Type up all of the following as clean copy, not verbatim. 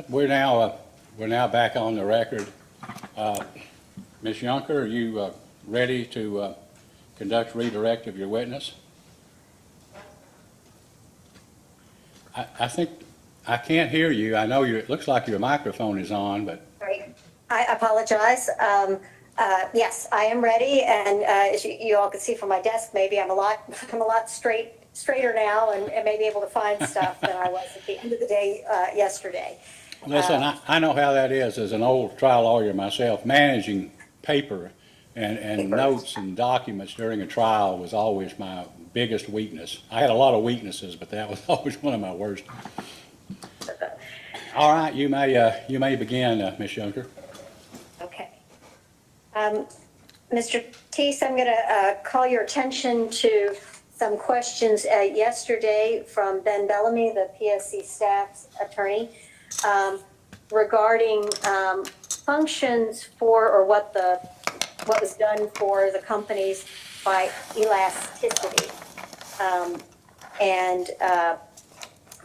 We're now back on the record. Ms. Yunker, are you ready to conduct redirect of your witness? I think I can't hear you. I know it looks like your microphone is on, but. Sorry, I apologize. Yes, I am ready, and as you all can see from my desk, maybe I'm a lot straighter now, and maybe able to find stuff than I was at the end of the day yesterday. Listen, I know how that is as an old trial lawyer myself. Managing paper and notes and documents during a trial was always my biggest weakness. I had a lot of weaknesses, but that was always one of my worst. All right, you may begin, Ms. Yunker. Okay. Mr. Teese, I'm going to call your attention to some questions yesterday from Ben Bellamy, the PSC staff's attorney, regarding functions for, or what was done for the companies by Elasticity. I'm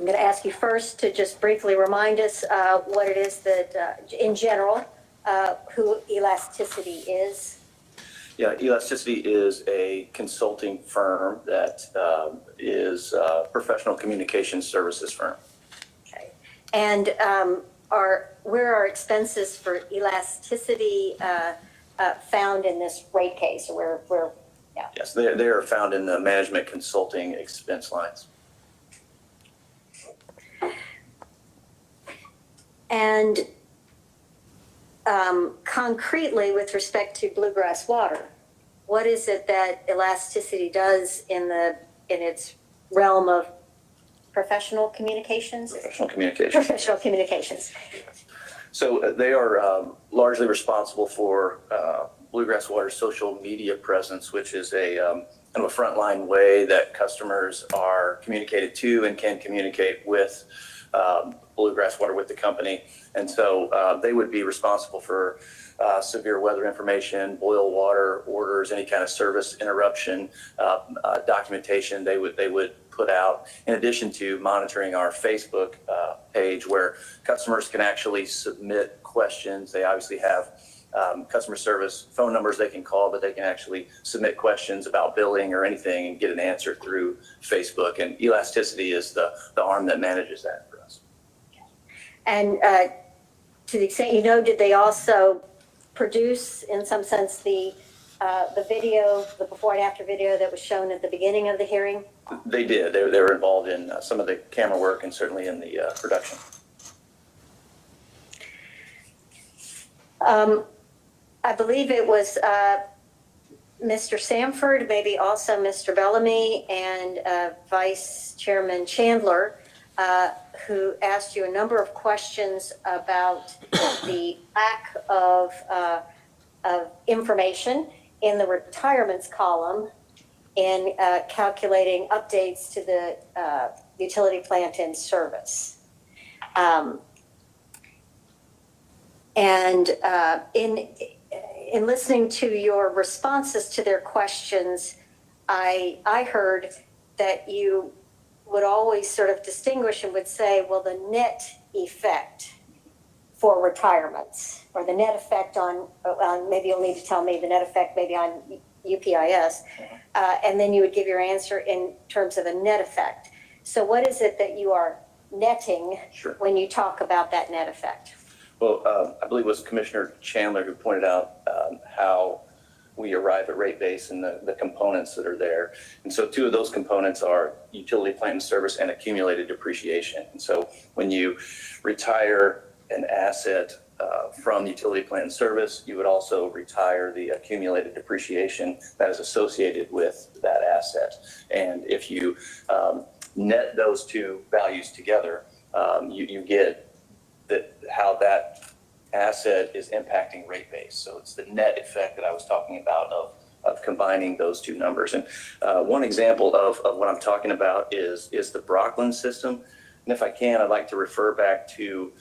going to ask you first to just briefly remind us what it is that, in general, who Elasticity is. Yeah, Elasticity is a consulting firm that is a professional communication services firm. Okay. And where are expenses for Elasticity found in this rate case? Or where? Yeah. Yes, they are found in the management consulting expense lines. And concretely, with respect to Bluegrass Water, what is it that Elasticity does in its realm of professional communications? Professional communications. Professional communications. So they are largely responsible for Bluegrass Water's social media presence, which is a kind of a frontline way that customers are communicated to and can communicate with Bluegrass Water, with the company. And so they would be responsible for severe weather information, boil water orders, any kind of service interruption documentation they would put out, in addition to monitoring our Facebook page, where customers can actually submit questions. They obviously have customer service phone numbers they can call, but they can actually submit questions about billing or anything and get an answer through Facebook. And Elasticity is the arm that manages that for us. And to the extent you know, did they also produce, in some sense, the video, the before and after video that was shown at the beginning of the hearing? They did. They were involved in some of the camera work and certainly in the production. I believe it was Mr. Samford, maybe also Mr. Bellamy, and Vice Chairman Chandler, who asked you a number of questions about the lack of information in the retirements column in calculating updates to the utility plant in service. In listening to your responses to their questions, I heard that you would always sort of distinguish and would say, well, the net effect for retirements, or the net effect on, maybe you'll need to tell me the net effect maybe on UPIS, and then you would give your answer in terms of a net effect. So what is it that you are netting when you talk about that net effect? Well, I believe it was Commissioner Chandler who pointed out how we arrive at rate base and the components that are there. And so two of those components are utility plant and service and accumulated depreciation. And so when you retire an asset from utility plant and service, you would also retire the accumulated depreciation that is associated with that asset. And if you net those two values together, you get how that asset is impacting rate base. So it's the net effect that I was talking about of combining those two numbers. And one example of what I'm talking about is the Brooklyn system. And if I can, I'd like to refer back to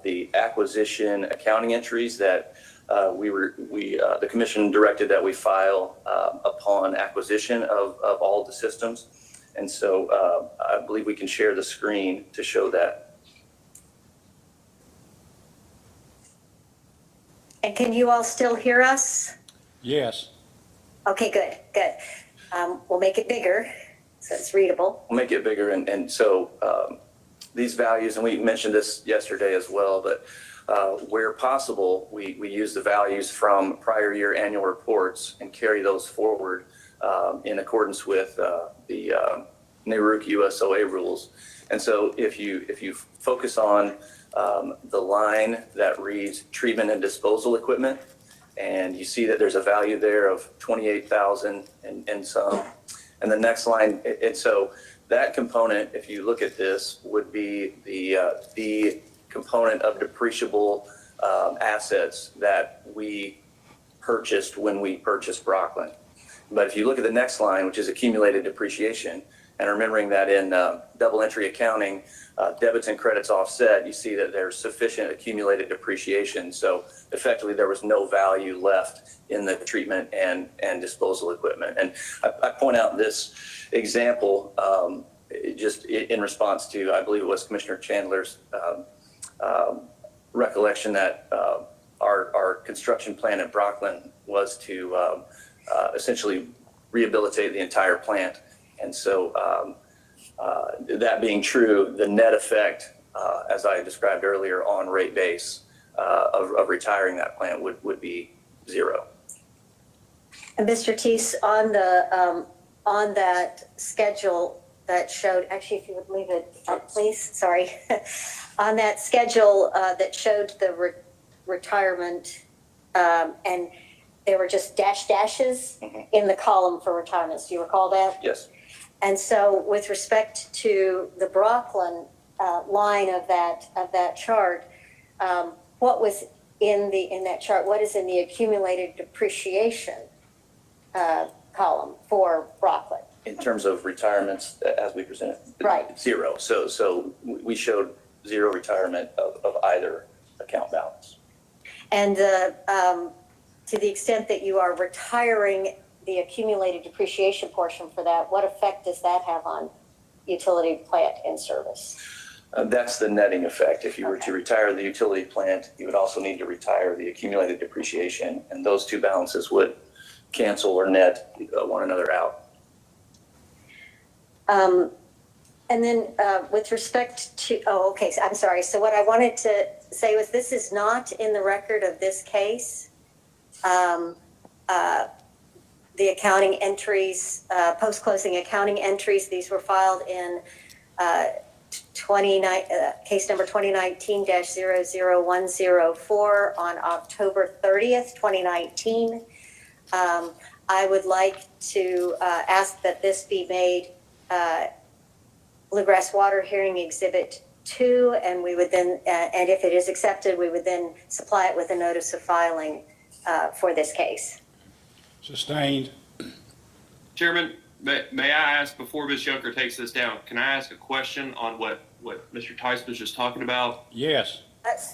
the acquisition accounting entries that the commission directed that we file upon acquisition of all the systems. And so I believe we can share the screen to show that. And can you all still hear us? Yes, Okay, good, good. We'll make it bigger so it's readable. We'll make it bigger, and so these values, and we mentioned this yesterday as well, but where possible, we use the values from prior year annual reports and carry those forward in accordance with the NARUC USOA rules. And so if you focus on the line that reads treatment and disposal equipment, and you see that there's a value there of 28,000 and some, and the next line, and so that component, if you look at this, would be the component of depreciable assets that we purchased when we purchased Brockland. But if you look at the next line, which is accumulated depreciation, and remembering that in double entry accounting, debits and credits offset, you see that there's sufficient accumulated depreciation. So effectively, there was no value left in the treatment and disposal equipment. And I point out this example just in response to, I believe it was Commissioner Chandler's recollection that our construction plan at Brockland was to essentially rehabilitate the entire plant. And so that being true, the net effect, as I described earlier, on rate base of retiring that plant would be zero. And Mr. Teese, on that schedule that showed, actually, if you would leave it up, please, sorry. On that schedule that showed the retirement, and there were just dashes in the column for retirements. Do you recall that? Yes. And so with respect to the Brockland line of that chart, what was in that chart? What is in the accumulated depreciation column for Brockland? In terms of retirements, as we presented, Right. Zero. So we showed zero retirement of either account balance. And to the extent that you are retiring the accumulated depreciation portion for that, what effect does that have on utility plant in service? That's the netting effect. If you were to retire the utility plant, you would also need to retire the accumulated depreciation, and those two balances would cancel or net one another out. And then with respect to, okay, so I'm sorry. So what I wanted to say was this is not in the record of this case. The accounting entries, post-closing accounting entries, these were filed in case number 2019-00104 on October 30th, 2019. I would like to ask that this be made Bluegrass Water Hearing Exhibit 2, and we would then, and if it is accepted, we would then supply it with a notice of filing for this case. sustained. Chairman, may I ask, before Ms. Junker takes this down, can I ask a question on what Mr. Tice was just talking about? Yes,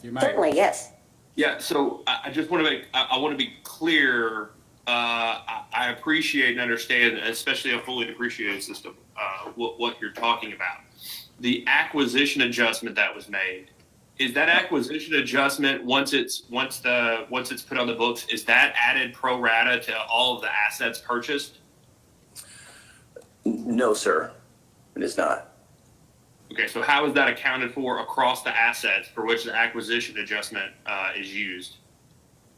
you may. Certainly, yes. Yeah, so I just want to I want to be clear. I appreciate and understand, especially a fully depreciated system, what you're talking about. The acquisition adjustment that was made, is that acquisition adjustment once it's put on the books, is that added pro rata to all of the assets purchased? No, sir, it is not. Okay, so how is that accounted for across the assets for which the acquisition adjustment is used?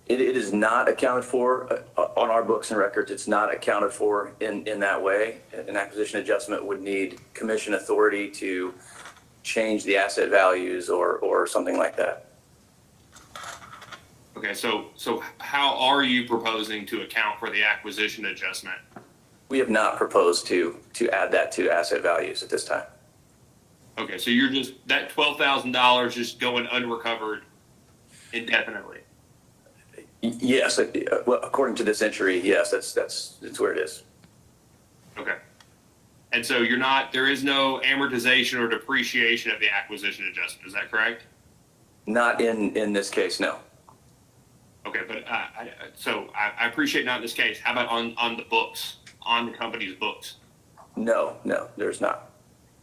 It is not accounted for on our books and records. It's not accounted for in that way. An acquisition adjustment would need commission authority to change the asset values or something like that. Okay, so how are you proposing to account for the acquisition adjustment? We have not proposed to add that to asset values at this time. Okay, so you're just, that $12,000 just going unrecovered indefinitely? Yes, well, according to this entry, yes, that's where it is. Okay. And so there is no amortization or depreciation of the acquisition adjustment, is that correct? Not in this case, no. Okay, but I appreciate not in this case. How about on the books, on the company's books? No, there's not.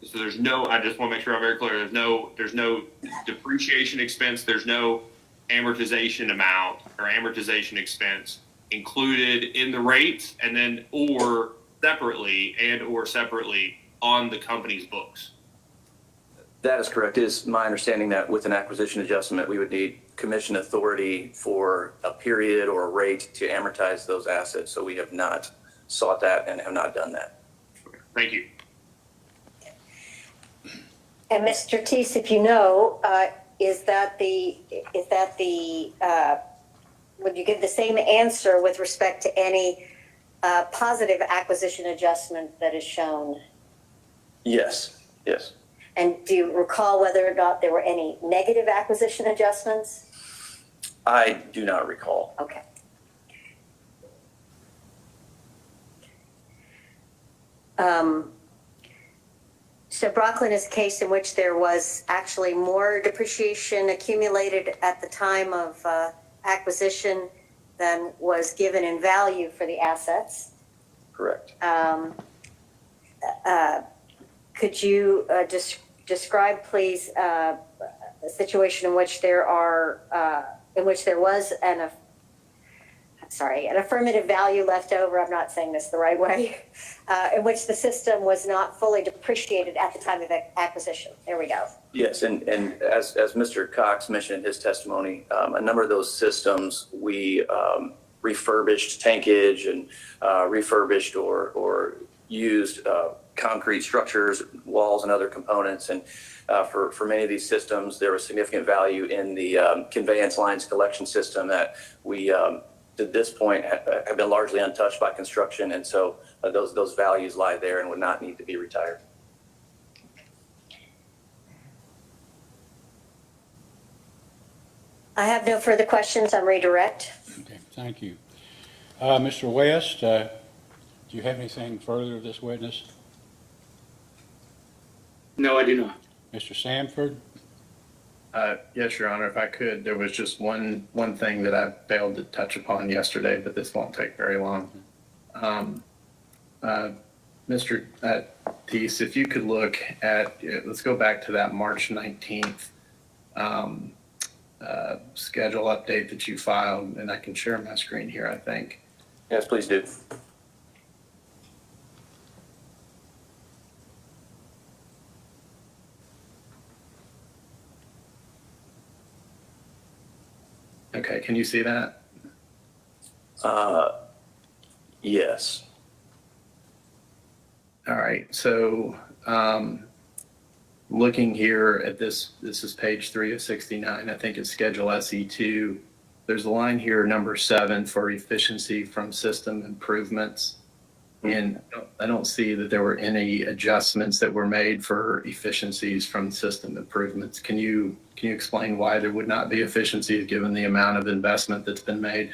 So I just want to make sure I'm very clear. There's no depreciation expense. There's no amortization amount or amortization expense included in the rates and then or separately on the company's books? That is correct. It is my understanding that with an acquisition adjustment, we would need commission authority for a period or a rate to amortize those assets. So we have not sought that and have not done that. Okay, thank you. And Mr. Teese, if you know, would you give the same answer with respect to any positive acquisition adjustment that is shown? Yes, yes. And do you recall whether or not there were any negative acquisition adjustments? I do not recall. Okay. So Brooklyn is a case in which there was actually more depreciation accumulated at the time of acquisition than was given in value for the assets. Correct. Could you describe, please, a situation in which there was an affirmative value left over? I'm not saying this the right way. In which the system was not fully depreciated at the time of the acquisition. There we go. Yes, and as Mr. Cox mentioned in his testimony, a number of those systems we refurbished tankage and refurbished or used concrete structures, walls, and other components. And for many of these systems, there was significant value in the conveyance lines collection system that we, to this point, have been largely untouched by construction. And so those values lie there and would not need to be retired. I have no further questions on redirect. Okay, thank you. Mr. West, do you have anything further of this witness? No, I do not. Mr. Sanford? Yes, Your Honor, if I could, there was just one thing that I failed to touch upon yesterday, but this won't take very long. Mr. Teese, if you could look at, let's go back to that March 19th schedule update that you filed, and I can share my screen here, I think. Yes, please do. Okay, can you see that? Yes. All right, so looking here at this is page 3 of 69. I think it's Schedule SE2. There's a line here, number 7, for efficiency from system improvements. And I don't see that there were any adjustments that were made for efficiencies from system improvements. Can you explain why there would not be efficiencies given the amount of investment that's been made?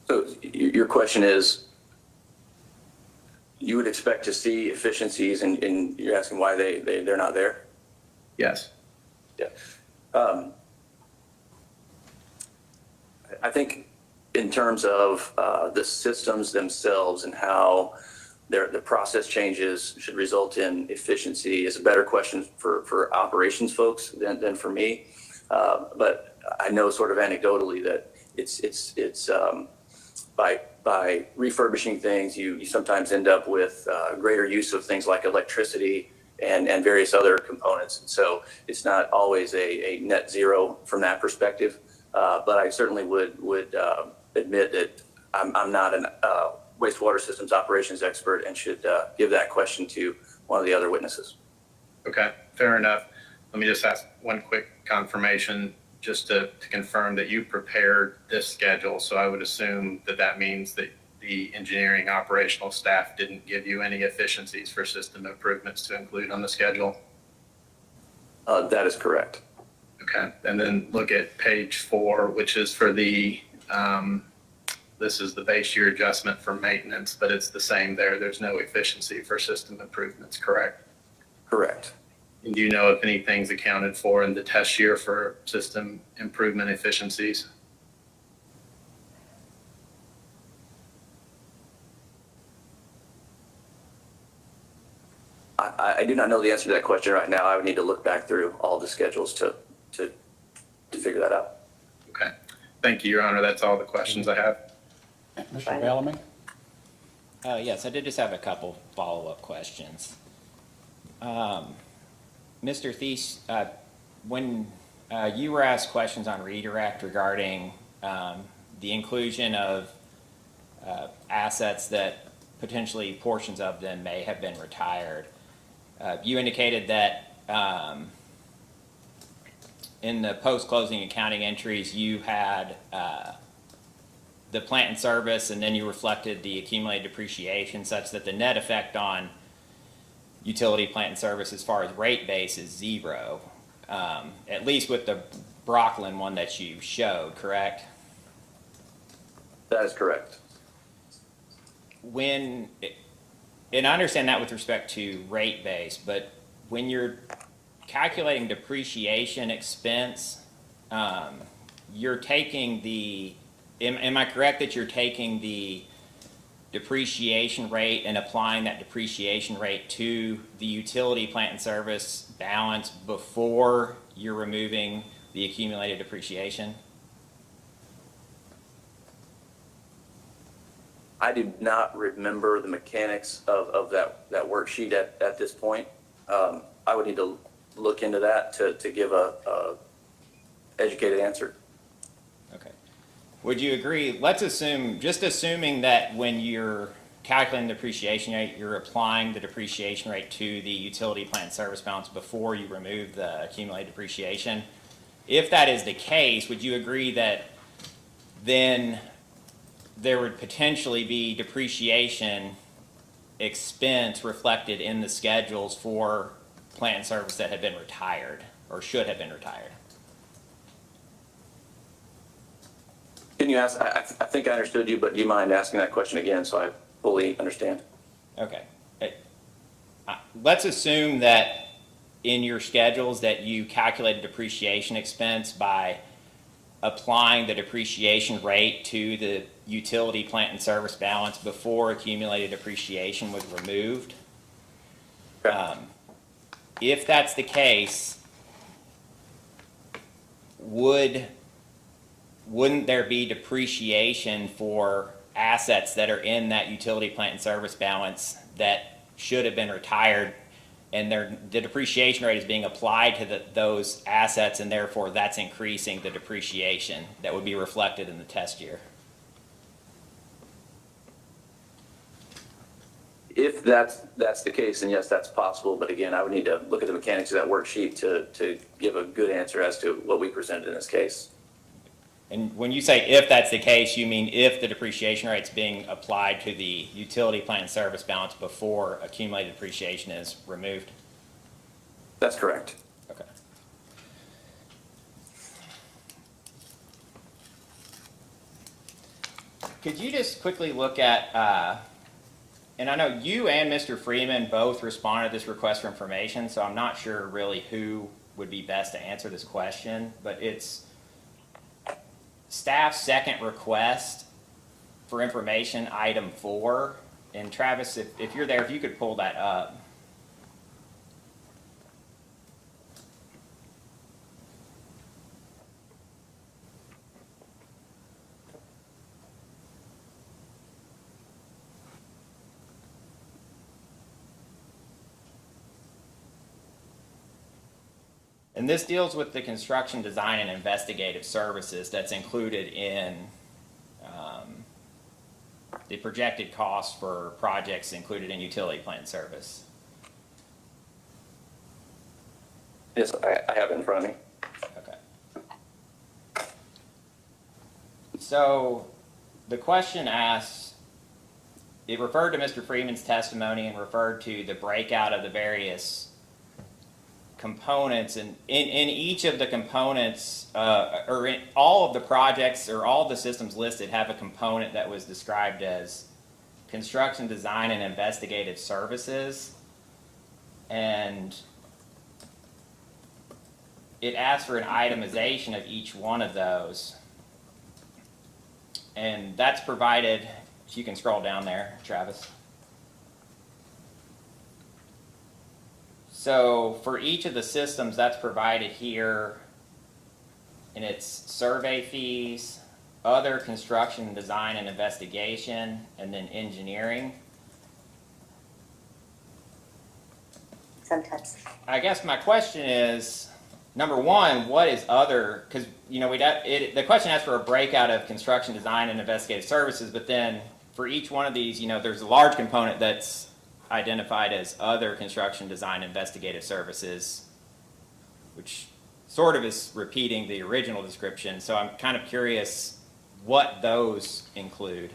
So your question is, you would expect to see efficiencies, and you're asking why they're not there? Yes. Yeah. I think in terms of the systems themselves and how the process changes should result in efficiency is a better question for operations folks than for me. But I know sort of anecdotally that it's by refurbishing things, you sometimes end up with greater use of things like electricity and various other components. And so it's not always a net zero from that perspective. But I certainly would admit that I'm not an wastewater systems operations expert and should give that question to one of the other witnesses. Okay, fair enough. Let me just ask one quick confirmation just to confirm that you prepared this schedule. So I would assume that means that the engineering operational staff didn't give you any efficiencies for system improvements to include on the schedule? That is correct. Okay, and then look at page 4, which is for the, this is the base year adjustment for maintenance, but it's the same there. There's no efficiency for system improvements, correct? Correct. And do you know if anything's accounted for in the test year for system improvement efficiencies? I do not know the answer to that question right now. I would need to look back through all the schedules to figure that out. Okay. Thank you, Your Honor. That's all the questions I have. Mr. Bellamy? Yes, I did just have a couple follow-up questions. Mr. Thies, when you were asked questions on redirect regarding the inclusion of assets that potentially portions of them may have been retired, you indicated that in the post-closing accounting entries, you had the plant and service, and then you reflected the accumulated depreciation such that the net effect on utility plant and service as far as rate base is zero, at least with the Brooklyn one that you showed, correct? That is correct. And I understand that with respect to rate base, but when you're calculating depreciation expense, you're taking the, am I correct that you're taking the depreciation rate and applying that depreciation rate to the utility plant and service balance before you're removing the accumulated depreciation? I do not remember the mechanics of that worksheet at this point. I would need to look into that to give a educated answer. Okay. Would you agree, let's assume, just assuming that when you're calculating the depreciation rate, you're applying the depreciation rate to the utility plant service balance before you remove the accumulated depreciation. If that is the case, would you agree that then there would potentially be depreciation expense reflected in the schedules for plant and service that have been retired or should have been retired? Can you ask, I think I understood you, but do you mind asking that question again so I fully understand? Okay. Let's assume that in your schedules that you calculated depreciation expense by applying the depreciation rate to the utility plant and service balance before accumulated depreciation was removed. Okay. If that's the case, wouldn't there be depreciation for assets that are in that utility plant and service balance that should have been retired, and the depreciation rate is being applied to those assets, and therefore that's increasing the depreciation that would be reflected in the test year? If that's the case, then yes, that's possible. But again, I would need to look at the mechanics of that worksheet to give a good answer as to what we presented in this case. And when you say if that's the case, you mean if the depreciation rate is being applied to the utility plant and service balance before accumulated depreciation is removed? That's correct. Okay. Could you just quickly look at, and I know you and Mr. Freeman both responded to this request for information, so I'm not sure really who would be best to answer this question, but it's staff's second request for information, item 4. And Travis, if you're there, if you could pull that up. And this deals with the construction, design, and investigative services that's included in the projected cost for projects included in utility plant service. Yes, I have it in front of me. Okay. So the question asks, it referred to Mr. Freeman's testimony and referred to the breakout of the various components, and in each of the components, or in all of the projects or all of the systems listed have a component that was described as construction, design, and investigative services, and it asks for an itemization of each one of those, and that's provided. You can scroll down there, Travis. So for each of the systems that's provided here, and it's survey fees, other construction, design, and investigation, and then engineering. Sometimes. I guess my question is, number one, what is other? Because the question asks for a breakout of construction, design, and investigative services, but then for each one of these, there's a large component that's identified as other construction, design, investigative services, which sort of is repeating the original description. So I'm kind of curious what those include.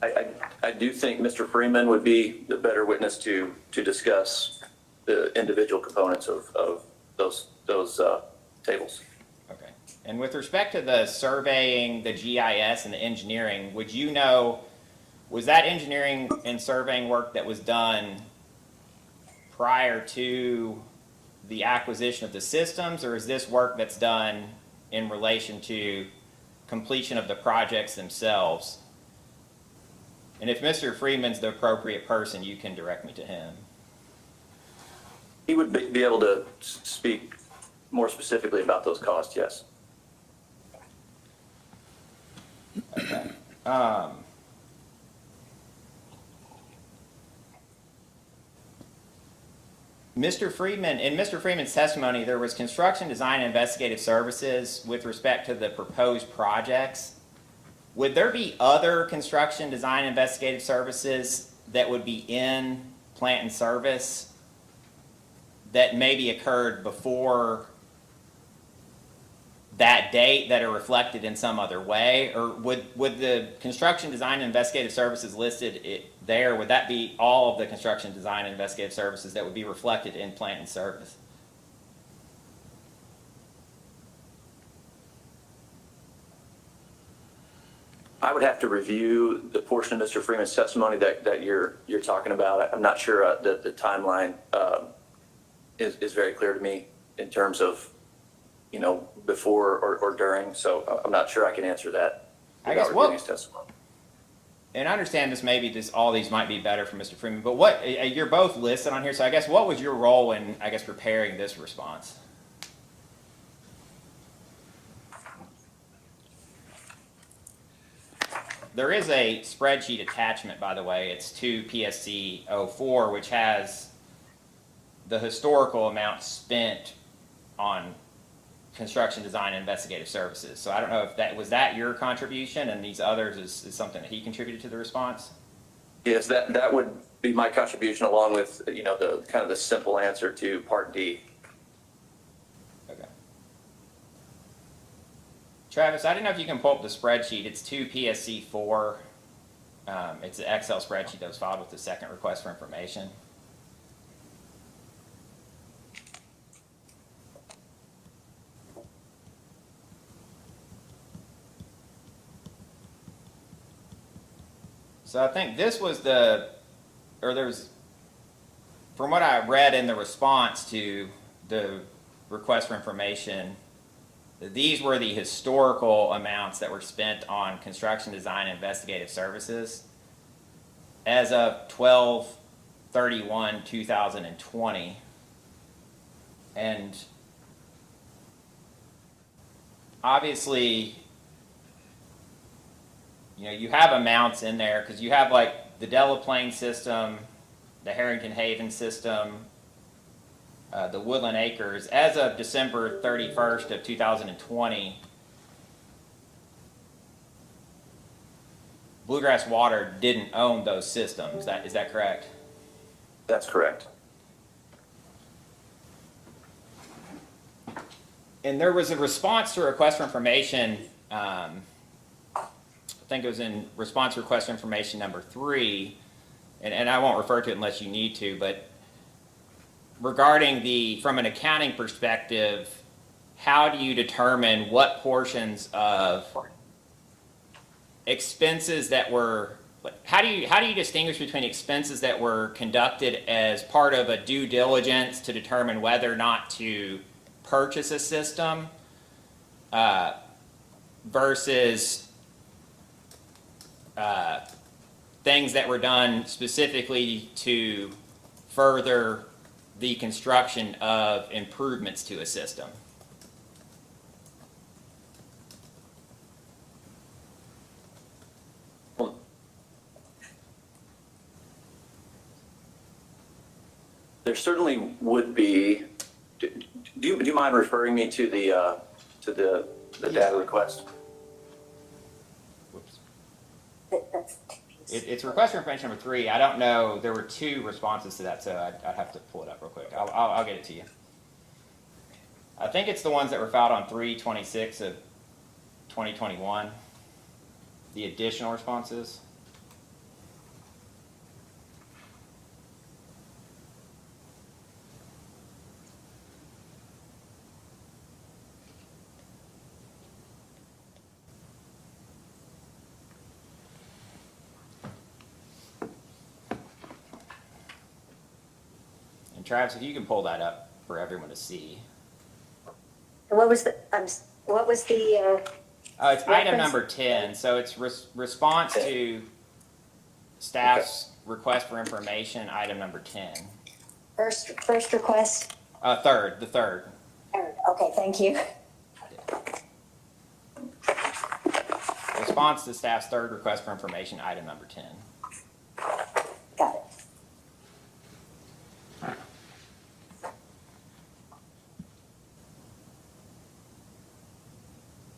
I do think Mr. Freeman would be the better witness to discuss the individual components of those tables. Okay. And with respect to the surveying, the GIS, and the engineering, would you know, was that engineering and surveying work that was done prior to the acquisition of the systems, or is this work that's done in relation to completion of the projects themselves? And if Mr. Freeman's the appropriate person, you can direct me to him. He would be able to speak more specifically about those costs, yes. Okay. Mr. Freeman, in Mr. Freeman's testimony, there was construction, design, and investigative services with respect to the proposed projects. Would there be other construction, design, and investigative services that would be in plant and service that maybe occurred before that date that are reflected in some other way? Or would the construction, design, and investigative services listed there, would that be all of the construction, design, and investigative services that would be reflected in plant and service? I would have to review the portion of Mr. Freeman's testimony that you're talking about. I'm not sure that the timeline is very clear to me in terms of, before or during. So I'm not sure I can answer that. I guess reviewing his testimony. And I understand all these might be better for Mr. Freeman, but what, you're both listed on here, so I guess what was your role in, preparing this response? There is a spreadsheet attachment, by the way. It's to PSC 04, which has the historical amount spent on construction, design, and investigative services. So I don't know if that was your contribution, and these others is something that he contributed to the response? Yes, that would be my contribution, along with, the kind of the simple answer to Part D. Okay. Travis, I don't know if you can pull up the spreadsheet. It's to PSC 4. It's an Excel spreadsheet that was filed with the second request for information. So I think this was from what I read in the response to the request for information, these were the historical amounts that were spent on construction, design, and investigative services as of 12/31/2020. And obviously, you have amounts in there because you have like the Delaplane system, the Harrington Haven system, the Woodland Acres. As of December 31st of 2020, Bluegrass Water didn't own those systems. Is that correct? That's correct. And there was a response to a request for information. I think it was in response to request for information number 3, and I won't refer to it unless you need to, but regarding from an accounting perspective, how do you determine what portions of expenses that were, how do you distinguish between expenses that were conducted as part of a due diligence to determine whether or not to purchase a system versus things that were done specifically to further the construction of improvements to a system. There certainly would be. Do you mind referring me to the data request? Whoops. That's It's request for information number 3. I don't know. There were 2 responses to that, so I'd have to pull it up real quick. I'll get it to you. I think it's the ones that were filed on 3/26 of 2021. The additional responses. And Travis, if you can pull that up for everyone to see. What was the, It's item Reference? number 10, so it's response to staff's request for information, item number 10. first request? The third. Okay, thank you. Response to staff's third request for information, item number 10. Got it.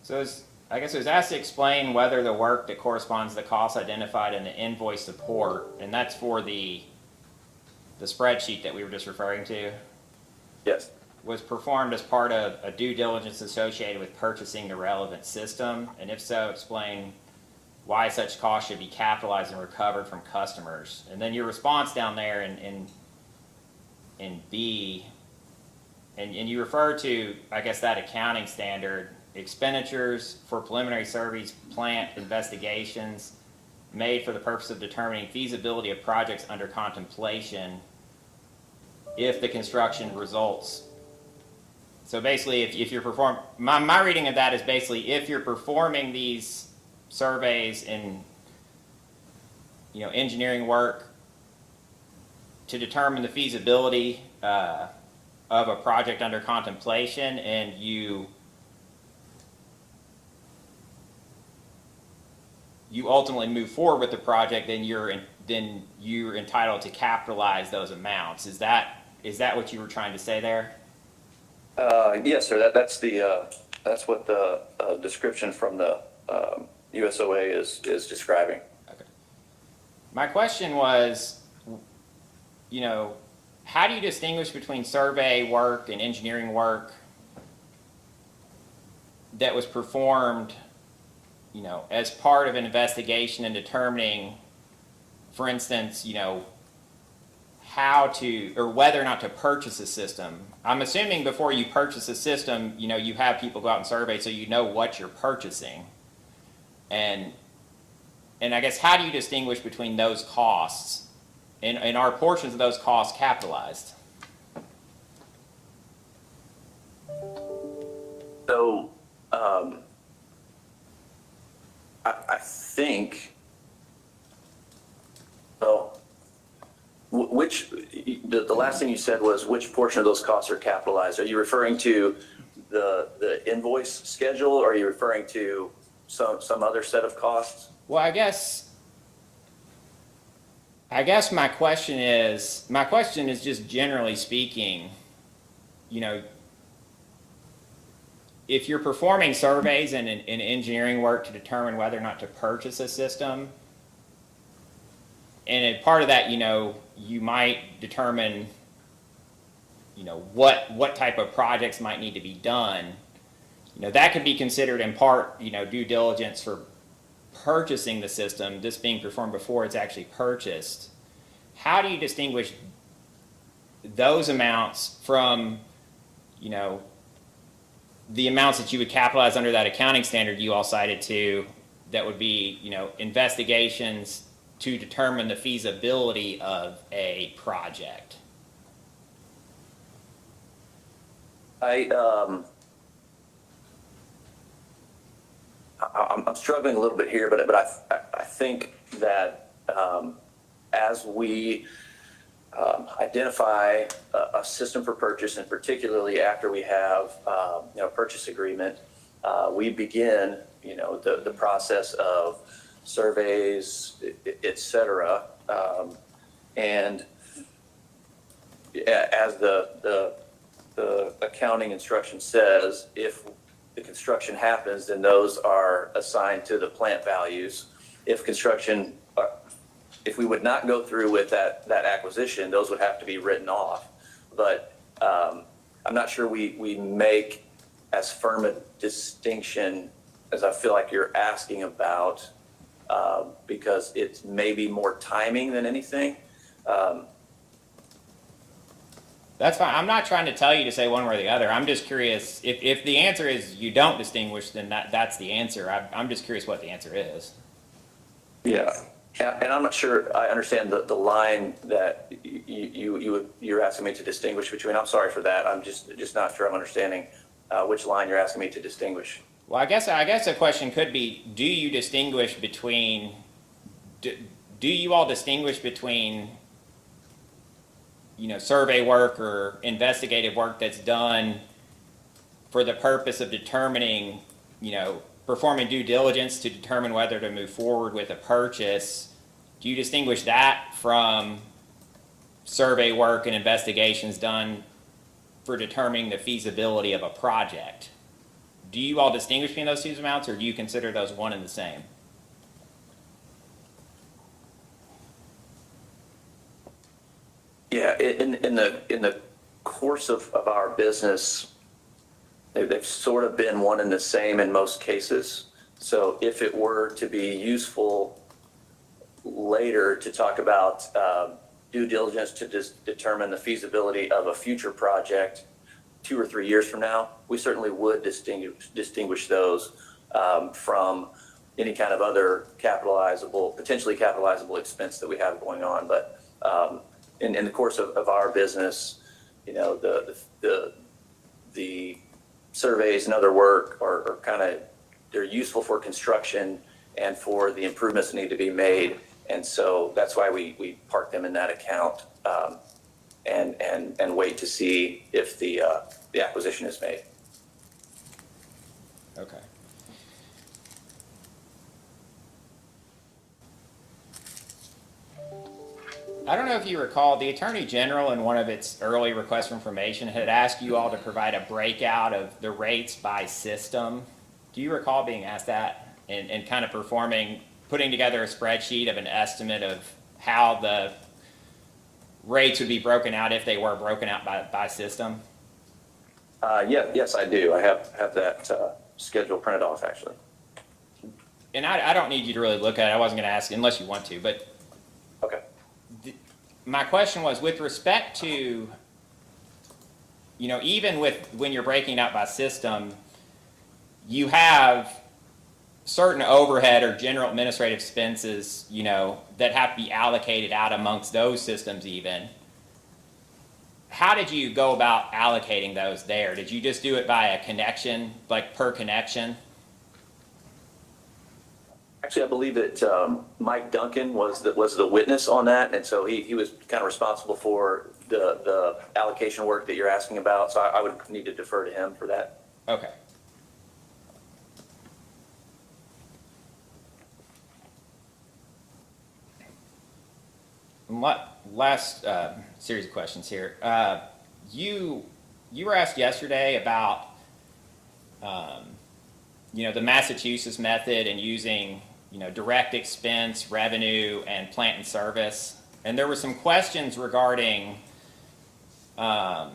So I guess it was asked to explain whether the work that corresponds to the costs identified in the invoice support, and that's for the spreadsheet that we were just referring to, Yes. was performed as part of a due diligence associated with purchasing the relevant system, and if so, explain why such costs should be capitalized and recovered from customers. And then your response down there in B, and you refer to, I guess, that accounting standard, expenditures for preliminary surveys, plant investigations made for the purpose of determining feasibility of projects under contemplation if the construction results. So basically, if you're my reading of that is basically if you're performing these surveys and engineering work to determine the feasibility of a project under contemplation, and you ultimately move forward with the project, then you're entitled to capitalize those amounts. Is that what you were trying to say there? Yes, sir. That's what the description from the USOA is describing. Okay. My question was, how do you distinguish between survey work and engineering work that was performed, as part of an investigation and determining, for instance, how to, or whether or not to purchase a system? I'm assuming before you purchase a system, you have people go out and survey so you know what you're purchasing. And I guess, how do you distinguish between those costs? And are portions of those costs capitalized? So, I think, well, the last thing you said was which portion of those costs are capitalized? Are you referring to the invoice schedule, or are you referring to some other set of costs? Well, I guess my question is just generally speaking, if you're performing surveys and engineering work to determine whether or not to purchase a system, and part of that, you might determine, what type of projects might need to be done. That could be considered in part, due diligence for purchasing the system, this being performed before it's actually purchased. How do you distinguish those amounts from, the amounts that you would capitalize under that accounting standard you all cited to, that would be, investigations to determine the feasibility of a project? I'm struggling a little bit here, but I think that as we identify a system for purchase, and particularly after we have purchase agreement, we begin the process of surveys, et cetera, and as the accounting instruction says, if the construction happens, then those are assigned to the plant values. If we would not go through with that acquisition, those would have to be written off. But I'm not sure we make as firm a distinction as I feel like you're asking about, because it's maybe more timing than anything. That's fine. I'm not trying to tell you to say one way or the other. I'm just curious. If the answer is you don't distinguish, then that's the answer. I'm just curious what the answer is. Yeah, and I'm not sure I understand the line that you're asking me to distinguish between. I'm sorry for that. I'm just not sure I'm understanding which line you're asking me to distinguish. Well, I guess a question could be: do you distinguish between? Do you all distinguish between survey work or investigative work that's done for the purpose of determining, performing due diligence to determine whether to move forward with a purchase? Do you distinguish that from survey work and investigations done for determining the feasibility of a project? Do you all distinguish between those two amounts, or do you consider those one and the same? Yeah, in the course of our business, they've sort of been one and the same in most cases. So if it were to be useful later to talk about due diligence to determine the feasibility of a future project 2 or 3 years from now, we certainly would distinguish those from any kind of other potentially capitalizable expense that we have going on. But in the course of our business, the surveys and other work are they're useful for construction and for the improvements that need to be made. And so that's why we park them in that account and wait to see if the acquisition is made. Okay. I don't know if you recall, the Attorney General in one of its early requests for information had asked you all to provide a breakout of the rates by system. Do you recall being asked that and kind of putting together a spreadsheet of an estimate of how the rates would be broken out if they were broken out by system? Yes, I do. I have that schedule printed off, actually. And I don't need you to really look at it. I wasn't going to ask unless you want to, but Okay. My question was with respect to, even when you're breaking out by system, you have certain overhead or general administrative expenses, that have to be allocated out amongst those systems even. How did you go about allocating those there? Did you just do it by a connection, like per connection? Actually, I believe that Mike Duncan was the witness on that, and so he was kind of responsible for the allocation work that you're asking about. So I would need to defer to him for that. Okay. Last series of questions here. You were asked yesterday about the Massachusetts method and using direct expense, revenue, and plant and service. And there were some questions regarding or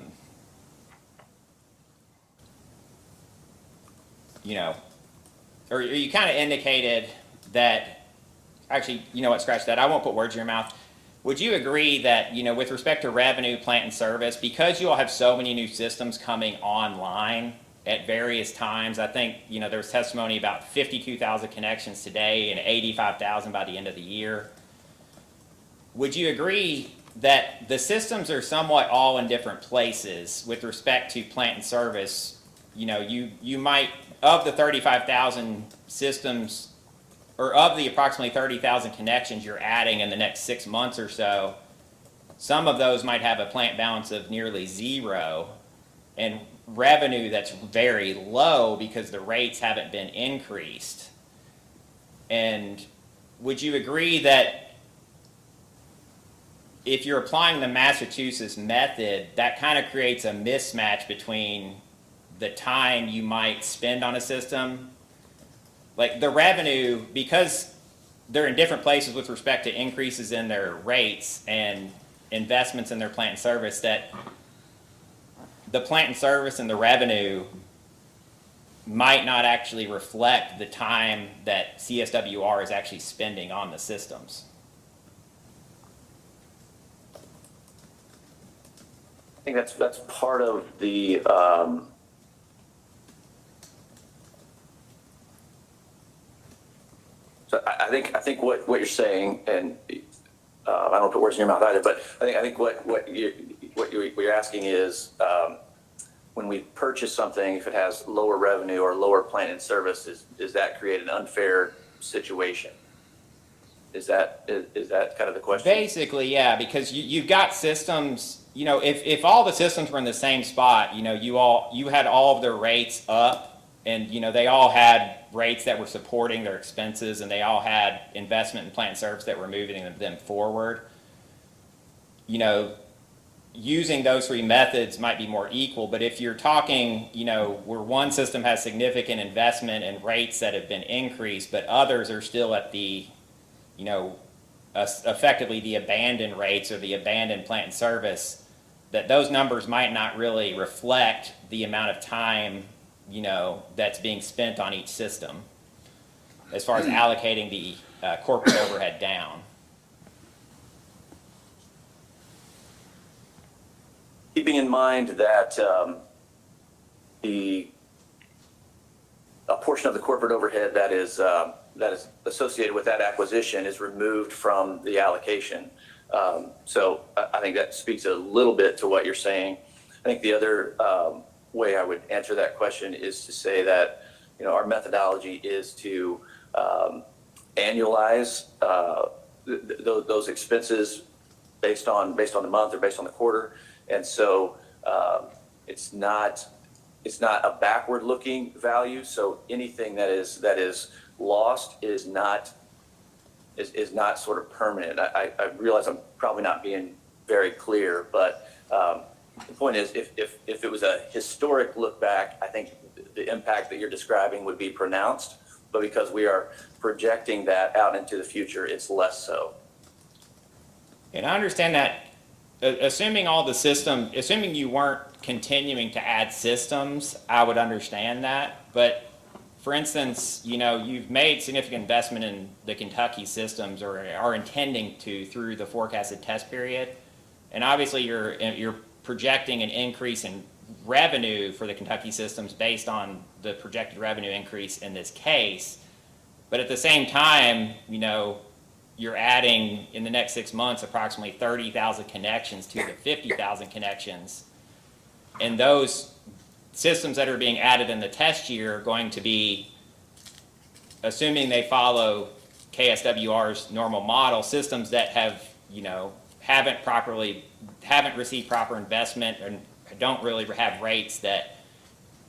you kind of indicated that, actually, scratch that. I won't put words in your mouth. Would you agree that, with respect to revenue, plant, and service, because you all have so many new systems coming online at various times, I think, there was testimony about 52,000 connections today and 85,000 by the end of the year. Would you agree that the systems are somewhat all in different places with respect to plant and service? You might, of the 35,000 systems or of the approximately 30,000 connections you're adding in the next 6 months or so, some of those might have a plant balance of nearly zero and revenue that's very low because the rates haven't been increased. And would you agree that if you're applying the Massachusetts method, that kind of creates a mismatch between the time you might spend on a system? Like the revenue, because they're in different places with respect to increases in their rates and investments in their plant and service, that the plant and service and the revenue might not actually reflect the time that CSWR is actually spending on the systems. I think that's part of the so I think what you're saying, and I don't put words in your mouth either, but I think what you're asking is when we purchase something, if it has lower revenue or lower plant and service, does that create an unfair situation? Is that kind of the question? Basically, yeah, because you've got systems, if all the systems were in the same spot, you had all of their rates up, and they all had rates that were supporting their expenses, and they all had investment in plant and service that were moving them forward. Using those three methods might be more equal, but if you're talking, where one system has significant investment and rates that have been increased, but others are still at the effectively the abandoned rates or the abandoned plant and service, that those numbers might not really reflect the amount of time, that's being spent on each system as far as allocating the corporate overhead down. Keeping in mind that a portion of the corporate overhead that is associated with that acquisition is removed from the allocation. So I think that speaks a little bit to what you're saying. I think the other way I would answer that question is to say that our methodology is to annualize those expenses based on the month or based on the quarter, and so it's not a backward-looking value. So anything that is lost is not sort of permanent. I realize I'm probably not being very clear, but the point is, if it was a historic look back, I think the impact that you're describing would be pronounced. But because we are projecting that out into the future, it's less so. And I understand that. Assuming you weren't continuing to add systems, I would understand that. But for instance, you've made significant investment in the Kentucky systems, or are intending to through the forecasted test period, and obviously you're projecting an increase in revenue for the Kentucky systems based on the projected revenue increase in this case. But at the same time, you're adding in the next 6 months approximately 30,000 connections to the 50,000 connections. And those systems that are being added in the test year are going to be, assuming they follow KSWR's normal model, systems that haven't received proper investment and don't really have rates that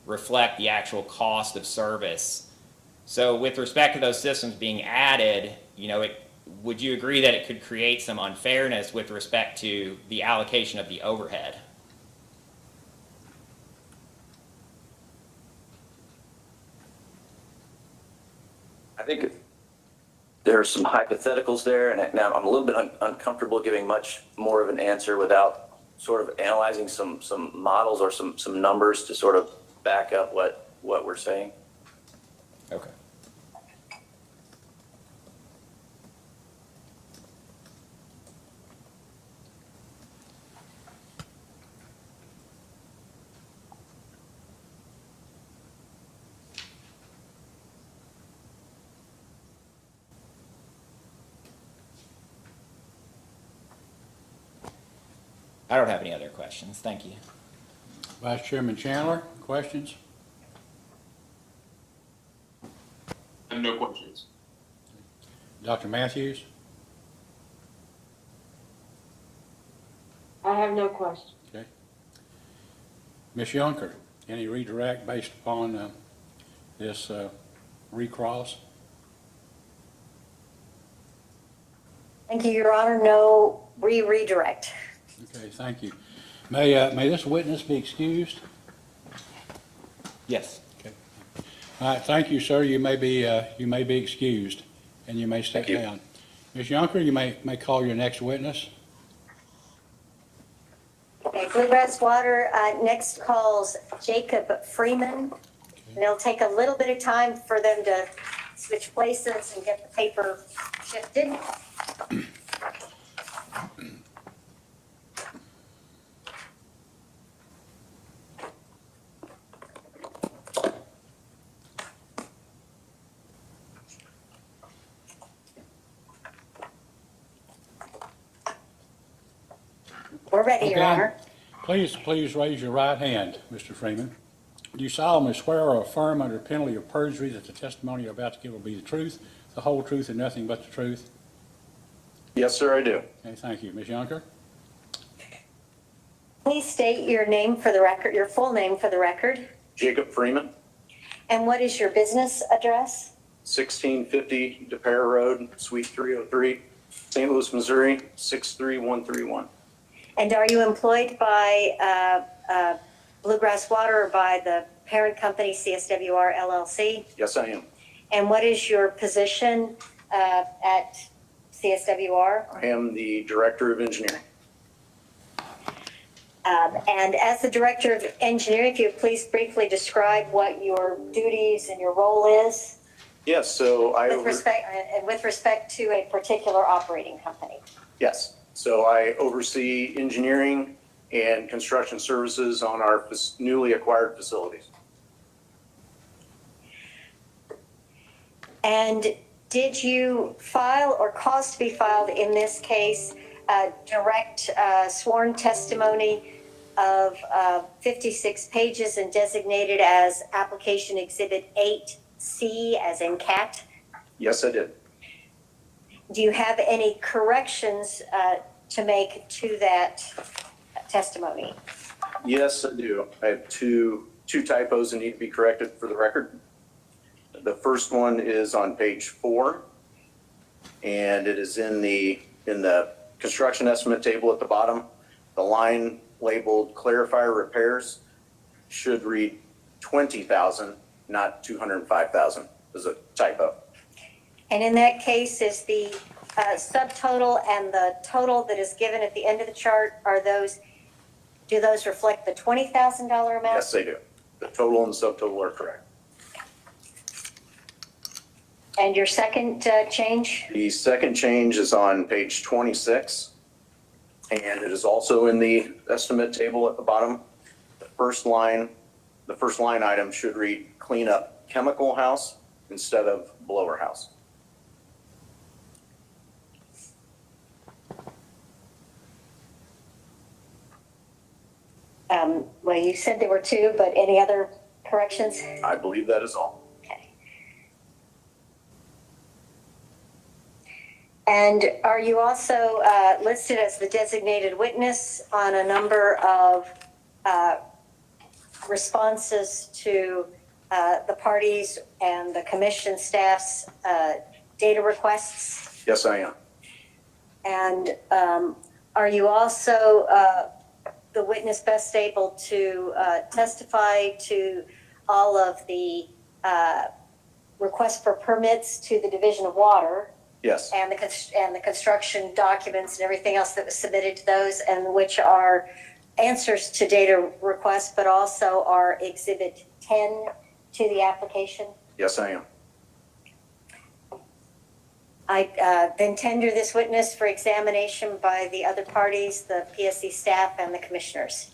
reflect the actual cost of service. So with respect to those systems being added, would you agree that it could create some unfairness with respect to the allocation of the overhead? I think there are some hypotheticals there, and now I'm a little bit uncomfortable giving much more of an answer without sort of analyzing some models or some numbers to sort of back up what we're saying. Okay. I don't have any other questions. Thank you. Vice Chairman Chandler, questions? I have no questions. Dr. Matthews? I have no questions. Okay. Ms. Yunker, any redirect based upon this recross? Thank you, Your Honor. No redirect. Okay, thank you. May this witness be excused? Yes. Okay. All right, thank you, sir. You may be excused, and you may step Thank you. down. Ms. Yunker, you may call your next witness. Okay, Bluegrass Water next calls Jacob Freeman. And it'll take a little bit of time for them to switch places and get the paper shifted. We're ready, Your Okay. Honor. Please raise your right hand, Mr. Freeman. Do you solemnly swear or affirm under penalty of perjury that the testimony you're about to give will be the truth, the whole truth, and nothing but the truth? Yes, sir, I do. Okay, thank you. Ms. Yunker? Please state your name for the record, your full name for the record. Jacob Freeman, And what is your business address? 1650 DePere Road, Suite 303, St. Louis, Missouri, 63131. And are you employed by Bluegrass Water or by the parent company CSWR LLC? Yes, I am. And what is your position at CSWR? I am the Director of Engineering. And as the Director of Engineering, if you would please briefly describe what your duties and your role is Yes, so with respect to a particular operating company. Yes, so I oversee engineering and construction services on our newly acquired facilities. And did you file or cause to be filed in this case direct sworn testimony of 56 pages and designated as Application Exhibit 8C as in cat? Yes, I did. Do you have any corrections to make to that testimony? Yes, I do. I have two typos that need to be corrected for the record. The first one is on page 4, and it is in the construction estimate table at the bottom. The line labeled clarifier repairs should read 20,000, not 205,000. There's a typo. And in that case, is the subtotal and the total that is given at the end of the chart, do those reflect the $20,000 amount? Yes, they do. The total and the subtotal are correct. And your second change? The second change is on page 26, and it is also in the estimate table at the bottom. The first line item should read clean up chemical house instead of blower house. Well, you said there were two, but any other corrections? I believe that is all. Okay. And are you also listed as the designated witness on a number of responses to the parties and the commission staff's data requests? Yes, I am. And are you also the witness best able to testify to all of the requests for permits to the Division of Water Yes, and the construction documents and everything else that was submitted to those, and which are answers to data requests, but also are Exhibit 10 to the application? yes, I am. I then tender this witness for examination by the other parties, the PSC staff, and the commissioners.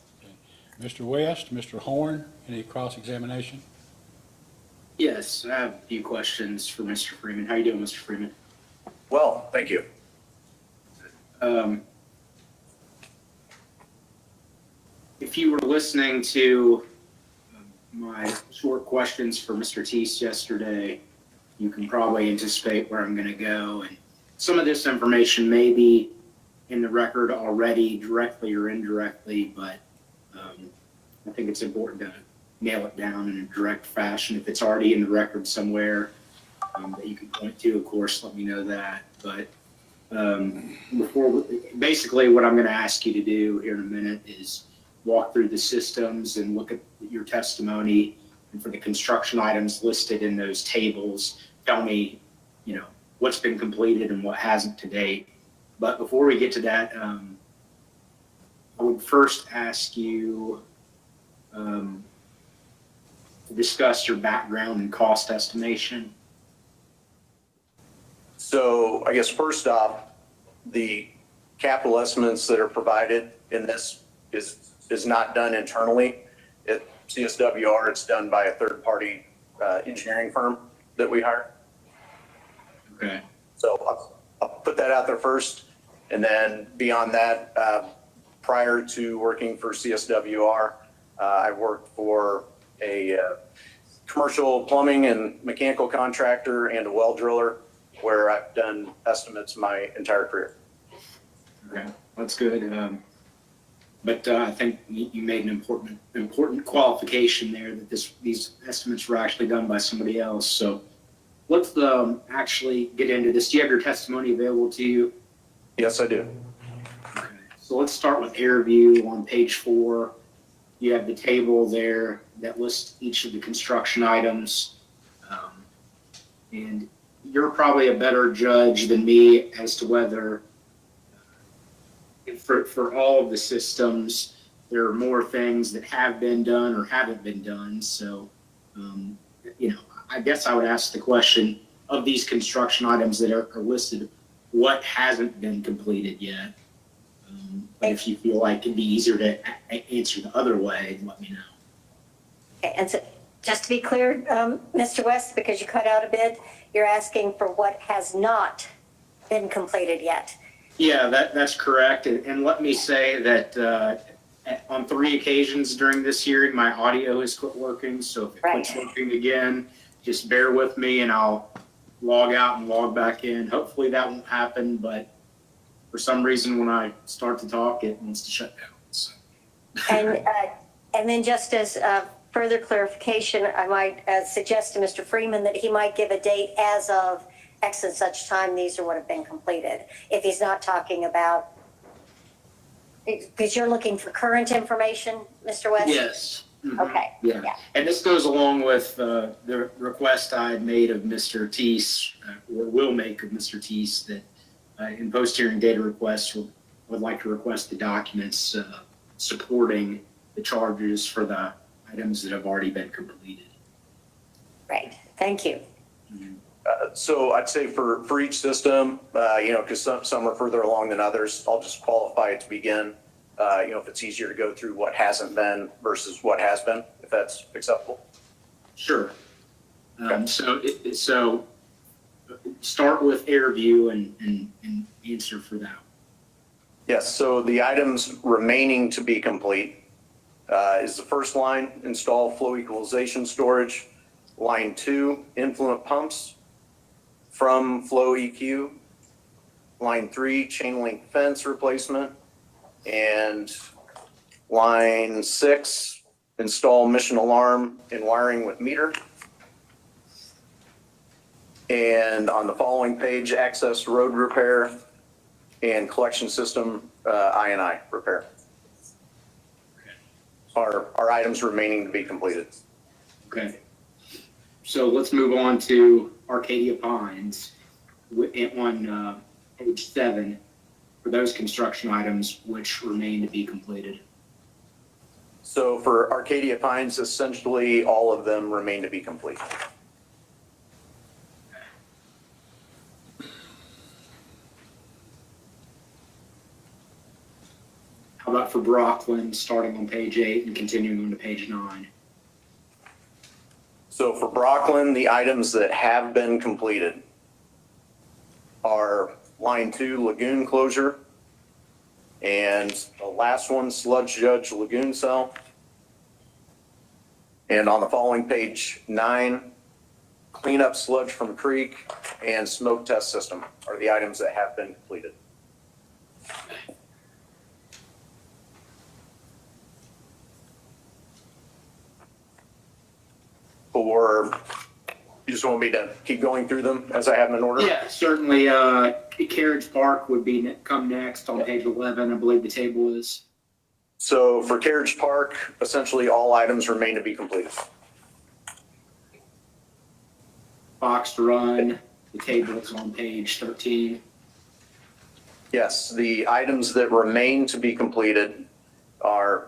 Mr. West, Mr. Horn, any cross-examination? Yes, I have a few questions for Mr. Freeman. How you doing, Mr. Freeman? Well, thank you. If you were listening to my short questions for Mr. Teese yesterday, you can probably anticipate where I'm going to go. And some of this information may be in the record already, directly or indirectly, but I think it's important to nail it down in a direct fashion. If it's already in the record somewhere that you can point to, of course, let me know that. But basically what I'm going to ask you to do here in a minute is walk through the systems and look at your testimony, and for the construction items listed in those tables, tell me, what's been completed and what hasn't to date. But before we get to that, I would first ask you to discuss your background and cost estimation. So I guess first off, the capital estimates that are provided in this is not done internally. At CSWR, it's done by a third-party engineering firm that we hire. Okay. So I'll put that out there first. And then beyond that, prior to working for CSWR, I worked for a commercial plumbing and mechanical contractor and a well driller, where I've done estimates my entire career. Okay, that's good. But I think you made an important qualification there that these estimates were actually done by somebody else. So let's actually get into this. Do you have your testimony available to you? Yes, I do. Okay. So let's start with AirView on page 4. You have the table there that lists each of the construction items. And you're probably a better judge than me as to whether for all of the systems, there are more things that have been done or haven't been done. So, I guess I would ask the question of these construction items that are listed, what hasn't been completed yet? But if you feel like it'd be easier to answer the other way, let me know. Okay, and so just to be clear, Mr. West, because you cut out a bit, you're asking for what has not been completed yet. Yeah, that's correct. And let me say that on 3 occasions during this hearing, my audio has quit working. So if it quits working again, just bear with me and I'll log out and log back in. Hopefully that won't happen, but for some reason when I start to talk, it wants to shut down. So. And then just as further clarification, I might suggest to Mr. Freeman that he might give a date as of X and such time these would have been completed. If he's not talking about, because you're looking for current information, Mr. West? Yes. Mm-hmm. Okay. Yeah. And this goes along with the request I had made of Mr. Teese, or will make of Mr. Teese, that in post-hearing data requests would like to request the documents supporting the charges for the items that have already been completed. Right. Thank you. Mm-hmm. So I'd say for each system, because some are further along than others, I'll just qualify it to begin. If it's easier to go through what hasn't been versus what has been, if that's acceptable. Sure. Okay. So start with AirView and answer for that. Yes, so the items remaining to be complete is the first line, install flow equalization storage. Line 2, influent pumps from flow EQ. Line 3, chain link fence replacement. And line 6, install mission alarm and wiring with meter. And on the following page, access road repair and collection system I&I repair are items remaining to be completed. Okay. So let's move on to Arcadia Pines on page 7 for those construction items which remain to be completed. So for Arcadia Pines, essentially all of them remain to be complete. How about for Brockland, starting on page 8 and continuing on to page 9? So for Brockland, the items that have been completed are line 2, lagoon closure, and the last one, sludge judge lagoon cell. And on the following page 9, clean up sludge from creek, and smoke test system are the items that have been completed. Or you just want me to keep going through them as I have them in order? Yeah, certainly, Carriage Park would be, come next on page 11, I believe the table is. So for Carriage Park, essentially all items remain to be completed. Box Run, the table is on page 13. Yes, the items that remain to be completed are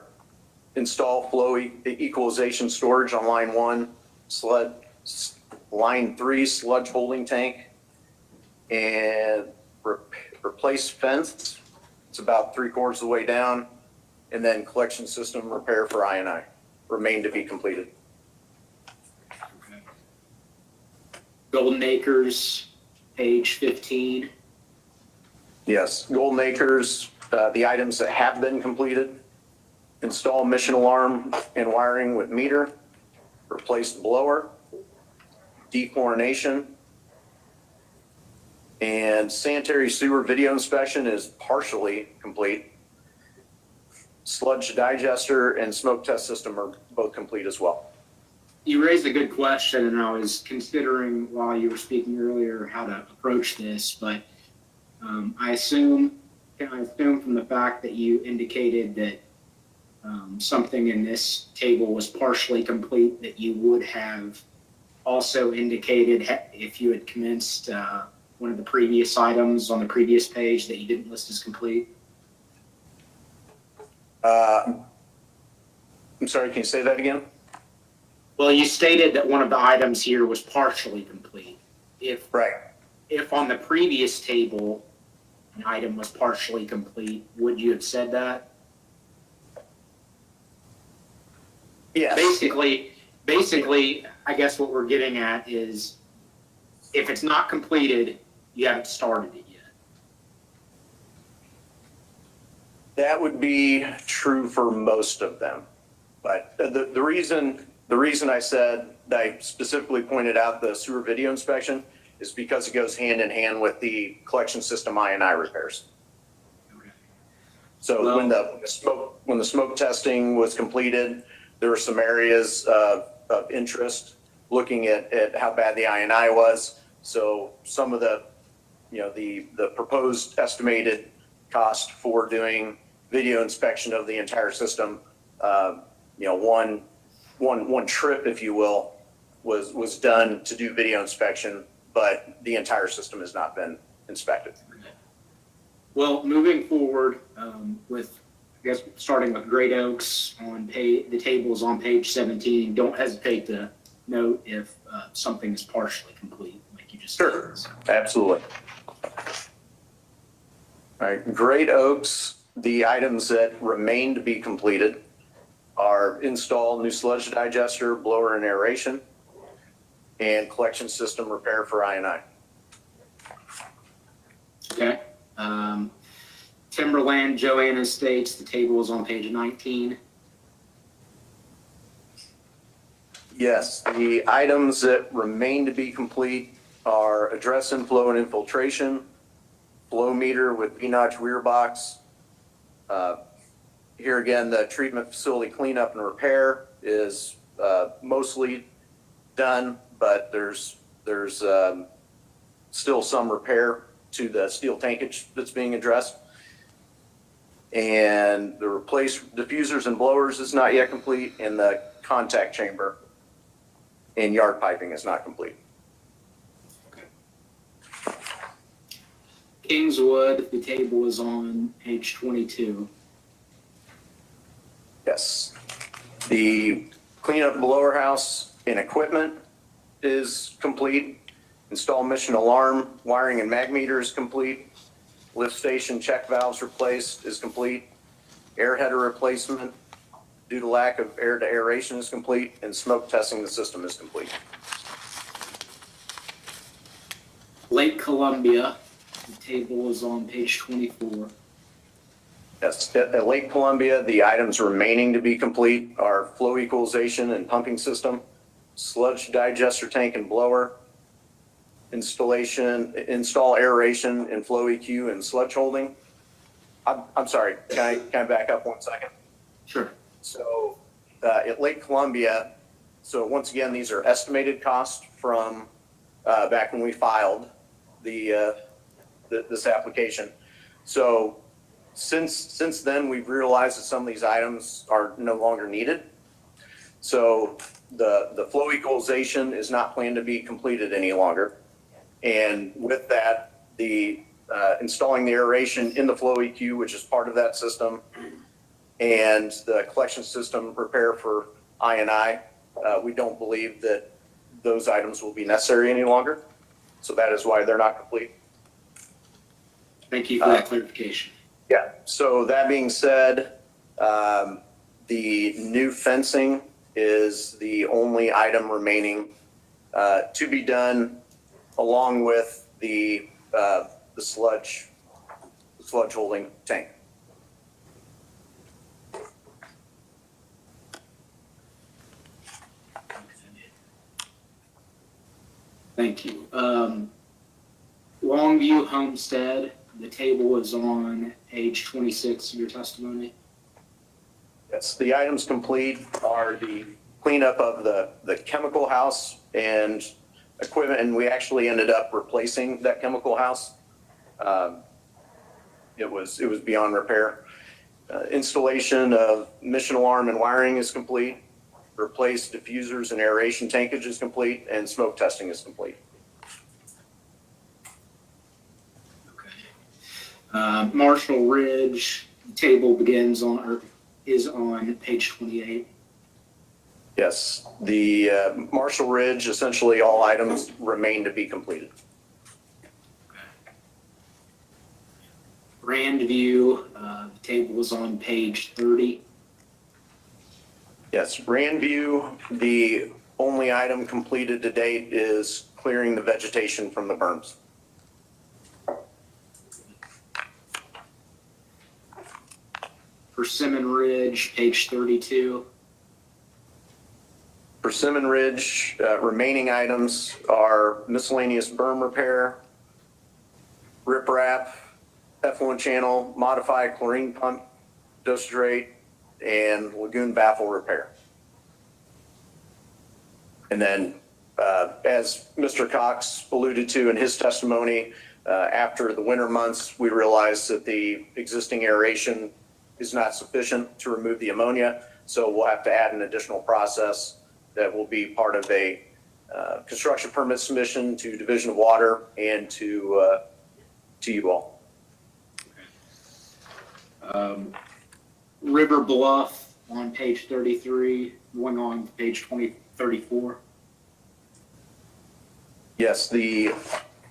install flow equalization storage on line 1, line 3 sludge holding tank, and replace fence. It's about 3/4 of the way down, and then collection system repair for I&I remain to be completed. Golden Acres, page 15. Yes, Golden Acres, the items that have been completed: install mission alarm and wiring with meter, replace blower, dechlorination, and sanitary sewer video inspection is partially complete. Sludge digester and smoke test system are both complete as well. You raised a good question, and I was considering while you were speaking earlier how to approach this, but can I assume from the fact that you indicated that something in this table was partially complete, that you would have also indicated if you had commenced one of the previous items on the previous page that you didn't list as complete? I'm sorry, can you say that again? Well, you stated that one of the items here was partially complete. Right. If on the previous table, an item was partially complete, would you have said that? Yes. Basically, I guess what we're getting at is if it's not completed, you haven't started it yet. That would be true for most of them. But the reason I said that I specifically pointed out the sewer video inspection is because it goes hand in hand with the collection system I&I repairs. Okay. So Well, when the smoke testing was completed, there were some areas of interest looking at how bad the I&I was. So some of the proposed estimated cost for doing video inspection of the entire system, one trip, if you will, was done to do video inspection, but the entire system has not been inspected. Well, moving forward with, I guess, starting with Great Oaks on the tables on page 17, don't hesitate to note if something is partially complete, like you just Sure. said. Absolutely. All right, Great Oaks, the items that remain to be completed are install new sludge digester, blower and aeration, and collection system repair for I&I. Okay. Timberland, Joanna Estates, the table is on page 19. Yes, the items that remain to be complete are address inflow and infiltration, flow meter with V-notch rear box. Here again, the treatment facility cleanup and repair is mostly done, but there's still some repair to the steel tankage that's being addressed. And the replace diffusers and blowers is not yet complete, and the contact chamber and yard piping is not complete. Kingswood, the table is on page 22. Yes. The cleanup blower house and equipment is complete. Install mission alarm, wiring and mag meter is complete. Lift station check valves replaced is complete. Air header replacement due to lack of air to aeration is complete, and smoke testing the system is complete. Lake Columbia, the table is on page 24. Yes, at Lake Columbia, the items remaining to be complete are flow equalization and pumping system, sludge digester tank and blower, install aeration and flow EQ and sludge holding. I'm sorry, can I back up 1 second? Sure. So at Lake Columbia, so once again, these are estimated costs from back when we filed this application. So since then, we've realized that some of these items are no longer needed. So the flow equalization is not planned to be completed any longer. And with that, the installing the aeration in the flow EQ, which is part of that system, and the collection system repair for I&I, we don't believe that those items will be necessary any longer. So that is why they're not complete. Thank you for that clarification. Yeah, so that being said, the new fencing is the only item remaining to be done, along with the sludge holding tank. Thank you. Longview Homestead, the table is on page 26 of your testimony. Yes, the items complete are the cleanup of the chemical house and equipment, and we actually ended up replacing that chemical house. It was beyond repair. Installation of mission alarm and wiring is complete. Replaced diffusers and aeration tankage is complete, and smoke testing is complete. Okay. Marshall Ridge, the table begins on, or is on page 28. Yes, the Marshall Ridge, essentially all items remain to be completed. Grandview, the table is on page 30. Yes, Grandview, the only item completed to date is clearing the vegetation from the berms. Persimmon Ridge, page 32. Persimmon Ridge, remaining items are miscellaneous berm repair, riprap, effluent channel, modified chlorine pump, dosage rate, and lagoon baffle repair. And then, as Mr. Cox alluded to in his testimony, after the winter months, we realized that the existing aeration is not sufficient to remove the ammonia. So we'll have to add an additional process that will be part of a construction permit submission to Division of Water and to you all. River Bluff on page 33, one on page 34. Yes, the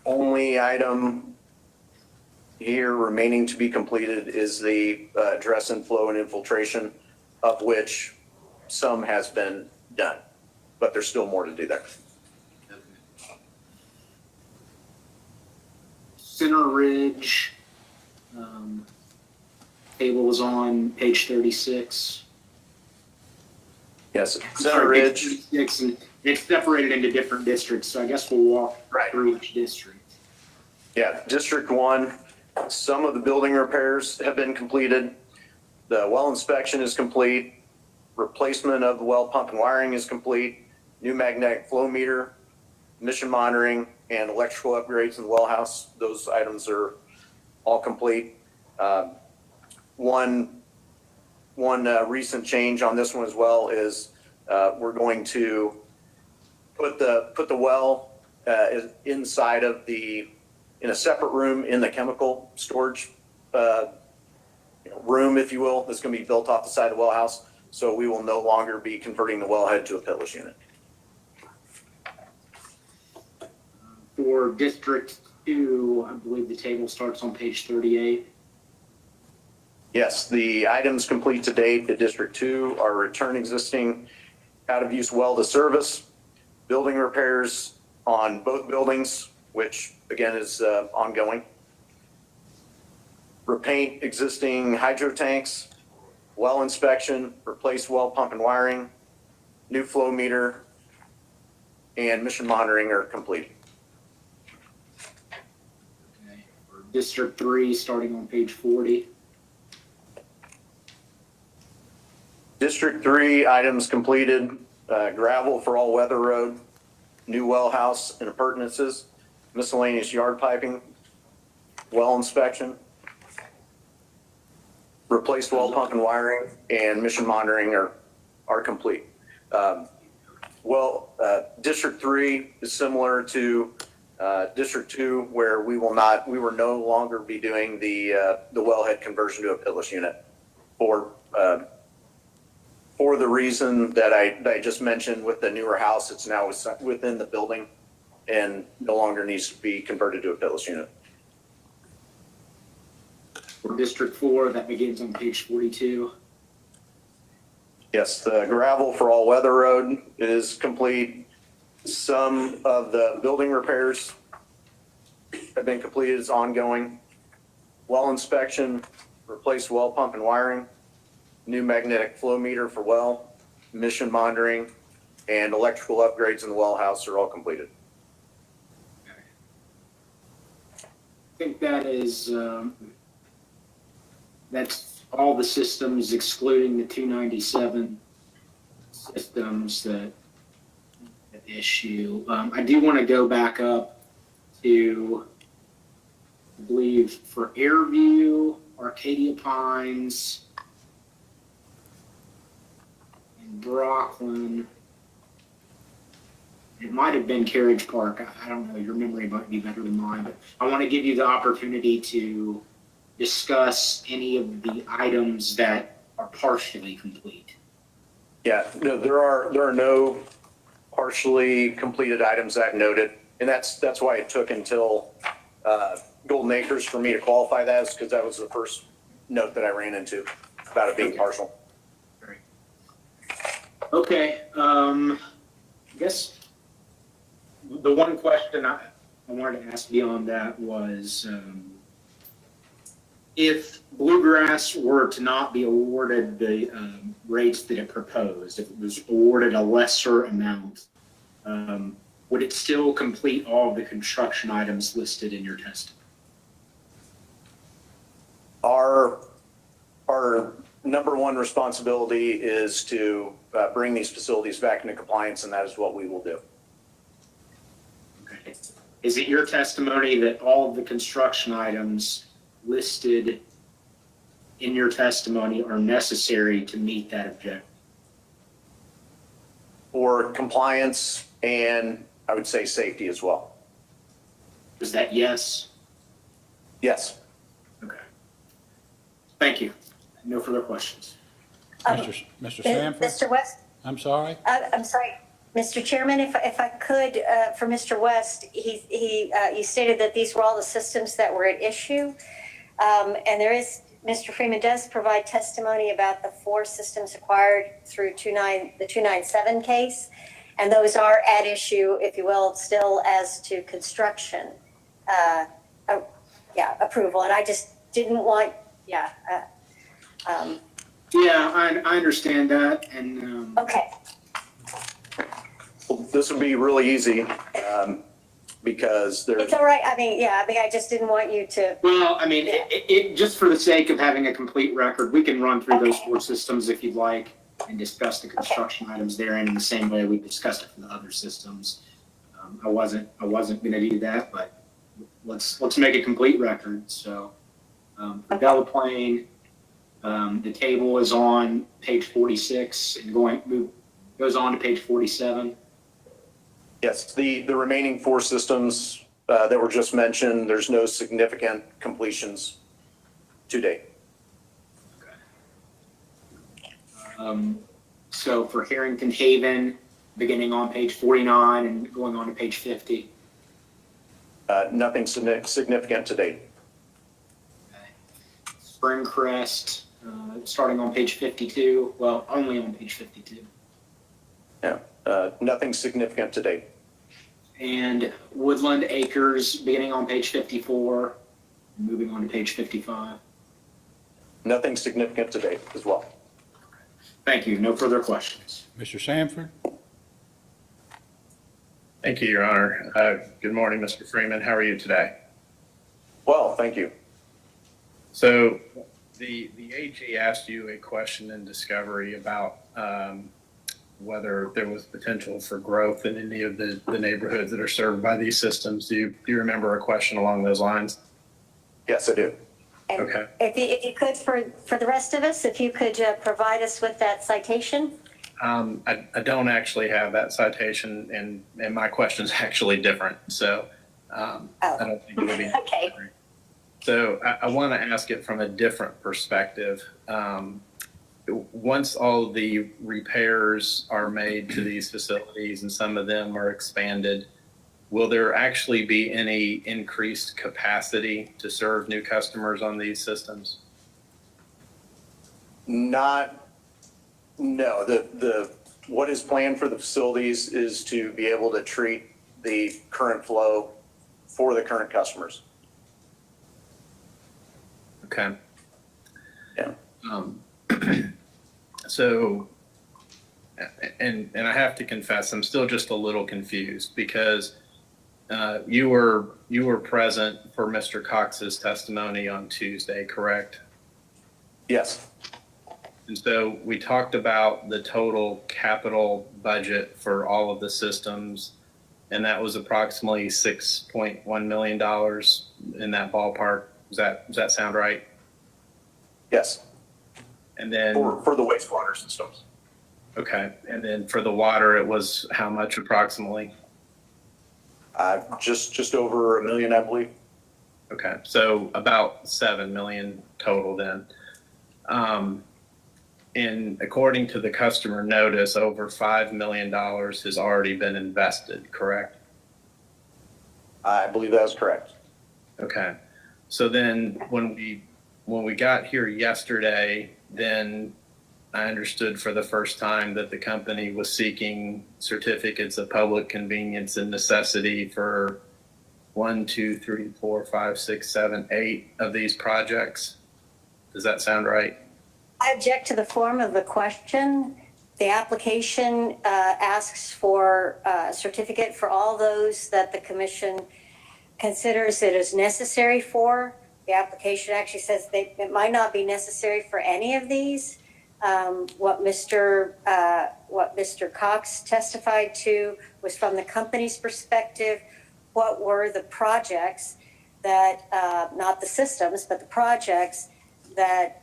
only item here remaining to be completed is the dress inflow and infiltration, of which some has been done, but there's still more to do there. Center Ridge, table is on page 36. Yes, I'm Center sorry, page Ridge, 36, and it's separated into different districts, so I guess we'll walk Right. through each district. yeah, District 1, some of the building repairs have been completed. The well inspection is complete. Replacement of the well pump and wiring is complete. New magnetic flow meter, mission monitoring, and electrical upgrades in the well house. Those items are all complete. One recent change on this one as well is we're going to put the well inside of in a separate room in the chemical storage room, if you will, that's going to be built off the side of the well house. So we will no longer be converting the wellhead to a pitless unit. For District 2, I believe the table starts on page 38. Yes, the items complete to date at District 2 are return existing out-of-use well to service, building repairs on both buildings, which again is ongoing, repaint existing hydro tanks, well inspection, replace well pump and wiring, new flow meter, and mission monitoring are complete. District 3, starting on page 40. District 3, items completed, gravel for all weather road, new well house and appurtenances, miscellaneous yard piping, well inspection, replaced well pump and wiring, and mission monitoring are complete. District 3 is similar to District 2, where we will no longer be doing the wellhead conversion to a pitless unit for the reason that I just mentioned with the newer house. It's now within the building and no longer needs to be converted to a pitless unit. For District 4, that begins on page 42. Yes, the gravel for all weather road is complete. Some of the building repairs have been completed, it's ongoing. Well inspection, replace well pump and wiring, new magnetic flow meter for well, mission monitoring, and electrical upgrades in the well house are all completed. I think that is, that's all the systems excluding the 297 systems that issue. I do want to go back up to, I believe, for Airview, Arcadia Pines, and Brooklyn. It might have been Carriage Park. I don't know. Your memory might be better than mine, but I want to give you the opportunity to discuss any of the items that are partially complete. Yeah, no, there are no partially completed items I've noted, and that's why it took until Golden Acres for me to qualify that, because that was the first note that I ran into about it being partial. Great. Okay, I guess the one question I wanted to ask beyond that was, if Bluegrass were to not be awarded the rates that it proposed, if it was awarded a lesser amount, would it still complete all of the construction items listed in your testimony? Our number one responsibility is to bring these facilities back into compliance, and that is what we will do. Okay. Is it your testimony that all of the construction items listed in your testimony are necessary to meet that objective? For compliance and I would say safety as well. Is that yes? Yes. Okay. Thank you. No further questions. Mr. Sanford? Mr. West, I'm sorry? I'm sorry, Mr. Chairman, if I could, for Mr. West, you stated that these were all the systems that were at issue. And Mr. Freeman does provide testimony about the 4 systems acquired through the 297 case. And those are at issue, if you will, still as to construction, approval. And I just didn't want, I understand that. And okay. Well, this would be really easy because there's. It's all right. I just didn't want you to. well, it just for the sake of having a complete record, we can run through those 4 systems if you'd like and discuss the construction items therein in the same way we discussed it for the other systems. I wasn't going to do that, but let's make a complete record. So for Delaplane, the table is on page 46 and goes on to page 47. Yes, the remaining 4 systems that were just mentioned, there's no significant completions to date. So for Harrington Haven, beginning on page 49 and going on to page 50. Nothing significant to date. Springcrest, starting on page 52. Well, only on page 52. Yeah, nothing significant to date. And Woodland Acres, beginning on page 54, and moving on to page 55. Nothing significant to date as well. Thank you. No further questions. Mr. Sanford? Thank you, Your Honor. Good morning, Mr. Freeman. How are you today? Well, thank you. So the AG asked you a question in discovery about whether there was potential for growth in any of the neighborhoods that are served by these systems. Do you remember a question along those lines? Yes, I do. And Okay. if you could, for the rest of us, if you could provide us with that citation? I don't actually have that citation, and my question's actually different. So I don't think it would be. Okay. So I want to ask it from a different perspective. Once all the repairs are made to these facilities and some of them are expanded, will there actually be any increased capacity to serve new customers on these systems? No, what is planned for the facilities is to be able to treat the current flow for the current customers. Okay. Yeah. So, and I have to confess, I'm still just a little confused because you were present for Mr. Cox's testimony on Tuesday, correct? Yes, And so we talked about the total capital budget for all of the systems, and that was approximately $6.1 million in that ballpark. Does that sound right? yes, And then, for the wastewater systems. okay, and then for the water, it was how much approximately? Just over $1 million, I believe. Okay, so about 7 million total then. And according to the customer notice, over $5 million has already been invested, correct? I believe that is correct. Okay, so then when we got here yesterday, then I understood for the first time that the company was seeking certificates of public convenience and necessity for 1, 2, 3, 4, 5, 6, 7, 8 of these projects. Does that sound right? I object to the form of the question. The application asks for a certificate for all those that the commission considers it is necessary for. The application actually says it might not be necessary for any of these. What Mr. Cox testified to was from the company's perspective, what were the projects that, not the systems, but the projects that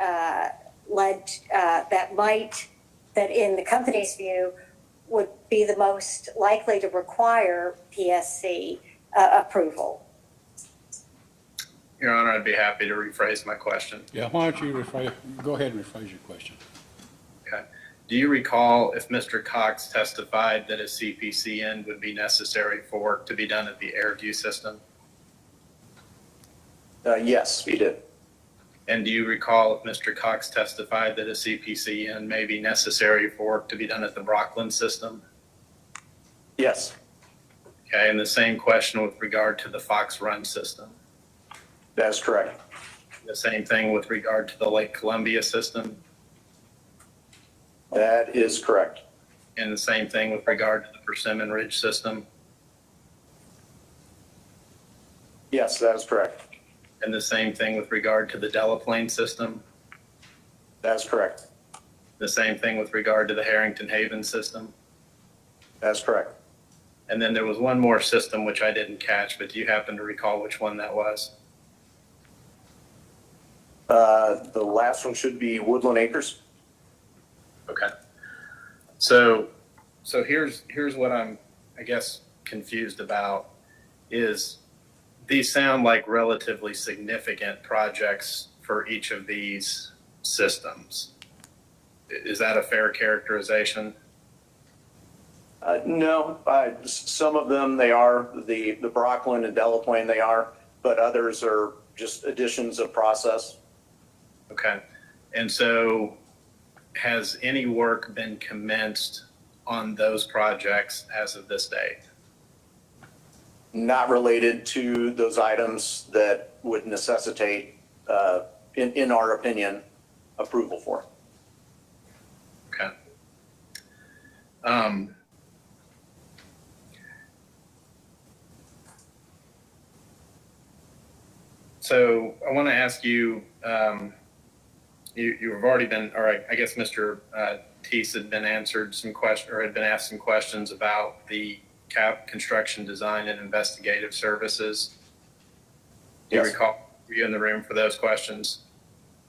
that in the company's view would be the most likely to require PSC approval. Your Honor, I'd be happy to rephrase my question. Yeah, why don't you go ahead and rephrase your question. Okay. Do you recall if Mr. Cox testified that a CPCN would be necessary for work to be done at the Airview system? Yes, we did. And do you recall if Mr. Cox testified that a CPCN may be necessary for work to be done at the Brockland system? Yes, Okay, and the same question with regard to the Fox Run system. that is correct. The same thing with regard to the Lake Columbia system, That is correct. and the same thing with regard to the Persimmon Ridge system, Yes, that is correct. and the same thing with regard to the Delaplane system, That is correct. the same thing with regard to the Harrington Haven system. That is correct. And then there was one more system which I didn't catch, but do you happen to recall which one that was? The last one should be Woodland Acres. Okay. So here's what I'm, I guess, confused about is these sound like relatively significant projects for each of these systems. Is that a fair characterization? No, some of them they are, the Brockland and Delaplane they are, but others are just additions of process. Okay. And so has any work been commenced on those projects as of this date? Not related to those items that would necessitate, in our opinion, approval for. Okay. So I want to ask you, you have already been, or I guess Mr. Teese had been answered some question, or had been asked some questions about the construction design and investigative services. Do you Yes. recall, were you in the room for those questions?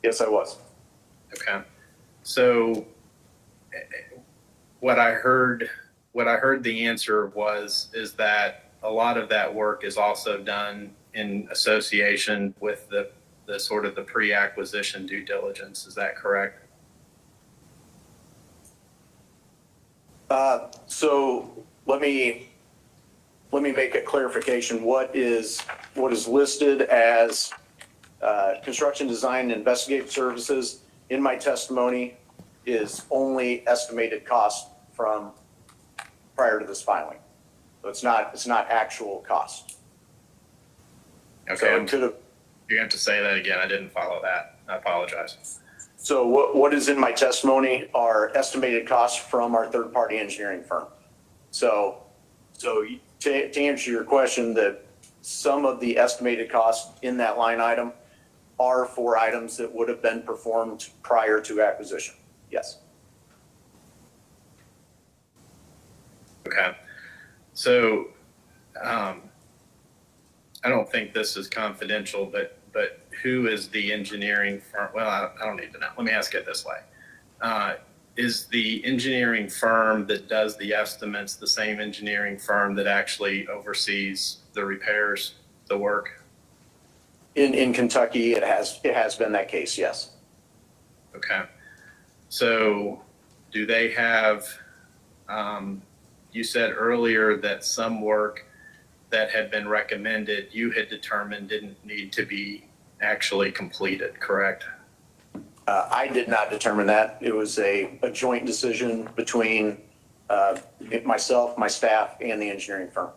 Yes, I was. Okay. So what I heard the answer is that a lot of that work is also done in association with the sort of the pre-acquisition due diligence. Is that correct? So let me make a clarification. What is listed as construction design and investigative services in my testimony is only estimated cost from prior to this filing. So it's not actual cost. Okay. So it could have. You have to say that again. I didn't follow that. I apologize. So what is in my testimony are estimated costs from our third-party engineering firm. So to answer your question, that some of the estimated costs in that line item are for items that would have been performed prior to acquisition. Yes. Okay. So I don't think this is confidential, but who is the engineering firm? Well, I don't need to know. Let me ask it this way. Is the engineering firm that does the estimates the same engineering firm that actually oversees the repairs, the work? In Kentucky, it has been that case, yes. Okay. So do they have, you said earlier that some work that had been recommended, you had determined didn't need to be actually completed, correct? I did not determine that. It was a joint decision between myself, my staff, and the engineering firm.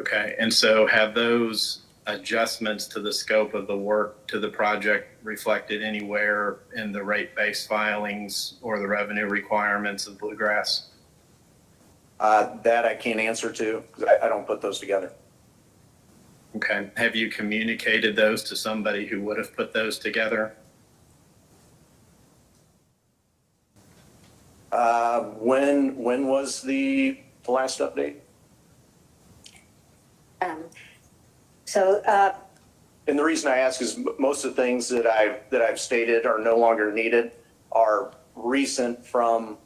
Okay, and so have those adjustments to the scope of the work to the project reflected anywhere in the rate-based filings or the revenue requirements of Bluegrass? That I can't answer to because I don't put those together. Okay, have you communicated those to somebody who would have put those together? When was the last update? And the reason I ask is most of the things that I've stated are no longer needed, are recent from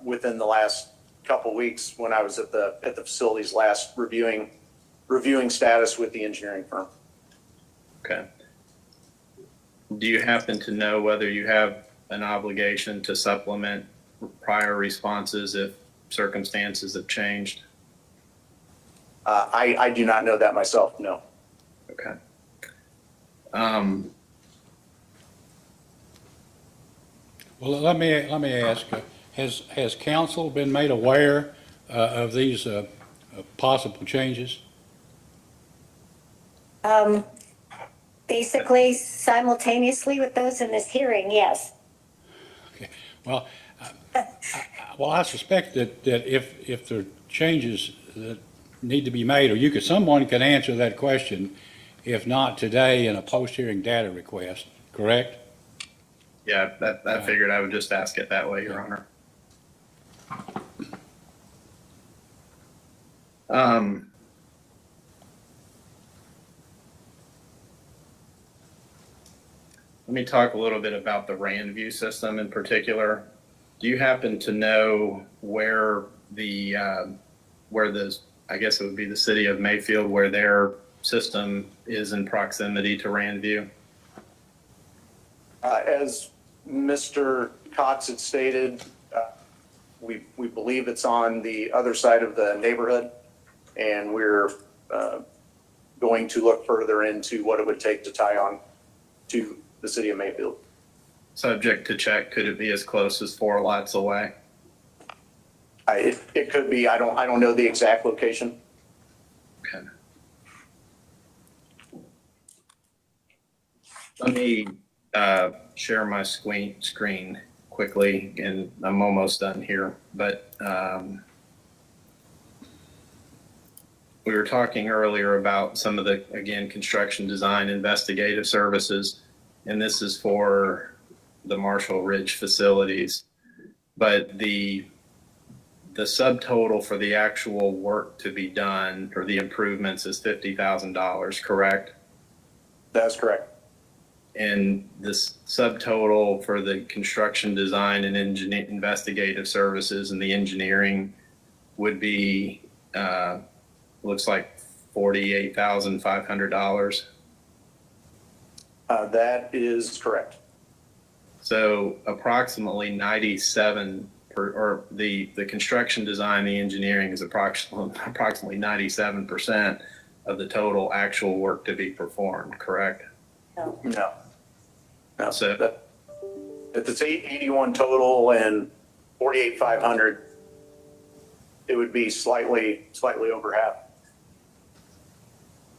within the last couple weeks when I was at the facilities last reviewing status with the engineering firm. Okay. Do you happen to know whether you have an obligation to supplement prior responses if circumstances have changed? I do not know that myself, no. Okay. Well, let me ask, has council been made aware of these possible changes? Basically simultaneously with those in this hearing, yes. Okay. Well, I suspect that if there are changes that need to be made, or someone could answer that question, if not today, in a post-hearing data request, correct? Yeah, I figured I would just ask it that way, Your Honor. Let me talk a little bit about the RAND view system in particular. Do you happen to know where I guess it would be the city of Mayfield, where their system is in proximity to RAND view? As Mr. Cox had stated, we believe it's on the other side of the neighborhood, and we're going to look further into what it would take to tie on to the city of Mayfield. Subject to check, could it be as close as 4 lots away? It could be. I don't know the exact location. Okay. Let me share my screen quickly, and I'm almost done here. But we were talking earlier about some of the, again, construction design investigative services, and this is for the Marshall Ridge facilities. But the subtotal for the actual work to be done or the improvements is $50,000, correct? That's correct. And this subtotal for the construction design and investigative services and the engineering would be, looks like $48,500. That is correct. So approximately 97 or the construction design, the engineering is approximately 97% of the total actual work to be performed, correct? No. No. So- If it's 881 total and 48,500, it would be slightly over half.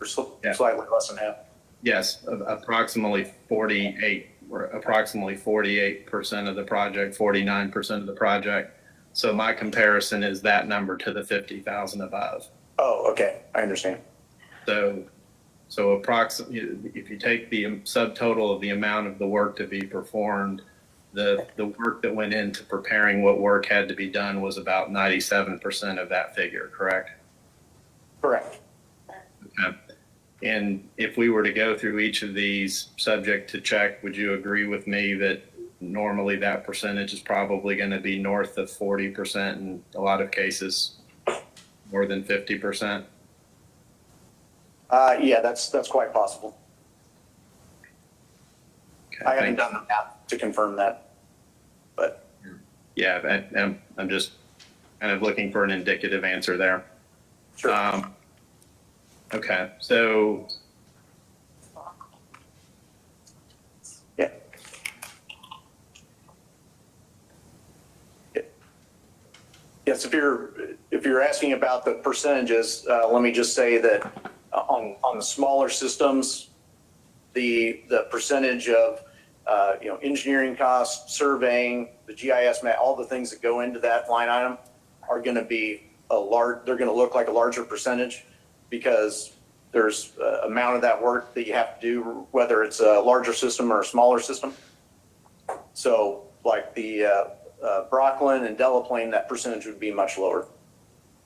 Or Yeah. slightly less than half. Yes, approximately 48% of the project, 49% of the project. So my comparison is that number to the 50,000 above. Oh, okay. I understand. So approximately, if you take the subtotal of the amount of the work to be performed, the work that went into preparing what work had to be done was about 97% of that figure, correct? Correct. Okay. And if we were to go through each of these subject to check, would you agree with me that normally that percentage is probably going to be north of 40%, in a lot of cases more than 50%? Yeah, that's quite possible. Okay, I haven't done the math to confirm that, but yeah, I'm just kind of looking for an indicative answer there. sure. Okay, so Yeah. Yes, if you're asking about the percentages, let me just say that on the smaller systems, the percentage of engineering costs, surveying, the GIS map, all the things that go into that line item are going to be they're going to look like a larger percentage because there's amount of that work that you have to do, whether it's a larger system or a smaller system. So like the Brooklyn and Delaplane, that percentage would be much lower.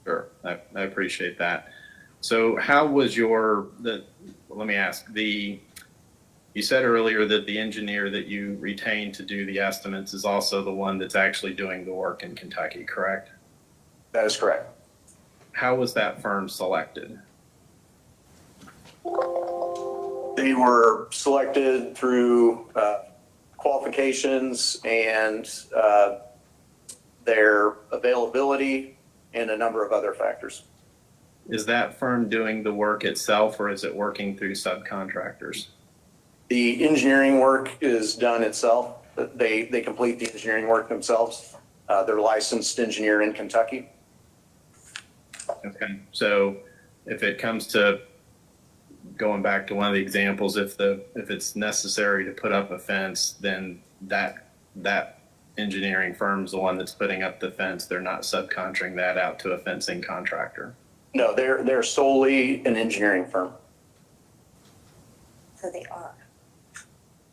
sure, I appreciate that. So how was let me ask, you said earlier that the engineer that you retained to do the estimates is also the one that's actually doing the work in Kentucky, correct? That is correct. How was that firm selected? They were selected through qualifications and their availability and a number of other factors. Is that firm doing the work itself or is it working through subcontractors? The engineering work is done itself. They complete the engineering work themselves. They're a licensed engineer in Kentucky. Okay, so if it comes to going back to one of the examples, if it's necessary to put up a fence, then that engineering firm's the one that's putting up the fence. They're not subcontracting that out to a fencing contractor. No, they're solely an engineering firm. So they are.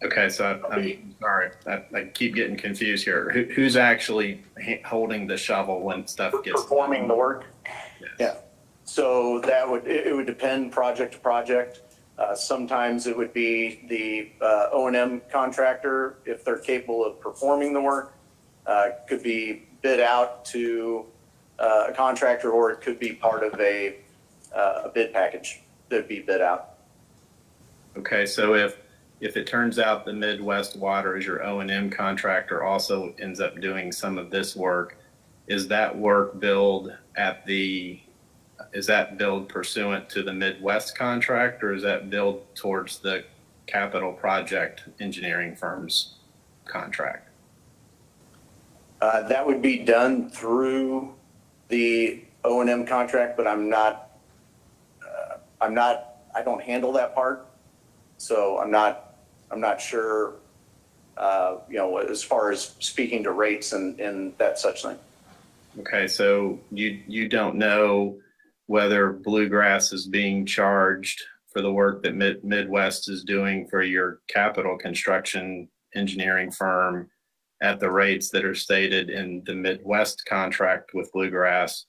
Okay, so I'm sorry, I keep getting confused here. Who's actually holding the shovel when stuff gets Performing the work. Yes. Yeah. So it would depend project to project. Sometimes it would be the O&M contractor, if they're capable of performing the work. Could be bid out to a contractor, or it could be part of a bid package that'd be bid out. Okay, so if it turns out the Midwest Water as your O&M contractor also ends up doing some of this work, is that work billed pursuant to the Midwest contract, or is that billed towards the capital project engineering firm's contract? That would be done through the O&M contract, but I don't handle that part. So I'm not sure, as far as speaking to rates and that such thing. Okay, so you don't know whether Bluegrass is being charged for the work that Midwest is doing for your capital construction engineering firm at the rates that are stated in the Midwest contract with Bluegrass,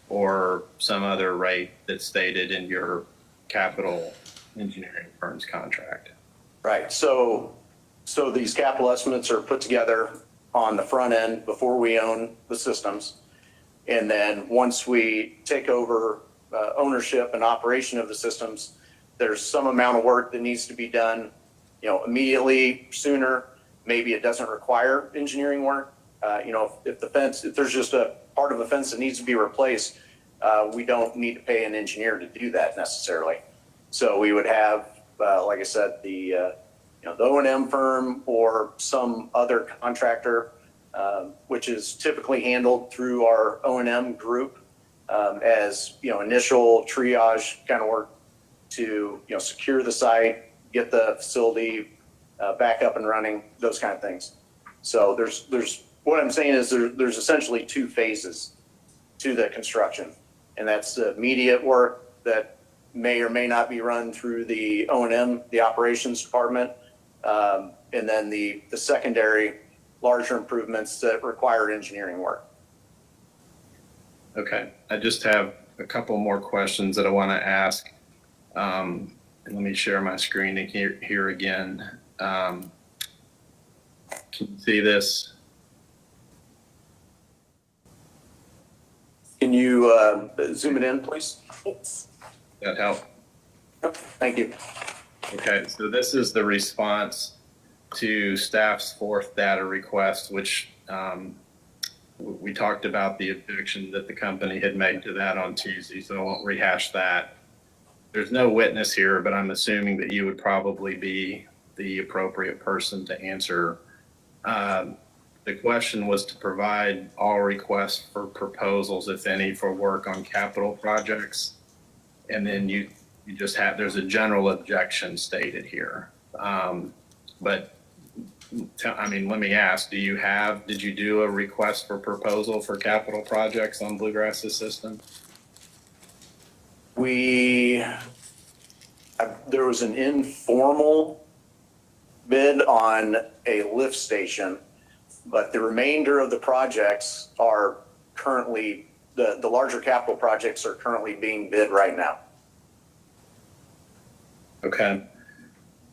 or some other rate that's stated in your capital engineering firm's contract. Right. So these capital estimates are put together on the front end before we own the systems. And then once we take over ownership and operation of the systems, there's some amount of work that needs to be done, immediately, sooner. Maybe it doesn't require engineering work. If there's just a part of a fence that needs to be replaced, we don't need to pay an engineer to do that necessarily. So we would have, like I said, the O&M firm or some other contractor, which is typically handled through our O&M group, as initial triage kind of work to secure the site, get the facility back up and running, those kind of things. So there's what I'm saying is there's essentially two phases to the construction, and that's the immediate work that may or may not be run through the O&M, the operations department, and then the secondary larger improvements that require engineering work. Okay, I just have a couple more questions that I want to ask. And let me share my screen here again. Can you see this? Can you zoom it in, please? It's, That help? Yep, thank you. Okay, so this is the response to staff's fourth data request, which we talked about the objection that the company had made to that on Tuesday, so I won't rehash that. There's no witness here, but I'm assuming that you would probably be the appropriate person to answer. The question was to provide all requests for proposals, if any, for work on capital projects. And then you just have, there's a general objection stated here. But let me ask, did you do a request for proposal for capital projects on Bluegrass's system? There was an informal bid on a lift station, but the remainder of the projects are currently, the larger capital projects are currently being bid right now. Okay.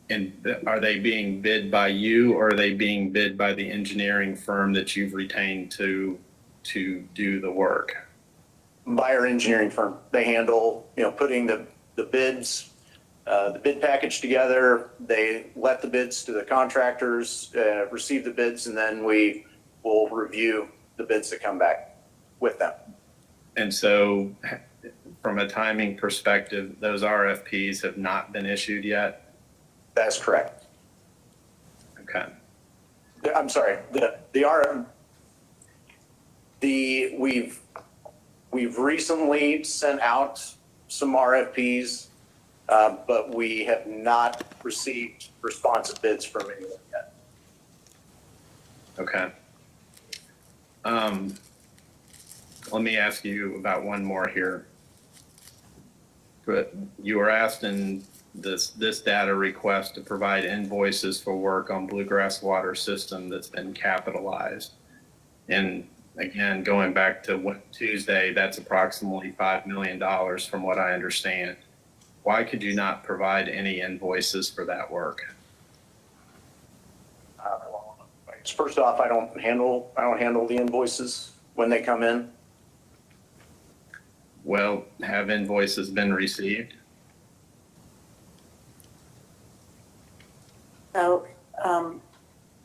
And are they being bid by you, or are they being bid by the engineering firm that you've retained to do the work? By our engineering firm. They handle, putting the bids, the bid package together. They let the bids to the contractors, receive the bids, and then we will review the bids that come back with them. And so from a timing perspective, those RFPs have not been issued yet? That's correct. Okay. I'm sorry, we've recently sent out some RFPs, but we have not received responsive bids from anyone yet. Okay. Let me ask you about one more here. But you were asked in this data request to provide invoices for work on Bluegrass water system that's been capitalized. And again, going back to Tuesday, that's approximately $5 million from what I understand. Why could you not provide any invoices for that work? First off, I don't handle the invoices when they come in. Well, have invoices been received? so,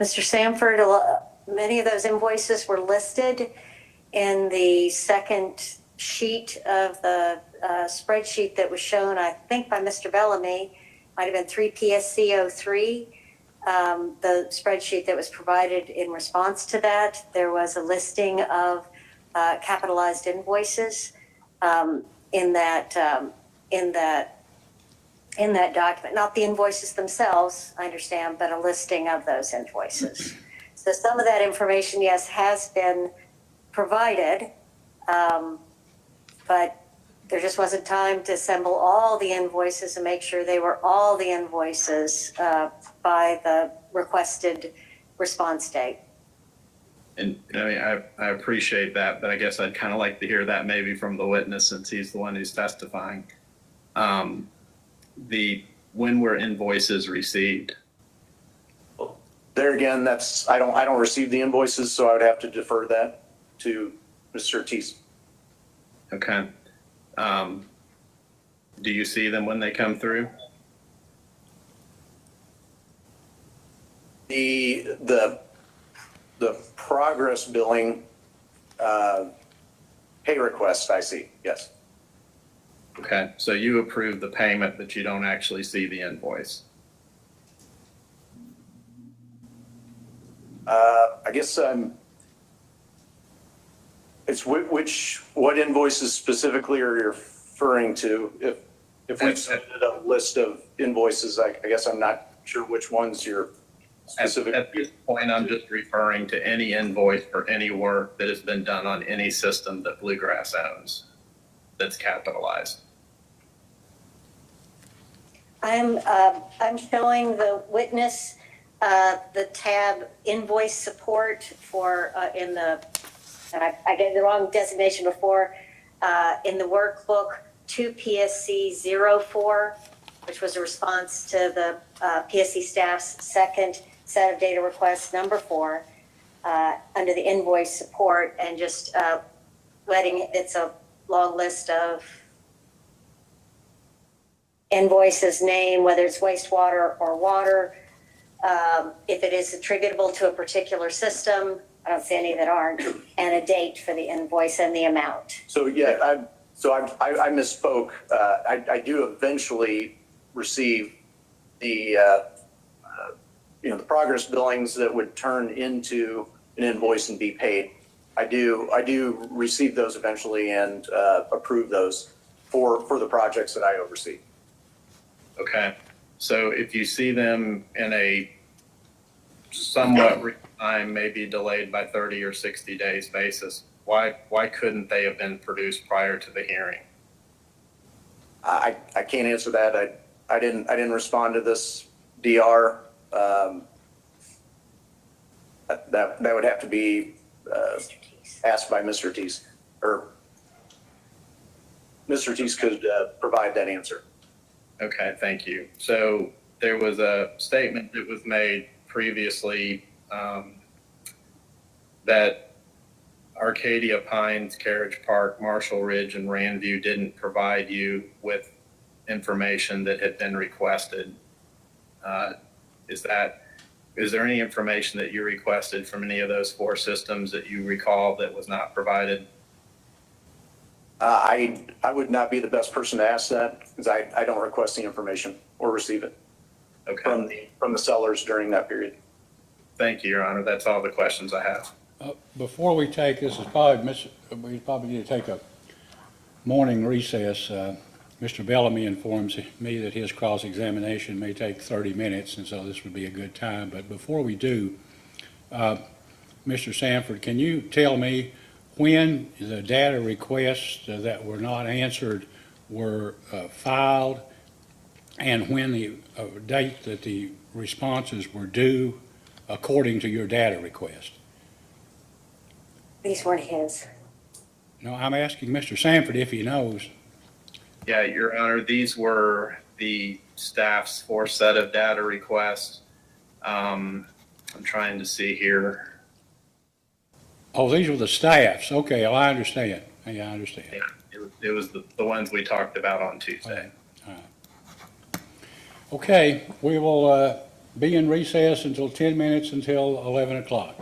Mr. Sanford, many of those invoices were listed in the second sheet of the spreadsheet that was shown, I think by Mr. Bellamy, might have been 3 PSC 03. The spreadsheet that was provided in response to that, there was a listing of capitalized invoices in that document. Not the invoices themselves, I understand, but a listing of those invoices. So some of that information, yes, has been provided, but there just wasn't time to assemble all the invoices and make sure they were all the invoices by the requested response date. And I mean, I appreciate that, but I guess I'd kind of like to hear that maybe from the witness since he's the one who's testifying. When were invoices received? There again, I don't receive the invoices, so I would have to defer that to Mr. Ortiz. Okay. Do you see them when they come through? The progress billing pay request, I see, yes. Okay, so you approve the payment, but you don't actually see the invoice. I guess it's what invoices specifically are you referring to? If we've submitted a list of invoices, I guess I'm not sure which ones you're specific. At this point, I'm just referring to any invoice for any work that has been done on any system that Bluegrass owns that's capitalized. I'm showing the witness the tab invoice support for in the, and I get the wrong designation before, in the workbook 2 PSC 04, which was a response to the PSC staff's second set of data requests, number 4, under the invoice support, and just it's a long list of invoices, name, whether it's wastewater or water, if it is attributable to a particular system, I don't see any that aren't, and a date for the invoice and the amount. So yeah, I misspoke. I do eventually receive the the progress billings that would turn into an invoice and be paid. I do receive those eventually and approve those for the projects that I oversee. Okay, so if you see them in a somewhat real time, maybe delayed by 30 or 60 days basis, why couldn't they have been produced prior to the hearing? I can't answer that. I didn't respond to this DR. That would have to be asked by Mr. Ortiz, or Mr. Ortiz could provide that answer. Okay, thank you. So there was a statement that was made previously that Arcadia Pines, Carriage Park, Marshall Ridge, and Randview didn't provide you with information that had been requested. Is there any information that you requested from any of those 4 systems that you recall that was not provided? I would not be the best person to ask that because I don't request the information or receive it from the sellers during that period. Thank you, Your Honor. That's all the questions I have. Before we take, we probably need to take a morning recess. Mr. Bellamy informs me that his cross-examination may take 30 minutes, and so this would be a good time. But before we do, Mr. Sanford, can you tell me when the data requests that were not answered were filed, and when the date that the responses were due according to your data request? These weren't his. No, I'm asking Mr. Sanford if he knows. Yeah, Your Honor, these were the staff's 4 set of data requests. I'm trying to see here. Oh, these were the staffs. Okay, well, I understand. Yeah, I understand. Yeah, it was the ones we talked about on Tuesday. All right. Okay, we will be in recess until 10 minutes until 11 o'clock.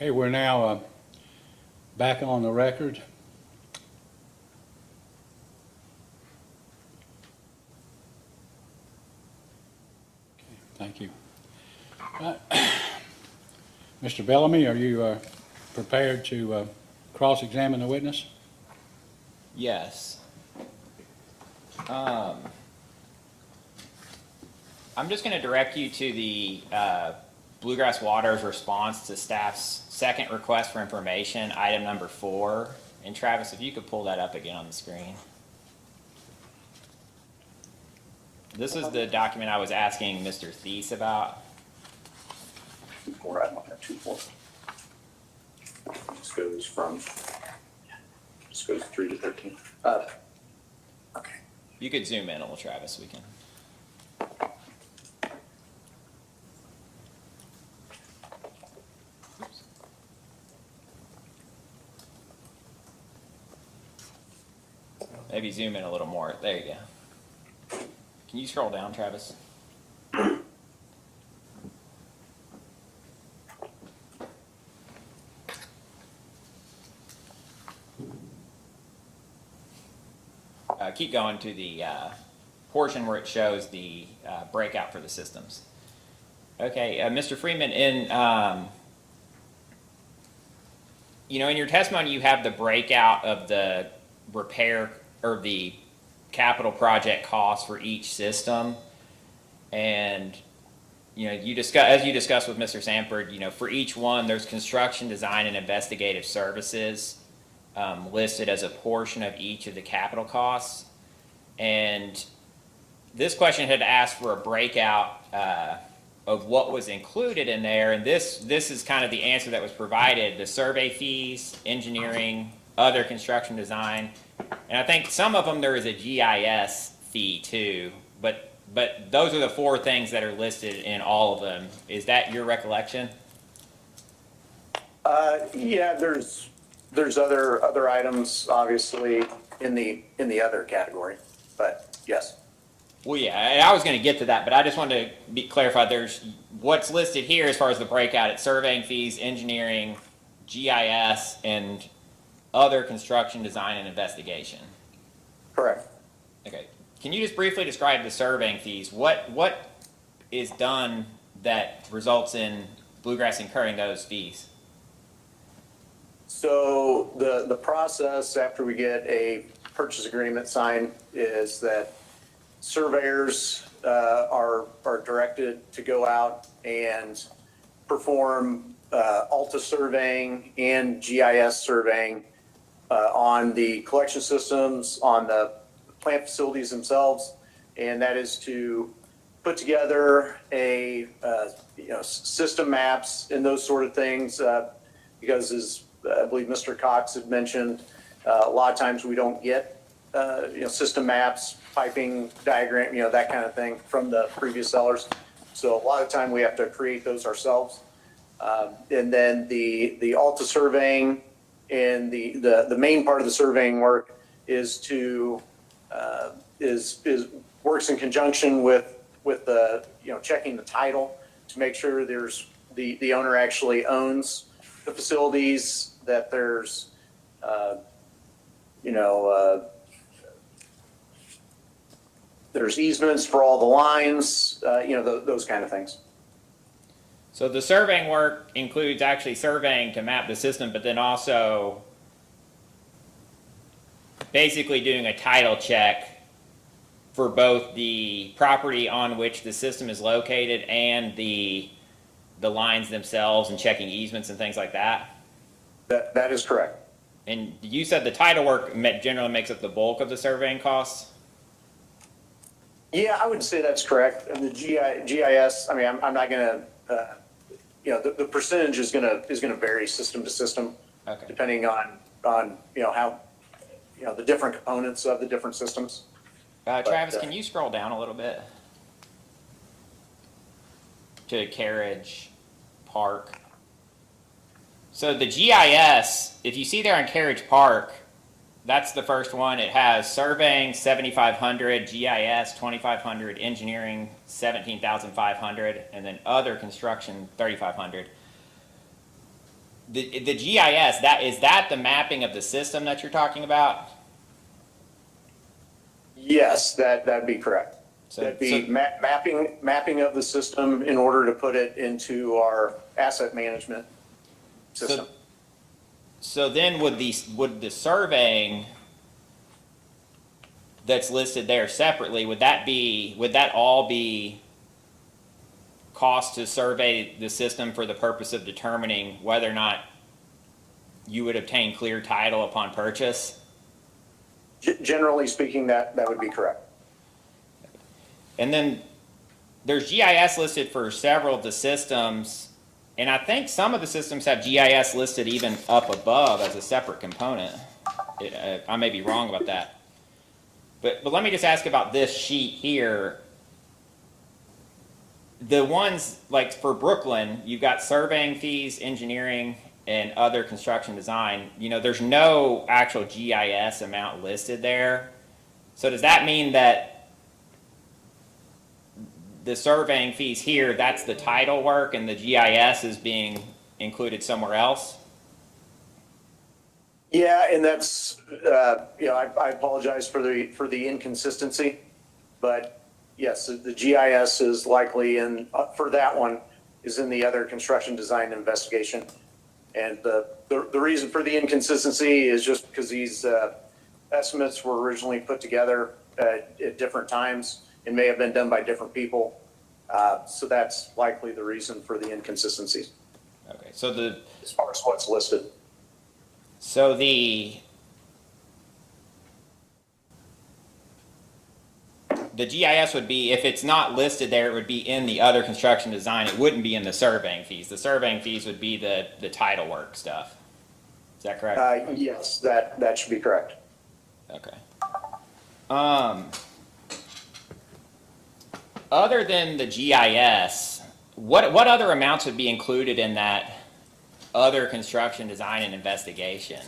Okay, we're now back on the record. Okay, thank you. Mr. Bellamy, are you prepared to cross-examine the witness? Yes. I'm just going to direct you to the Bluegrass Water's response to staff's second request for information, item number 4. And Travis, if you could pull that up again on the screen. This is the document I was asking Mr. Thies about. 2-4, I don't have 2-4. This goes 3 to 13. Okay. You could zoom in a little, Travis, we can. Maybe zoom in a little more. There you go. Can you scroll down, Travis? Keep going to the portion where it shows the breakout for the systems. Okay, Mr. Freeman, in in your testimony, you have the breakout of the repair or the capital project costs for each system, and as you discussed with Mr. Sanford, for each one, there's construction, design, and investigative services listed as a portion of each of the capital costs. And this question had asked for a breakout of what was included in there, and this is kind of the answer that was provided: the survey fees, engineering, other construction design, and I think some of them there is a GIS fee too, but those are the 4 things that are listed in all of them. Is that your recollection? Yeah, there's other items obviously in the other category, but yes. Well, yeah, and I was going to get to that, but I just wanted to be clarified. There's what's listed here as far as the breakout: it's surveying fees, engineering, GIS, and other construction, design, and investigation. Correct. Okay. Can you just briefly describe the surveying fees? What is done that results in Bluegrass incurring those fees? So the process after we get a purchase agreement signed is that surveyors are directed to go out and perform Alta surveying and GIS surveying on the collection systems, on the plant facilities themselves, and that is to put together a system maps and those sort of things, because as I believe Mr. Cox had mentioned, a lot of times we don't get system maps, piping diagram, that kind of thing from the previous sellers. So a lot of time we have to create those ourselves. And then the Alta surveying and the main part of the surveying work is works in conjunction with the checking the title to make sure the owner actually owns the facilities, that there's there's easements for all the lines, those kind of things. So the surveying work includes actually surveying to map the system, but then also basically doing a title check for both the property on which the system is located and the lines themselves, and checking easements and things like that. That is correct. And you said the title work generally makes up the bulk of the surveying costs? Yeah, I would say that's correct. And the GIS, I mean, I'm not going to, the percentage is going to vary system to system, Okay. depending on how, the different components of the different systems. Travis, can you scroll down a little bit to Carriage Park? So the GIS, if you see there on Carriage Park, that's the first one. It has surveying 7,500, GIS 2,500, engineering 17,500, and then other construction 3,500. the GIS, is that the mapping of the system that you're talking about? Yes, that'd be correct. So, That'd be mapping of the system in order to put it into our asset management system. so then would the surveying that's listed there separately, would that all be cost to survey the system for the purpose of determining whether or not you would obtain clear title upon purchase? Generally speaking, that would be correct. And then there's GIS listed for several of the systems, and I think some of the systems have GIS listed even up above as a separate component. I may be wrong about that. But let me just ask about this sheet here. The ones, like for Brooklyn, you've got surveying fees, engineering, and other construction design. You know, there's no actual GIS amount listed there. So does that mean that the surveying fees here, that's the title work, and the GIS is being included somewhere else? Yeah, and that's, I apologize for the inconsistency, but yes, the GIS is likely for that one, is in the other construction design investigation. And the reason for the inconsistency is just because these estimates were originally put together at different times and may have been done by different people. So that's likely the reason for the inconsistencies. Okay, so as far as what's listed. So the GIS would be, if it's not listed there, it would be in the other construction design. It wouldn't be in the surveying fees. The surveying fees would be the title work stuff. Is that correct? Yes, that should be correct. Okay. Other than the GIS, what other amounts would be included in that other construction design and investigation?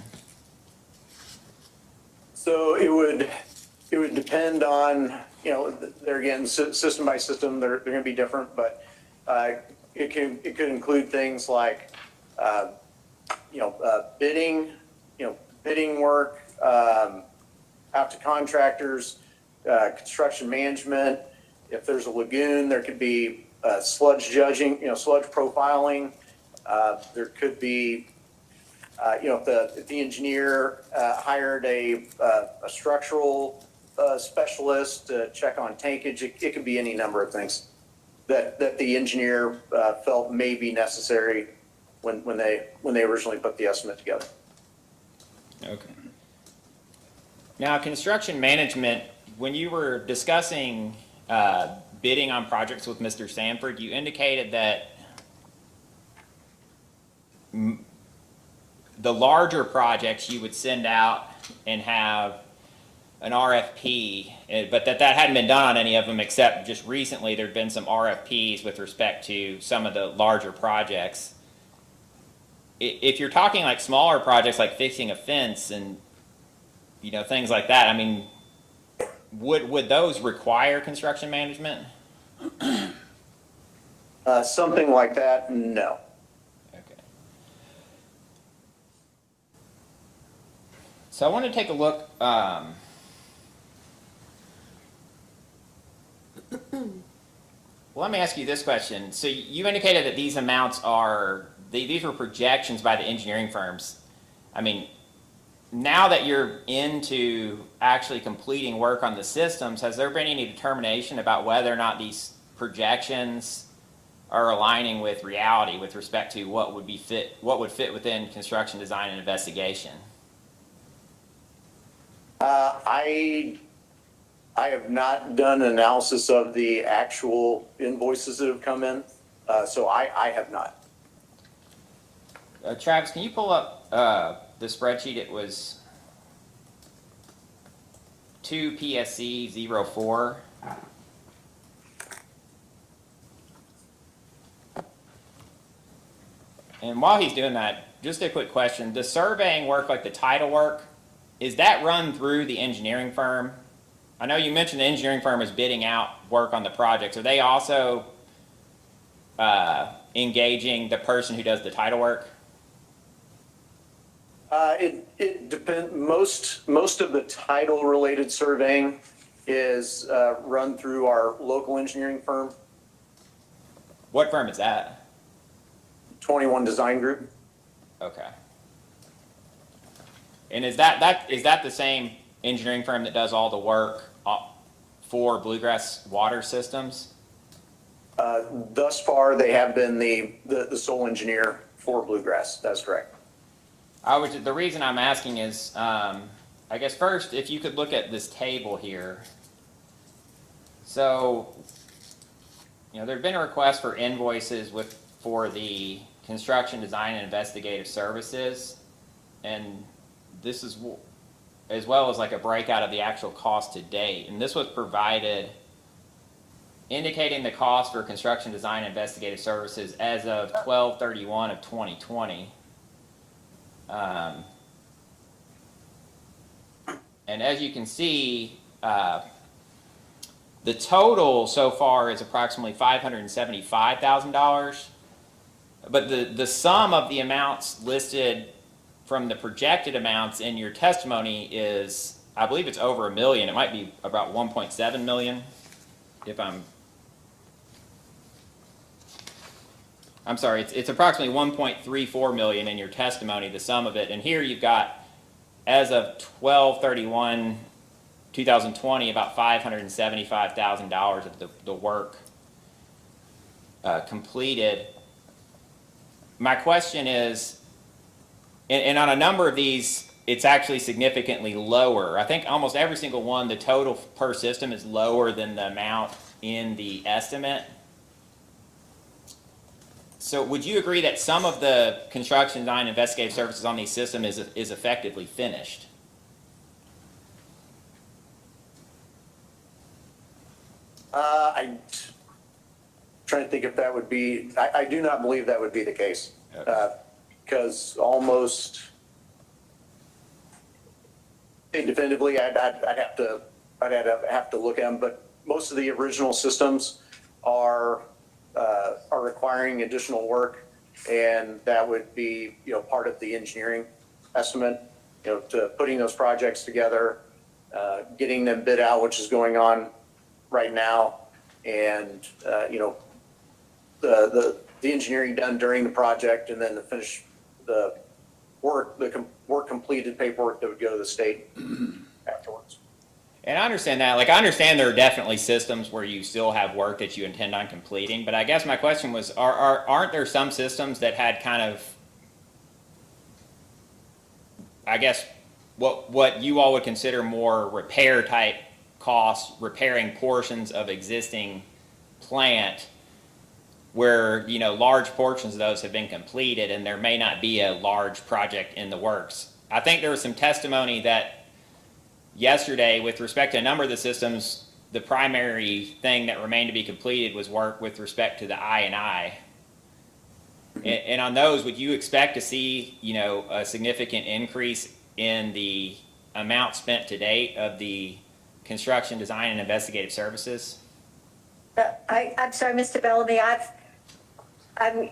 So it would depend on, they're again, system by system, they're going to be different, but it could include things like, bidding work, out to contractors, construction management. If there's a lagoon, there could be sludge judging, sludge profiling. There could be, if the engineer hired a structural specialist to check on tankage, it could be any number of things that the engineer felt may be necessary when they originally put the estimate together. Okay. Now, construction management, when you were discussing bidding on projects with Mr. Sanford, you indicated that the larger projects you would send out and have an RFP, but that hadn't been done on any of them, except just recently there'd been some RFPs with respect to some of the larger projects. If you're talking like smaller projects like fixing a fence and things like that, I mean, would those require construction management? Something like that, no. Okay. So I want to take a look. Let me ask you this question. So you indicated that these amounts these were projections by the engineering firms. I mean, now that you're into actually completing work on the systems, has there been any determination about whether or not these projections are aligning with reality with respect to what would fit within construction design and investigation? I have not done an analysis of the actual invoices that have come in, so I have not. Travis, can you pull up the spreadsheet? It was 2 PSC 04. And while he's doing that, just a quick question. The surveying work, like the title work, is that run through the engineering firm? I know you mentioned the engineering firm is bidding out work on the projects. Are they also engaging the person who does the title work? It depends, most of the title-related surveying is run through our local engineering firm, What firm is that? 21 Design Group. Okay. And is that the same engineering firm that does all the work for Bluegrass water systems? Thus far, they have been the sole engineer for Bluegrass. That's correct. The reason I'm asking is, I guess first, if you could look at this table here. So, there've been a request for invoices for the construction, design, and investigative services, and this is as well as like a breakout of the actual cost to date. And this was provided indicating the cost for construction, design, and investigative services as of 12/31 of 2020. And as you can see, the total so far is approximately $575,000, but the sum of the amounts listed from the projected amounts in your testimony is, I believe it's over $1 million. It might be about 1.7 million, if I'm sorry, it's approximately 1.34 million in your testimony, the sum of it. And here you've got, as of 12/31/2020, about $575,000 of the work completed. My question is, and on a number of these, it's actually significantly lower. I think almost every single one, the total per system is lower than the amount in the estimate. So would you agree that some of the construction, design, investigative services on these systems is effectively finished? I'm trying to think if that would be, I do not believe that would be the case. Okay. Because almost definitively, I'd have to look at them, but most of the original systems are requiring additional work, and that would be, part of the engineering estimate, to putting those projects together, getting them bid out, which is going on right now, and, the engineering done during the project, and then the work completed paperwork that would go to the state afterwards. And I understand that. Like, I understand there are definitely systems where you still have work that you intend on completing, but I guess my question was, aren't there some systems that had kind of, I guess, what you all would consider more repair type costs, repairing portions of existing plant where, large portions of those have been completed and there may not be a large project in the works? I think there was some testimony that yesterday, with respect to a number of the systems, the primary thing that remained to be completed was work with respect to the I&I. And on those, would you expect to see, a significant increase in the amount spent to date of the construction, design, and investigative services? I'm sorry, Mr. Bellamy,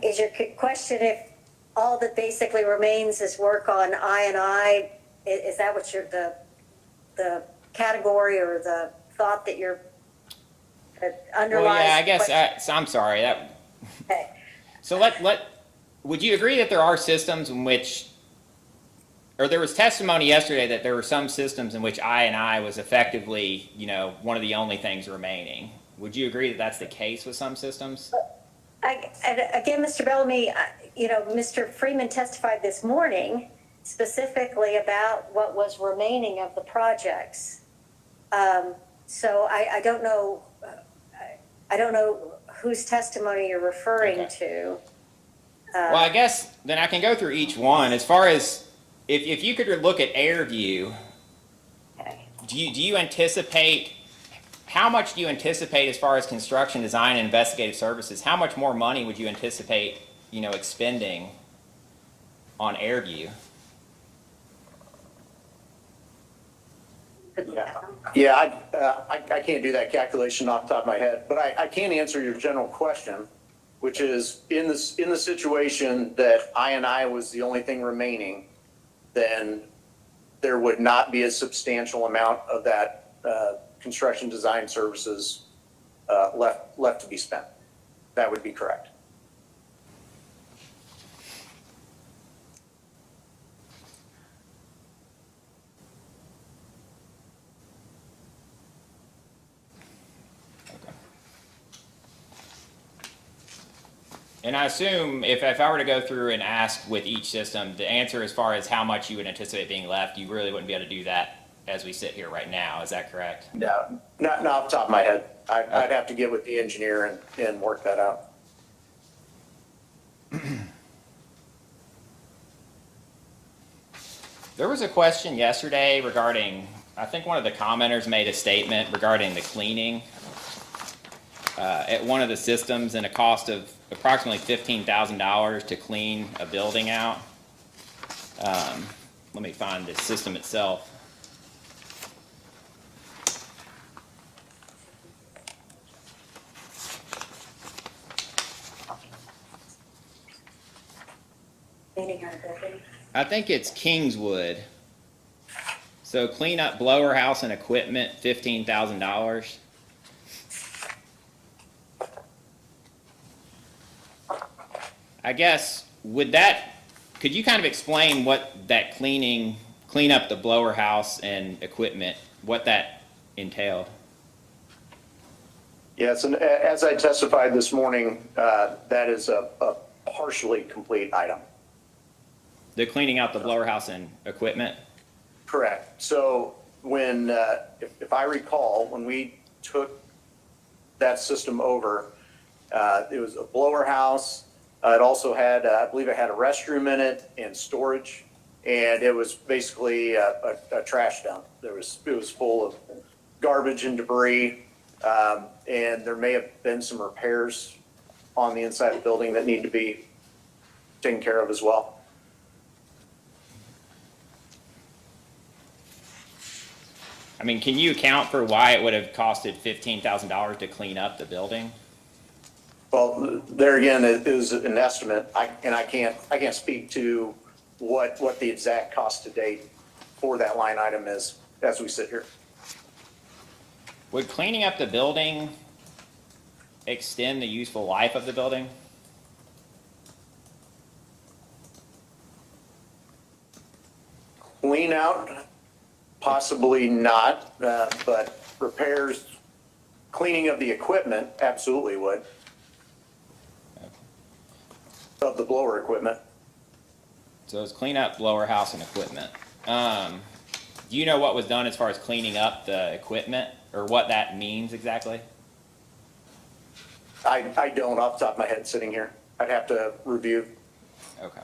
is your question if all that basically remains is work on I&I? Is that what the category or the thought that underlies? Well, yeah, I guess I'm sorry. Okay. So would you agree that there are systems in which, or there was testimony yesterday that there were some systems in which I&I was effectively, one of the only things remaining? Would you agree that that's the case with some systems? Again, Mr. Bellamy, Mr. Freeman testified this morning specifically about what was remaining of the projects. So I don't know. I don't know whose testimony you're referring to. Well, I guess then I can go through each one. As far as if you could look at Airview, Okay. do you anticipate? How much do you anticipate as far as construction, design, and investigative services? How much more money would you anticipate, expending on Airview? Yeah, I can't do that calculation off the top of my head, but I can answer your general question, which is in the situation that I&I was the only thing remaining, then there would not be a substantial amount of that construction design services left to be spent. That would be correct. And I assume if I were to go through and ask with each system, the answer as far as how much you would anticipate being left, you really wouldn't be able to do that as we sit here right now. Is that correct? No, not off the top of my head. I'd have to get with the engineer and work that out. There was a question yesterday regarding, I think one of the commenters made a statement regarding the cleaning at one of the systems and a cost of approximately $15,000 to clean a building out. Let me find the system itself. Cleaning our building. I think it's Kingswood. So clean up blower house and equipment, $15,000. I guess, could you kind of explain what that clean up the blower house and equipment, what that entailed? Yes, and as I testified this morning, that is a partially complete item. The cleaning out the blower house and equipment? Correct. So when, if I recall, when we took that system over, it was a blower house. It also had, I believe it had a restroom in it and storage, and it was basically a trash dump. It was full of garbage and debris, and there may have been some repairs on the inside of the building that need to be taken care of as well. I mean, can you account for why it would have costed $15,000 to clean up the building? Well, there again, it is an estimate, and I can't speak to what the exact cost to date for that line item is as we sit here. Would cleaning up the building extend the useful life of the building? Clean out, possibly not, but repairs, cleaning of the equipment, absolutely would. Of the blower equipment. So it's clean up blower house and equipment. Do you know what was done as far as cleaning up the equipment, or what that means exactly? I don't off the top of my head sitting here. I'd have to review. Okay.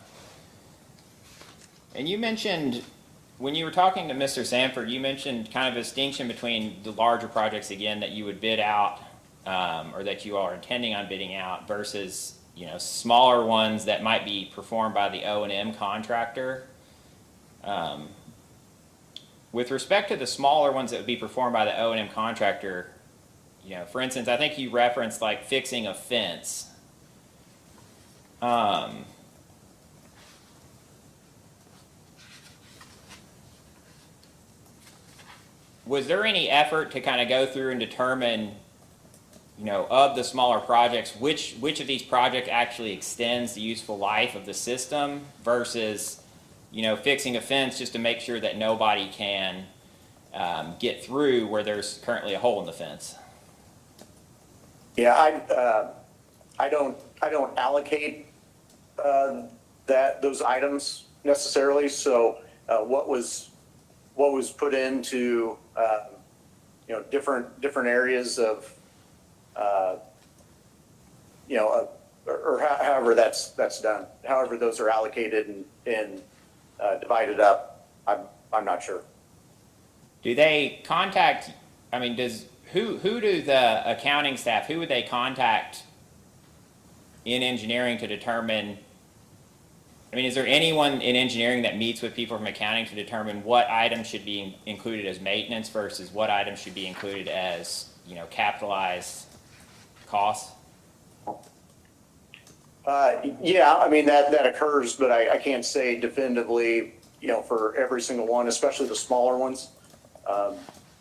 And you mentioned, when you were talking to Mr. Sanford, you mentioned kind of a distinction between the larger projects, again, that you would bid out, or that you are intending on bidding out, versus, you know, smaller ones that might be performed by the O&M contractor. With respect to the smaller ones that would be performed by the O&M contractor, you know, for instance, I think you referenced like fixing a fence. Was there any effort to kind of go through and determine, you know, of the smaller projects, which of these projects actually extends the useful life of the system versus, you know, fixing a fence just to make sure that nobody can get through where there's currently a hole in the fence? Yeah, I don't allocate those items necessarily. So what was put into you know, different areas of you know, or however that's done. However those are allocated and divided up, I'm not sure. Do they contact, I mean, who do the accounting staff, who would they contact in engineering to determine, I mean, is there anyone in engineering that meets with people from accounting to determine what items should be included as maintenance versus what items should be included as, you know, capitalized costs? Yeah, I mean, that occurs, but I can't say definitively for every single one, especially the smaller ones.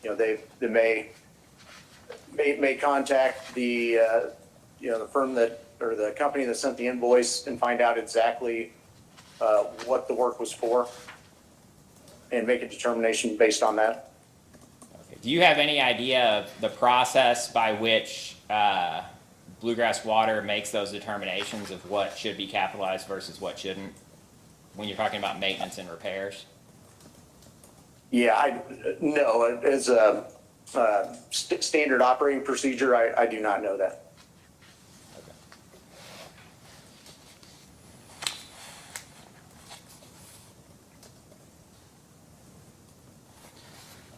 They may contact the firm or the company that sent the invoice and find out exactly what the work was for and make a determination based on that. Okay. Do you have any idea of the process by which Bluegrass Water makes those determinations of what should be capitalized versus what shouldn't, when you're talking about maintenance and repairs? Yeah, no, as a standard operating procedure, I do not know that.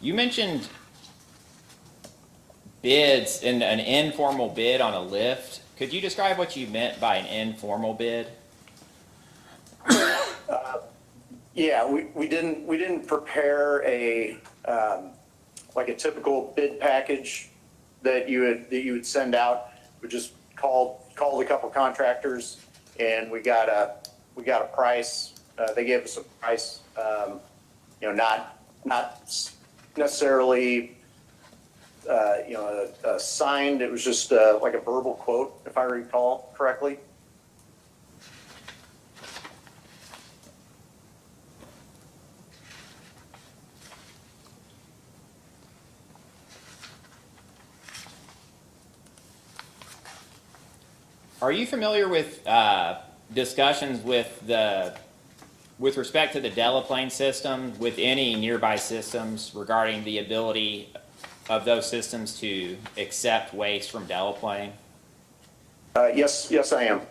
You mentioned bids and an informal bid on a lift. Could you describe what you meant by an informal bid? Yeah, we didn't prepare like a typical bid package that you would send out. We just called a couple contractors and we got a price. They gave us a price, not necessarily signed. It was just like a verbal quote, if I recall correctly. Are you familiar with discussions with respect to the Delaplane system with any nearby systems regarding the ability of those systems to accept waste from Delaplane? Yes, I am.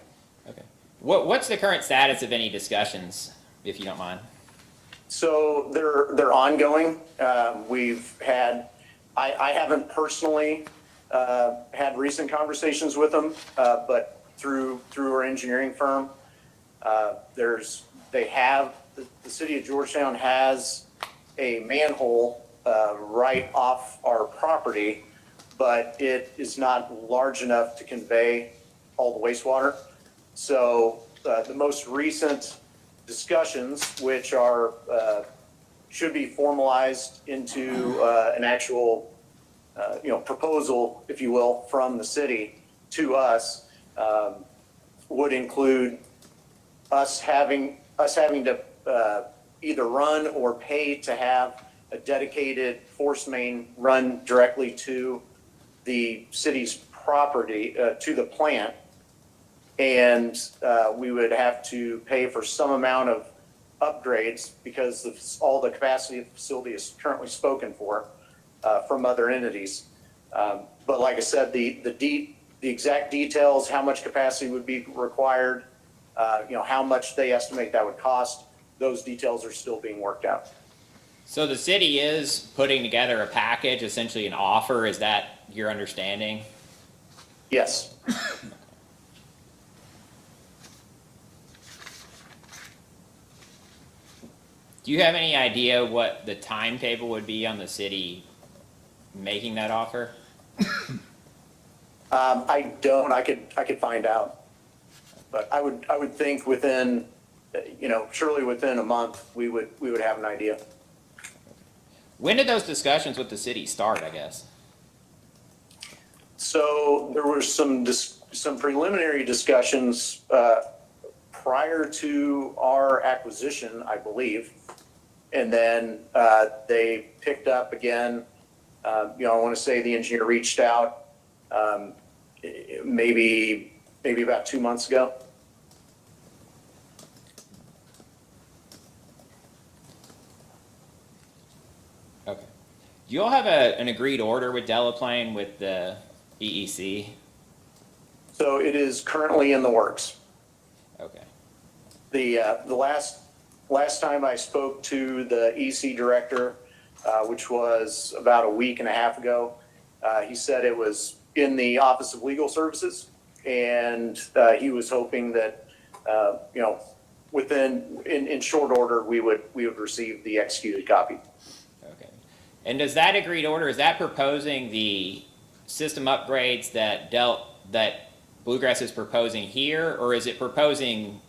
Okay. What's the current status of any discussions, if you don't mind? So they're ongoing. I haven't personally had recent conversations with them, but through our engineering firm, the city of Georgetown has a manhole right off our property, but it is not large enough to convey all the wastewater. So the most recent discussions, which are should be formalized into an actual proposal, if you will, from the city to us, would include us having to either run or pay to have a dedicated force main run directly to the city's property, to the plant. And we would have to pay for some amount of upgrades because all the capacity of the facility is currently spoken for from other entities. But like I said, the exact details, how much capacity would be required, how much they estimate that would cost, those details are still being worked out. So the city is putting together a package, essentially an offer. Is that your understanding? Yes. Do you have any idea what the timetable would be on the city making that offer? I don't. I could find out, but I would think within, surely within a month we would have an idea. When did those discussions with the city start, I guess? So there were some preliminary discussions prior to our acquisition, I believe, and then they picked up again. I want to say the engineer reached out maybe about 2 months ago. Okay. Do you all have an agreed order with Delaplane with the EEC? So it is currently in the works. Okay. The last time I spoke to the EC director, which was about a week and a half ago, he said it was in the Office of Legal Services, and he was hoping that in short order we would receive the executed copy. Okay. And does that agreed order, is that proposing the system upgrades that Bluegrass is proposing here, or is it proposing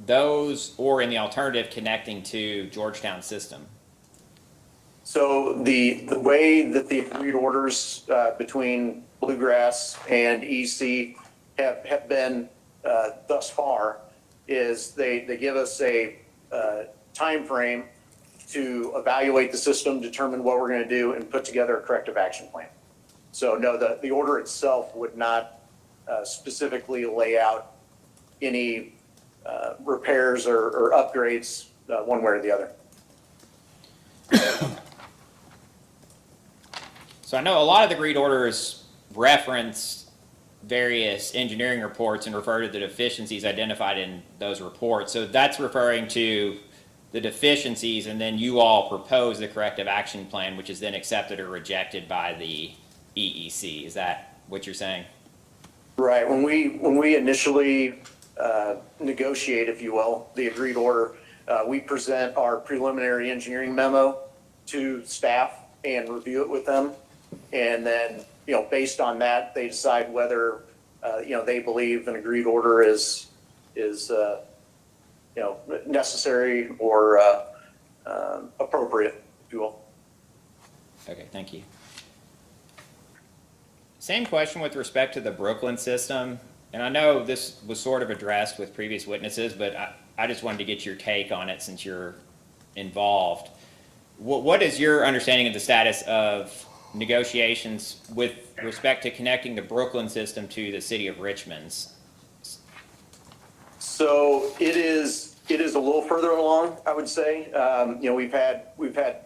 those, or in the alternative, connecting to Georgetown system? So the way that the agreed orders between Bluegrass and EC have been thus far is they give us a time frame to evaluate the system, determine what we're going to do, and put together a corrective action plan. So no, the order itself would not specifically lay out any repairs or upgrades one way or the other. So I know a lot of the agreed orders reference various engineering reports and refer to the deficiencies identified in those reports. So that's referring to the deficiencies, and then you all propose the corrective action plan, which is then accepted or rejected by the EEC. Is that what you're saying? Right. When we initially negotiate, if you will, the agreed order, we present our preliminary engineering memo to staff and review it with them. And then, based on that, they decide whether, they believe an agreed order is necessary or appropriate, if you will. Okay, thank you. Same question with respect to the Brooklyn system. And I know this was sort of addressed with previous witnesses, but I just wanted to get your take on it since you're involved. What is your understanding of the status of negotiations with respect to connecting the Brooklyn system to the city of Richmond's? So it is a little further along, I would say. We've had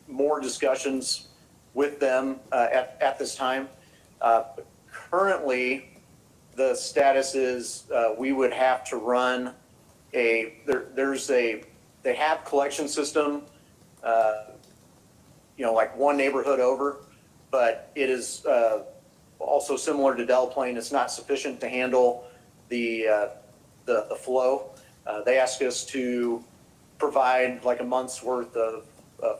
more discussions with them at this time. Currently, the status is we would have to run they have collection system, like one neighborhood over, but it is also similar to Del Plain. It's not sufficient to handle the flow. They ask us to provide like a month's worth of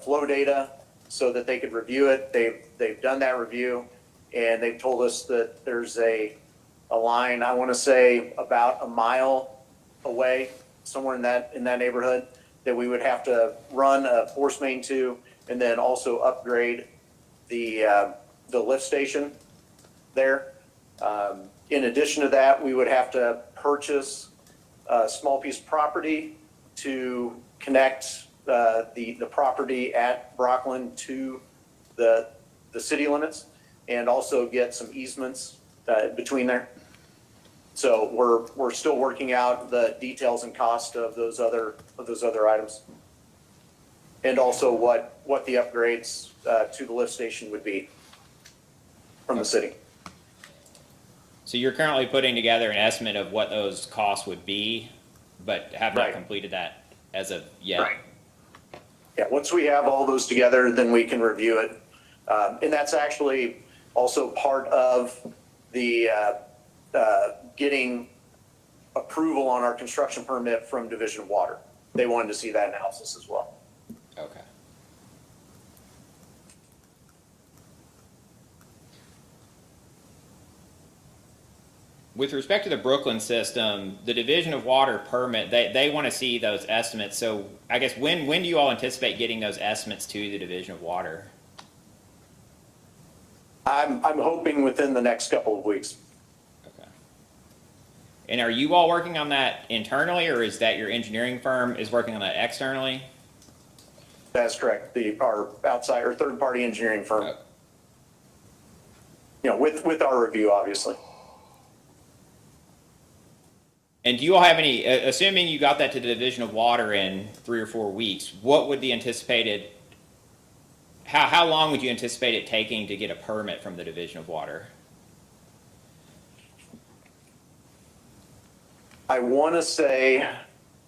flow data so that they could review it. They've done that review, and they've told us that there's a line, I want to say about a mile away, somewhere in that neighborhood, that we would have to run a force main to, and then also upgrade the lift station there. In addition to that, we would have to purchase a small piece of property to connect the property at Brockland to the city limits, and also get some easements between there. So we're still working out the details and cost of those other items, and also what the upgrades to the lift station would be from the city. So you're currently putting together an estimate of what those costs would be, but have not Right. completed that as of yet? Right. Yeah, once we have all those together, then we can review it. And that's actually also part of the getting approval on our construction permit from Division of Water. They wanted to see that analysis as well. Okay. With respect to the Brooklyn system, the Division of Water permit, they want to see those estimates. So I guess when do you all anticipate getting those estimates to the Division of Water? I'm hoping within the next couple of weeks. Okay. And are you all working on that internally, or is that your engineering firm is working on that externally? That's correct. Our outside or third-party engineering firm. Okay. With our review, obviously. And do you all have any, assuming you got that to the Division of Water in 3 or 4 weeks, what would the anticipated, how long would you anticipate it taking to get a permit from the Division of Water? I want to say,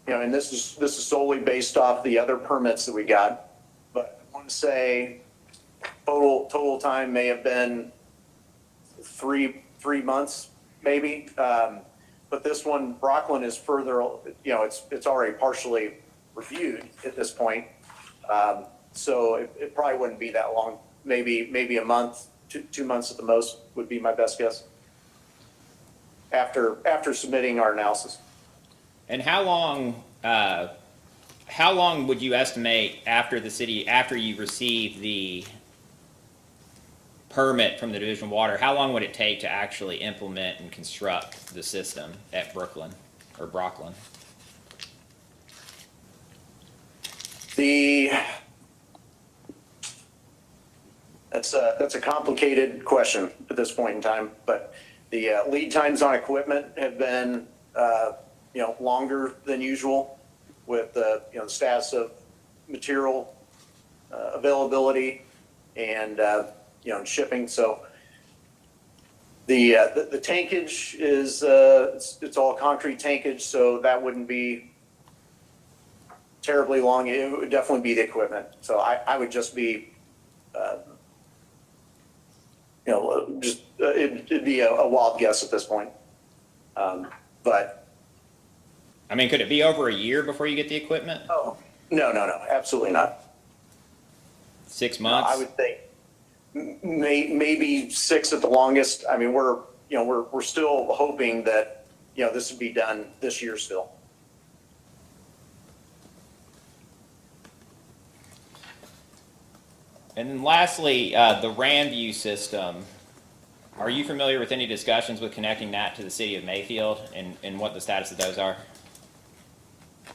and this is solely based off the other permits that we got, but I want to say total time may have been three months, maybe. But this one, Brockland, is further, it's already partially reviewed at this point. So it probably wouldn't be that long. Maybe a month, 2 months at the most would be my best guess after submitting our analysis. And how long would you estimate after you receive the permit from the Division of Water, how long would it take to actually implement and construct the system at Brooklyn or Brooklyn? That's a complicated question at this point in time, but the lead times on equipment have been, longer than usual with the status of material availability and, shipping. So the tankage is, it's all concrete tankage, so that wouldn't be terribly long. It would definitely be the equipment. So I would just be, it'd be a wild guess at this point. But I mean, could it be over a year before you get the equipment? no, absolutely not. 6 No, months? I would think maybe 6 at the longest. I mean, we're still hoping that, this would be done this year still. And then lastly, the Randview system. Are you familiar with any discussions with connecting that to the city of Mayfield and what the status of those are?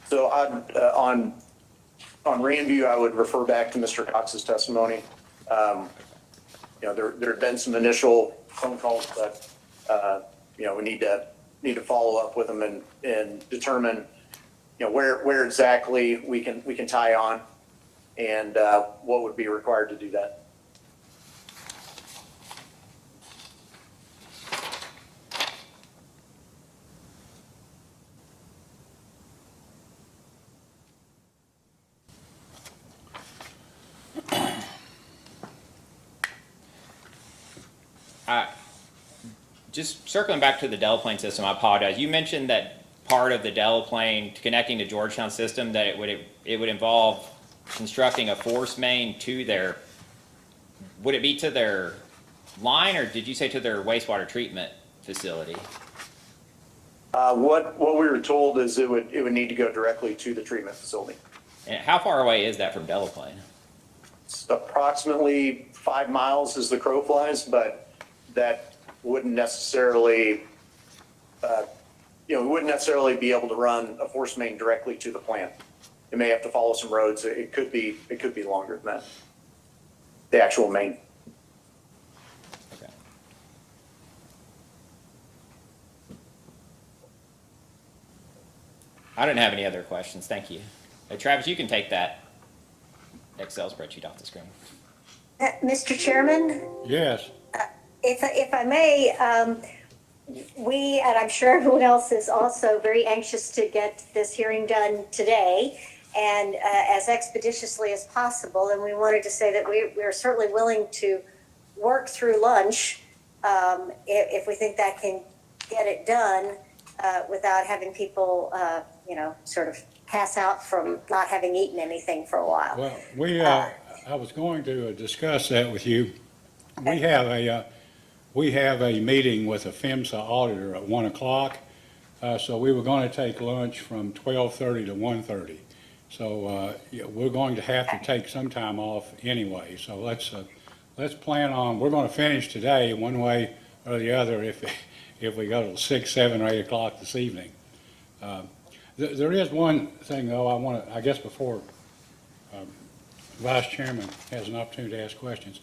So on Randview, I would refer back to Mr. Cox's testimony. There have been some initial phone calls, but we need to follow up with them and determine where exactly we can tie on and what would be required to do that. Just circling back to the Delaplane system, I apologize. You mentioned that part of the Delaplane connecting to Georgetown system, that it would involve constructing a force main to their, would it be to their line, or did you say to their wastewater treatment facility? What we were told is it would need to go directly to the treatment facility. And how far away is that from Delaplane? It's approximately 5 miles as the crow flies, but that wouldn't necessarily, we wouldn't necessarily be able to run a force main directly to the plant. It may have to follow some roads. It could be longer than that. The actual main. Okay. I didn't have any other questions. Thank you. Travis, you can take that Excel spreadsheet off the screen. Mr. Chairman? Yes. If I may, we, and I'm sure everyone else is also very anxious to get this hearing done today and as expeditiously as possible. And we wanted to say that we're certainly willing to work through lunch if we think that can get it done without having people, sort of pass out from not having eaten anything for a while. Well, I was going to discuss that with you. We have a meeting with a PHMSA auditor at 1 o'clock. So we were going to take lunch from 12:30 to 1:30. So we're going to have to take some time off anyway. So let's plan on, we're going to finish today one way or the other if we go to 6, 7, or 8 o'clock this evening. There is one thing though I guess before Vice Chairman has an opportunity to ask questions.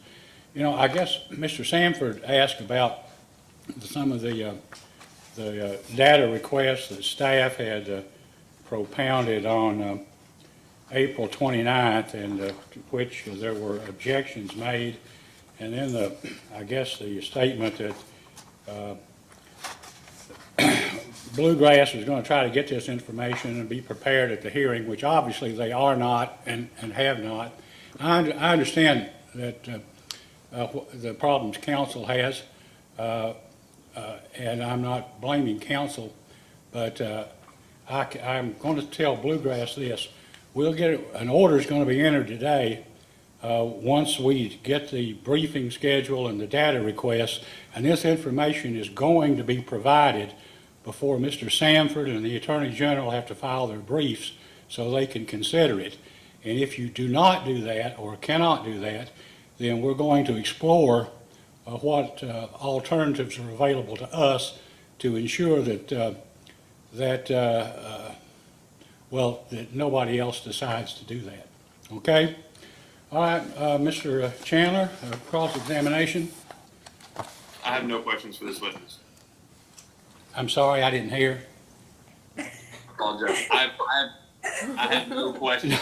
I guess Mr. Sanford asked about some of the data requests that staff had propounded on April 29th, and which there were objections made, and then I guess the statement that Bluegrass is going to try to get this information and be prepared at the hearing, which obviously they are not and have not. I understand that the problems council has, and I'm not blaming council, but I'm going to tell Bluegrass this. We'll get an order is going to be entered today once we get the briefing schedule and the data requests, and this information is going to be provided before Mr. Sanford and the Attorney General have to file their briefs so they can consider it. And if you do not do that or cannot do that, then we're going to explore what alternatives are available to us to ensure that that nobody else decides to do that. Okay? All right, Mr. Chandler, cross-examination. I have no questions for this witness. I'm sorry, I didn't hear. Apologize. I have no questions.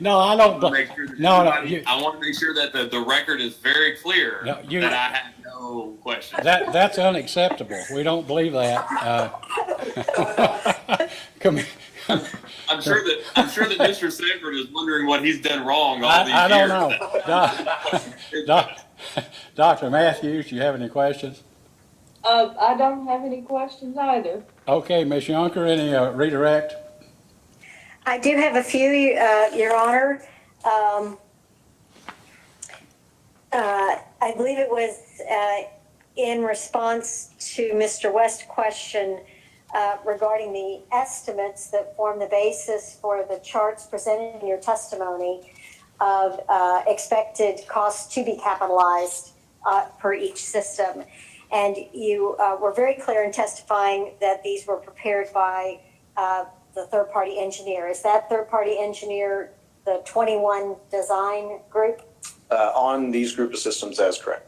No, I don't. Make sure that No, I want to make sure that the record is very clear No, that I have no questions. That's unacceptable. We don't believe that. Come here. I'm sure that Mr. Sanford is wondering what he's done wrong all these I don't years. know. Dr. Matthews, do you have any questions? I don't have any questions either. Okay, Ms. Yonker, any redirect? I do have a few, Your Honor. I believe it was in response to Mr. West's question regarding the estimates that form the basis for the charts presented in your testimony of expected costs to be capitalized per each system. And you were very clear in testifying that these were prepared by the third-party engineer. Is that third-party engineer the 21 design group? On these group of systems, that's correct.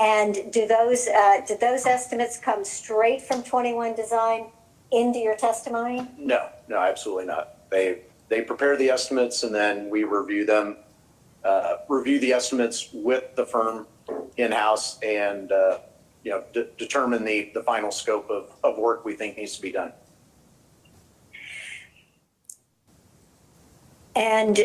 And did those estimates come straight from 21 Design into your testimony? No, absolutely not. They prepare the estimates and then we review them, review the estimates with the firm in-house and, determine the final scope of work we think needs to be done. And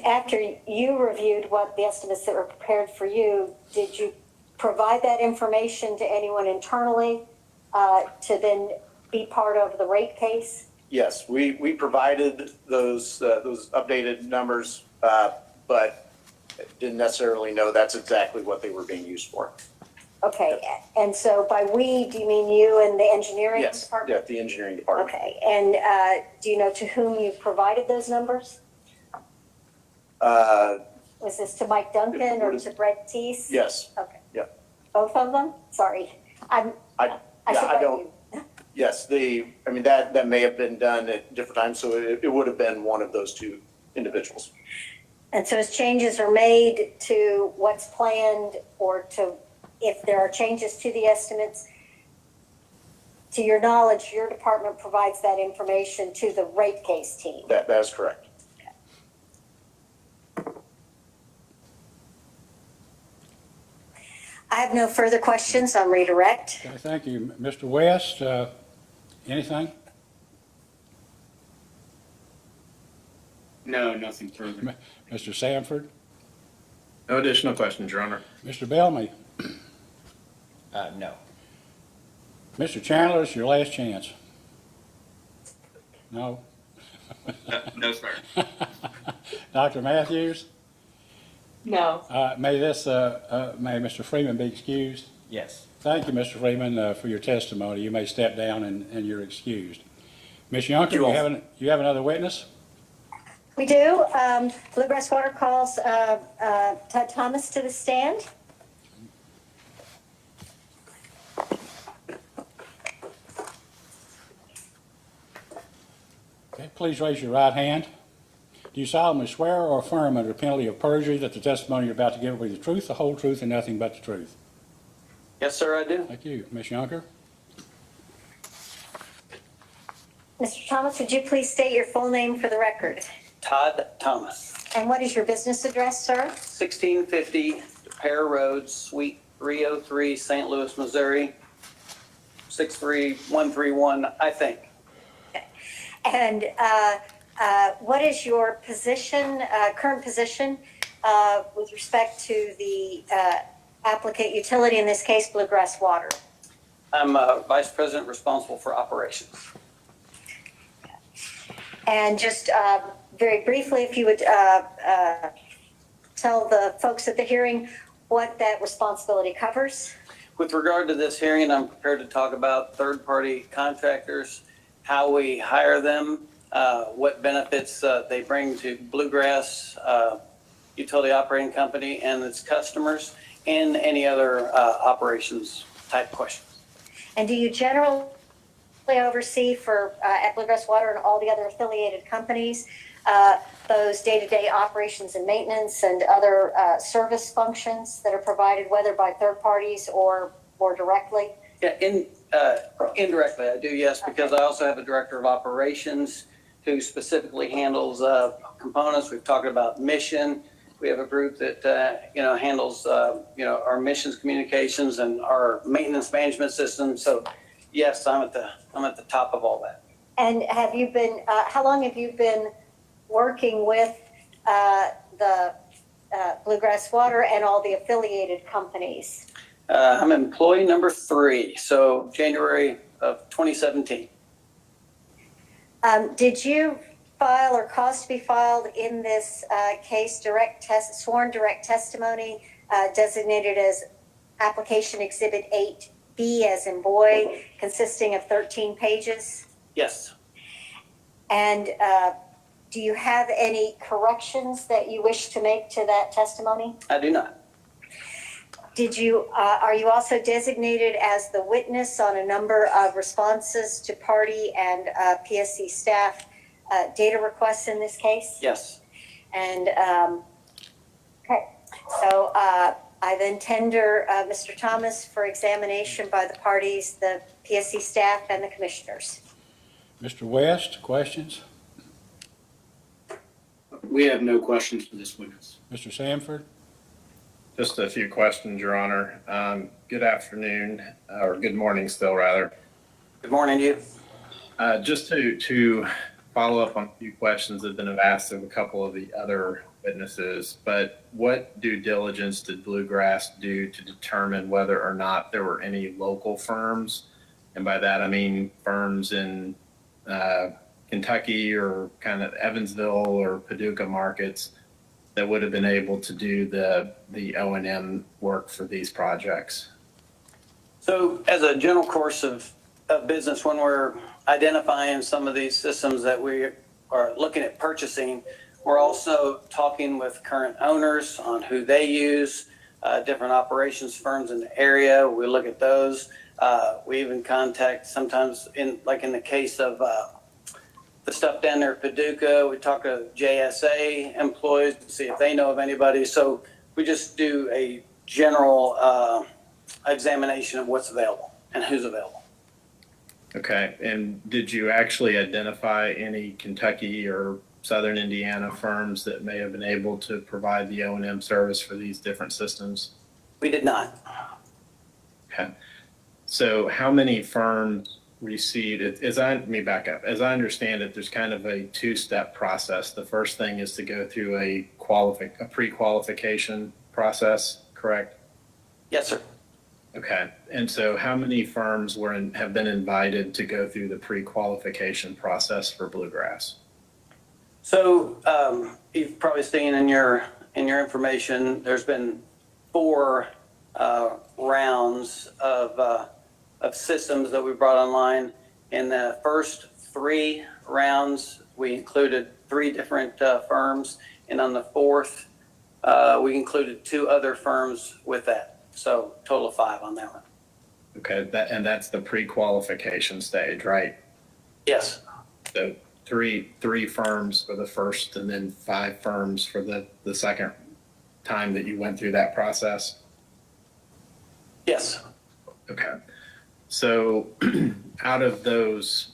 after you reviewed what the estimates that were prepared for you, did you provide that information to anyone internally to then be part of the rate case? Yes, we provided those updated numbers, but didn't necessarily know that's exactly what they were being used for. Okay, and so by we, do you mean you and the engineering Yes, department? yeah, the engineering department. Okay, and do you know to whom you provided those numbers? Was this to Mike Duncan or to Brett Teese? Yes. Okay. Yeah. Both of them? Sorry. I should let don't. you. Yes, that may have been done at different times, so it would have been one of those two individuals. And so as changes are made to what's planned or to, if there are changes to the estimates, to your knowledge, your department provides that information to the rate case team. That is correct. I have no further questions on redirect. Okay, thank you. Mr. West, anything? No, nothing further. Mr. Sanford? No additional questions, Your Honor. Mr. Bellamy? No. Mr. Chandler, it's your last chance. No? No, sir. Dr. Matthews? No. May Mr. Freeman be excused? Yes. Thank you, Mr. Freeman, for your testimony. You may step down and you're excused. Ms. Yonker, you have another witness? We do. Bluegrass Water calls Todd Thomas to the stand. Okay, please raise your right hand. Do you solemnly swear or affirm under penalty of perjury that the testimony you're about to give will be the truth, the whole truth, and nothing but the truth? Yes, sir, I do. Thank you. Ms. Yonker? Mr. Thomas, would you please state your full name for the record? Todd Thomas, And what is your business address, sir? 1650 Pear Road, Suite 303, St. Louis, Missouri, 63131, I think. And what is your position, current position, with respect to the applicant utility, in this case, Bluegrass Water? I'm Vice President responsible for operations. And just very briefly, if you would tell the folks at the hearing what that responsibility covers. With regard to this hearing, I'm prepared to talk about third-party contractors, how we hire them, what benefits they bring to Bluegrass Utility Operating Company and its customers, and any other operations type questions. And do you generally oversee for at Bluegrass Water and all the other affiliated companies those day-to-day operations and maintenance and other service functions that are provided, whether by third parties or directly? Yeah, indirectly, I do, yes, because I also have a director of operations who specifically handles components. We've talked about mission. We have a group that handles our missions communications and our maintenance management system. So yes, I'm at the top of all that. And have you been? How long have you been working with the Bluegrass Water and all the affiliated companies? I'm employee number 3, so January of 2017. Did you file or cause to be filed in this case sworn direct testimony designated as Application Exhibit 8B as in boy, consisting of 13 pages? Yes. And do you have any corrections that you wish to make to that testimony? I do not. Are you also designated as the witness on a number of responses to party and PSC staff data requests in this case? Yes. And, okay, so I then tender Mr. Thomas for examination by the parties, the PSC staff, and the commissioners. Mr. West, questions? We have no questions for this witness. Mr. Sanford? Just a few questions, Your Honor. Good afternoon, or good morning still, rather. Good morning to you. Just to follow up on a few questions that have been asked of a couple of the other witnesses, but what due diligence did Bluegrass do to determine whether or not there were any local firms? And by that, I mean firms in Kentucky or kind of Evansville or Paducah markets that would have been able to do the O&M work for these projects? So as a general course of business, when we're identifying some of these systems that we are looking at purchasing, we're also talking with current owners on who they use, different operations firms in the area. We look at those. We even contact sometimes in the case of the stuff down there at Paducah, we talk to JSA employees to see if they know of anybody. So we just do a general examination of what's available and who's available. Okay, and did you actually identify any Kentucky or Southern Indiana firms that may have been able to provide the O&M service for these different systems? We did not. Okay, so how many firms received it? Let me back up. As I understand it, there's kind of a two-step process. The first thing is to go through a pre-qualification process, correct? Yes, sir. Okay, and so how many firms have been invited to go through the pre-qualification process for Bluegrass? So you've probably seen in your information, there's been 4 rounds of systems that we brought online. In the first 3 rounds, we included 3 different firms, and on the 4th, we included 2 other firms with that. So total of 5 on that one. Okay, that's the pre-qualification stage, right? Yes. So three firms for the first, and then 5 firms for the second time that you went through that process? Yes. Okay. So out of those,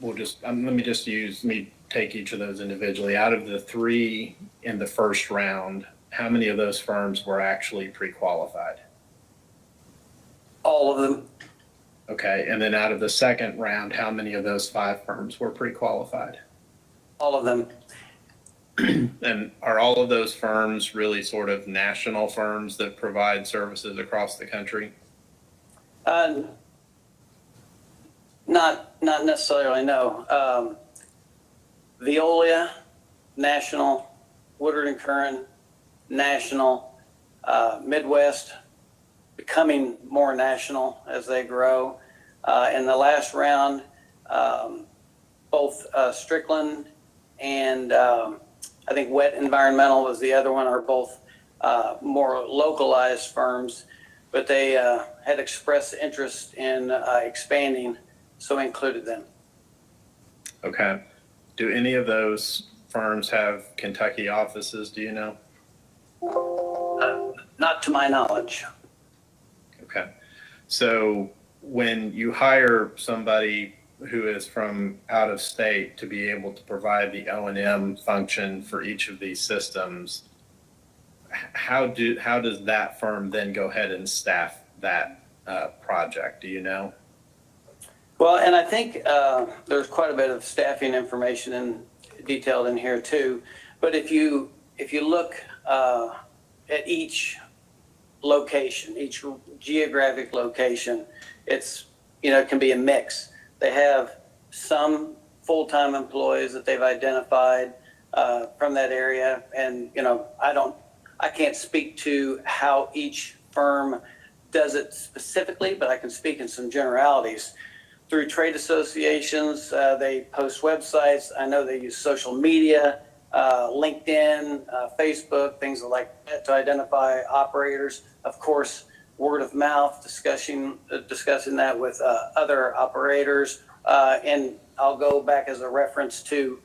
let me take each of those individually. Out of the 3 in the first round, how many of those firms were actually pre-qualified? All of them. Okay, and then out of the second round, how many of those 5 firms were pre-qualified? All of them. And are all of those firms really sort of national firms that provide services across the country? Not necessarily, no. Veolia, national. Woodard and Curran, national. Midwest, becoming more national as they grow. In the last round, both Strickland and I think Wet Environmental was the other one, are both more localized firms, but they had expressed interest in expanding, so we included them. Okay. Do any of those firms have Kentucky offices, do you know? Not to my knowledge. Okay. So when you hire somebody who is from out of state to be able to provide the O&M function for each of these systems, how does that firm then go ahead and staff that project? Do you know? Well, and I think there's quite a bit of staffing information detailed in here too. But if you look at each location, each geographic location, it can be a mix. They have some full-time employees that they've identified from that area, and I can't speak to how each firm does it specifically, but I can speak in some generalities. Through trade associations, they post websites. I know they use social media, LinkedIn, Facebook, things like that to identify operators. Of course, word of mouth, discussing that with other operators. And I'll go back as a reference to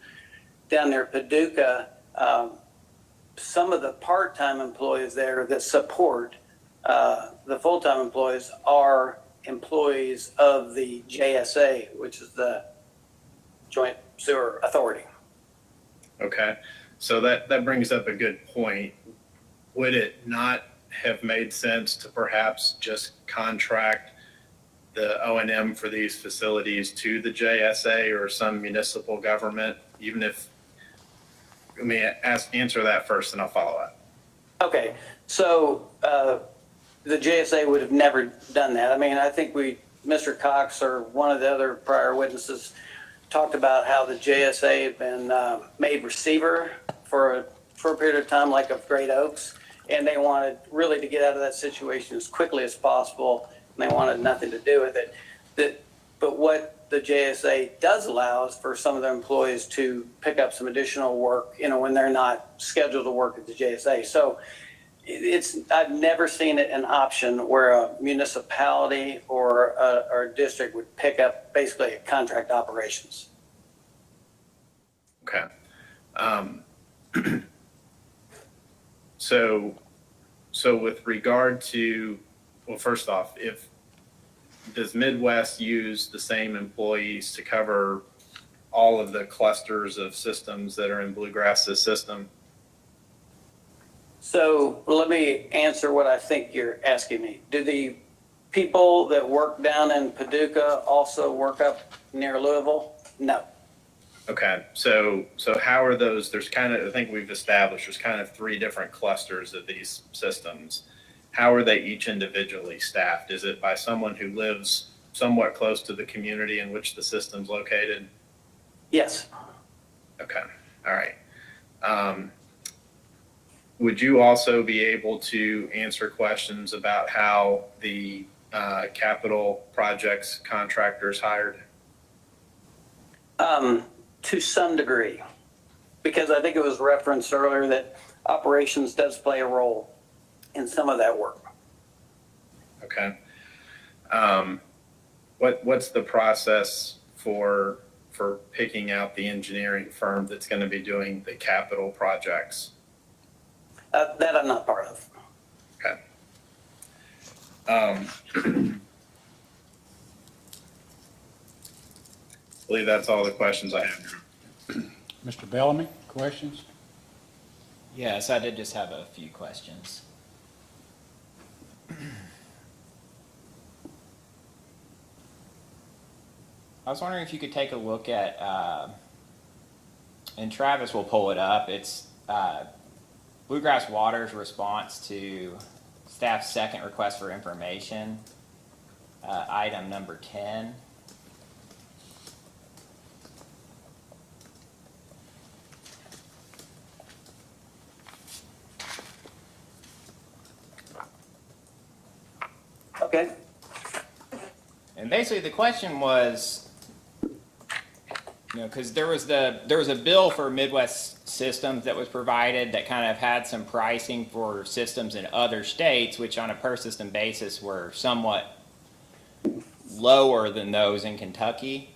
down there, Paducah, some of the part-time employees there that support the full-time employees are employees of the JSA, which is the Joint Sewer Authority. Okay. So that brings up a good point. Would it not have made sense to perhaps just contract the O&M for these facilities to the JSA or some municipal government, even if, let me answer that first and I'll follow up. Okay, so the JSA would have never done that. I mean, I think Mr. Cox or one of the other prior witnesses talked about how the JSA had been made receiver for a period of time, like of Great Oaks, and they wanted really to get out of that situation as quickly as possible, and they wanted nothing to do with it. But what the JSA does allow is for some of their employees to pick up some additional work, when they're not scheduled to work at the JSA. So I've never seen it an option where a municipality or a district would pick up basically contract operations. Okay. So with regard to, well, first off, does Midwest use the same employees to cover all of the clusters of systems that are in Bluegrass's system? So let me answer what I think you're asking me. Do the people that work down in Paducah also work up near Louisville? No. Okay, so how are those, there's kind of, I think we've established there's kind of 3 different clusters of these systems. How are they each individually staffed? Is it by someone who lives somewhat close to the community in which the system's located? Yes. Okay, all right. Would you also be able to answer questions about how the capital projects contractors hired? To some degree, because I think it was referenced earlier that operations does play a role in some of that work. Okay. What's the process for picking out the engineering firm that's going to be doing the capital projects? That I'm not part of. Okay. I believe that's all the questions I have. Mr. Bellamy, questions? Yes, I did just have a few questions. I was wondering if you could take a look at, and Travis will pull it up, it's Bluegrass Water's response to staff's second request for information, item number 10. Okay, And basically, the question was, because there was a bill for Midwest systems that was provided that kind of had some pricing for systems in other states, which on a per system basis were somewhat lower than those in Kentucky.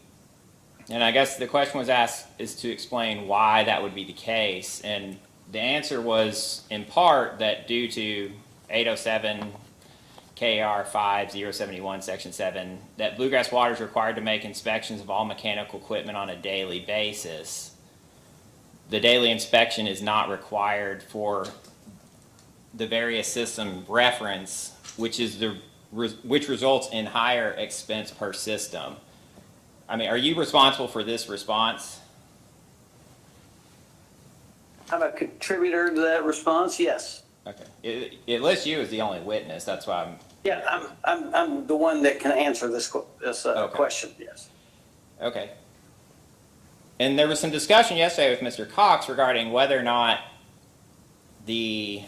And I guess the question was asked is to explain why that would be the case. And the answer was in part that due to 807 KR 5071 Section 7, that Bluegrass Water is required to make inspections of all mechanical equipment on a daily basis. The daily inspection is not required for the various system reference, which results in higher expense per system. I mean, are you responsible for this response? I'm a contributor to that response, yes. Okay. It lists you as the only witness. That's why I'm. Yeah, I'm the one that can answer this Okay. question, yes. Okay. And there was some discussion yesterday with Mr. Cox regarding whether or not the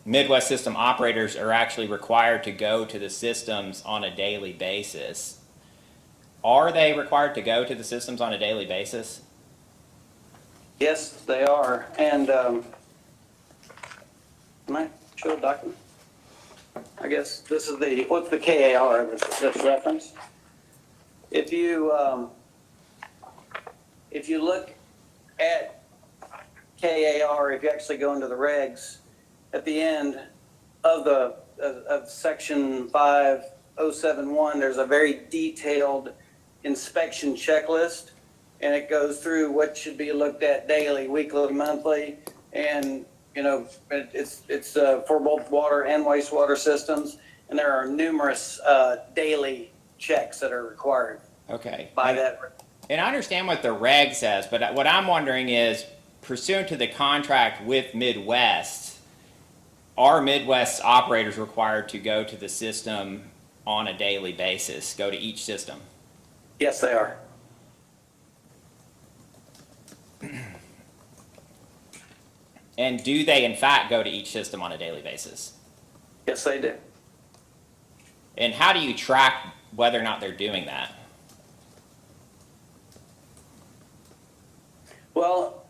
Midwest system operators are actually required to go to the systems on a daily basis. Are they required to go to the systems on a daily basis? Yes, they are. And can I show a document? I guess this is what's the KAR that's referenced? If you look at KAR, if you actually go into the regs, at the end of section 5071, there's a very detailed inspection checklist, and it goes through what should be looked at daily, weekly, monthly, and it's for both water and wastewater systems, and there are numerous daily checks that are required. Okay. By that. And I understand what the reg says, but what I'm wondering is, pursuant to the contract with Midwest, are Midwest operators required to go to the system on a daily basis, go to each system? Yes, they are. And do they in fact go to each system on a daily basis? Yes, they do. And how do you track whether or not they're doing that? Well,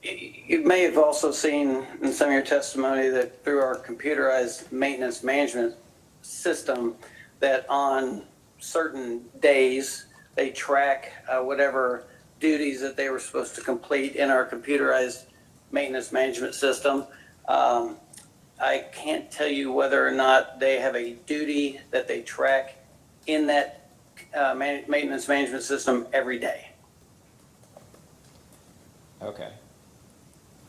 you may have also seen in some of your testimony that through our computerized maintenance management system, that on certain days, they track whatever duties that they were supposed to complete in our computerized maintenance management system. I can't tell you whether or not they have a duty that they track in that maintenance management system every day. Okay.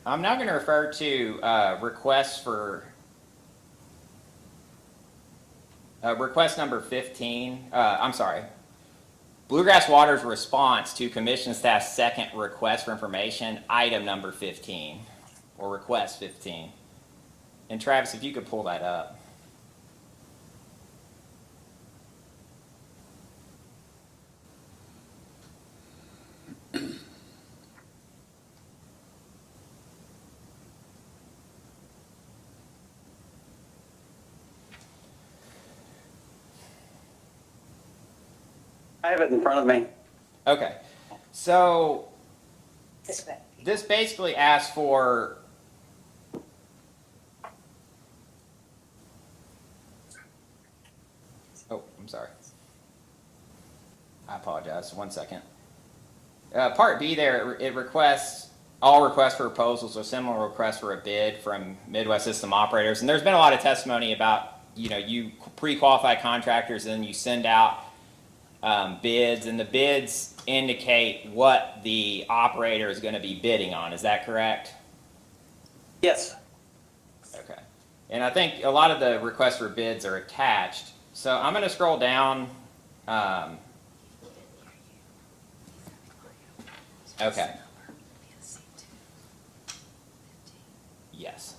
I'm now going to refer to requests for request number 15. I'm sorry. Bluegrass Water's response to Commission Staff's second request for information, item number 15, or request 15. And Travis, if you could pull that up. I have it in front of me. Okay. So This way. this basically asks for I'm sorry. I apologize. 1 second. Part B there, it requests all requests for proposals or similar requests for a bid from Midwest system operators. And there's been a lot of testimony about, you pre-qualify contractors and then you send out bids, and the bids indicate what the operator is going to be bidding on. Is that correct? Yes. Okay. And I think a lot of the requests for bids are attached. So I'm going to scroll down. Okay. Yes.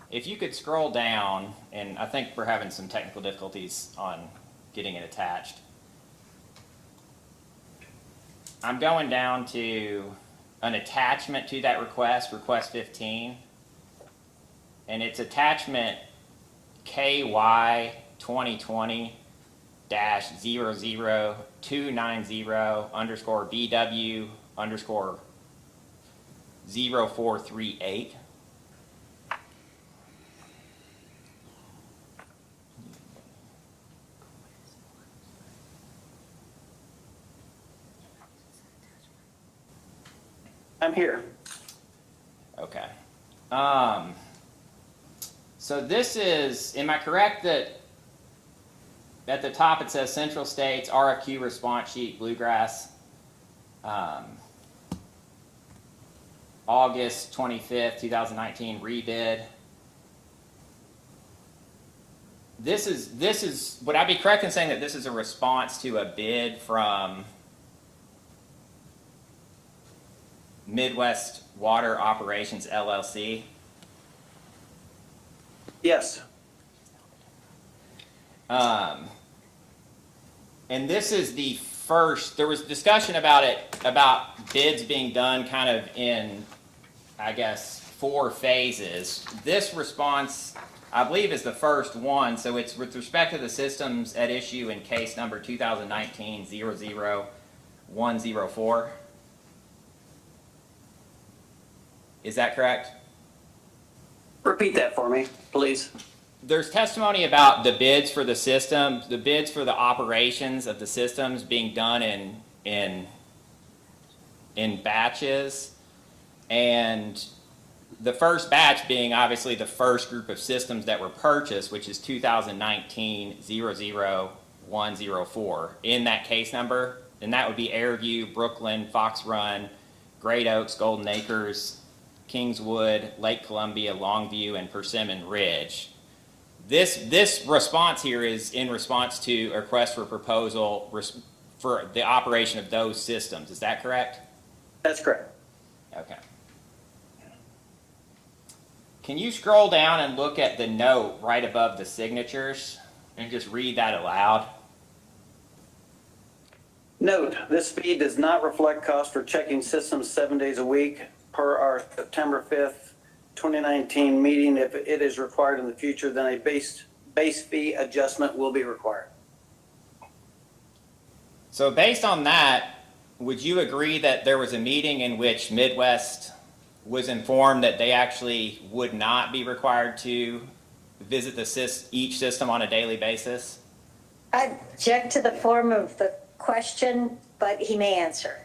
If you could scroll down, and I think we're having some technical difficulties on getting it attached. I'm going down to an attachment to that request, request 15. And it's attachment KY 2020-00290_BW_0438. I'm here. Okay. So this is, am I correct that at the top it says Central States RFQ response sheet, Bluegrass, August 25th, 2019 rebid. This is, would I be correct in saying that this is a response to a bid from Midwest Water Operations LLC? Yes. And this is the first, there was discussion about it, about bids being done kind of in, I guess, 4 phases. This response, I believe, is the first one, so it's with respect to the systems at issue in case number 2019-00104. Is that correct? Repeat that for me, please. There's testimony about the bids for the system, the bids for the operations of the systems being done in batches, and the first batch being obviously the first group of systems that were purchased, which is 2019-00104 in that case number, and that would be Airview, Brooklyn, Fox Run, Great Oaks, Golden Acres, Kingswood, Lake Columbia, Longview, and Persimmon Ridge. This response here is in response to a request for proposal for the operation of those systems. Is that correct? That's correct. Okay. Can you scroll down and look at the note right above the signatures and just read that aloud? Note, this fee does not reflect cost for checking systems 7 days a week per our September 5th, 2019 meeting. If it is required in the future, then a base fee adjustment will be required. So based on that, would you agree that there was a meeting in which Midwest was informed that they actually would not be required to visit each system on a daily basis? I object to the form of the question, but he may answer.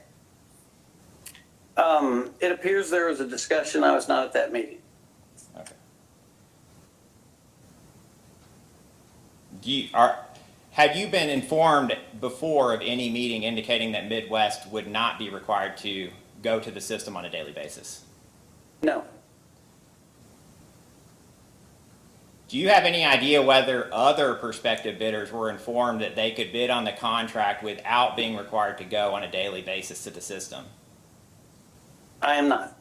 It appears there was a discussion. I was not at that meeting. Okay. Had you been informed before of any meeting indicating that Midwest would not be required to go to the system on a daily basis? No. Do you have any idea whether other prospective bidders were informed that they could bid on the contract without being required to go on a daily basis to the system? I am not.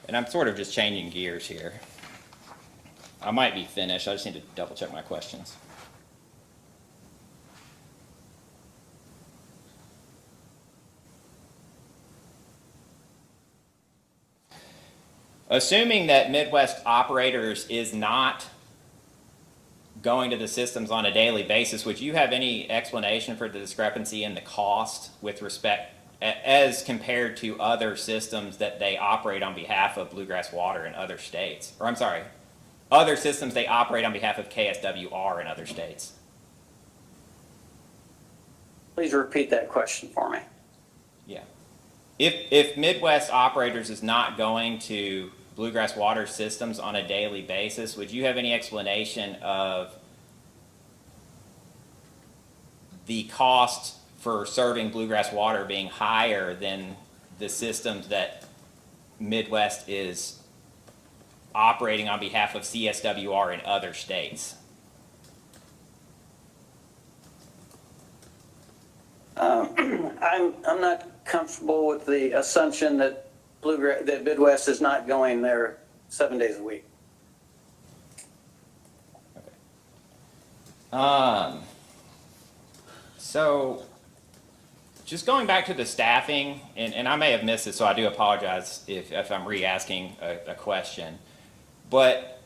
And I'm sort of just changing gears here. I might be finished. I just need to double check my questions. Assuming that Midwest Operators is not going to the systems on a daily basis, would you have any explanation for the discrepancy in the cost with respect as compared to other systems that they operate on behalf of Bluegrass Water in other states? Or I'm sorry, other systems they operate on behalf of KSWR in other states? Please repeat that question for me. Yeah. If Midwest Operators is not going to Bluegrass Water systems on a daily basis, would you have any explanation of the cost for serving Bluegrass Water being higher than the systems that Midwest is operating on behalf of CSWR in other states? I'm not comfortable with the assumption that Bluegrass, that Midwest is not going there 7 days a week. So, just going back to the staffing, and I may have missed it, so I do apologize if I'm re-asking a question. But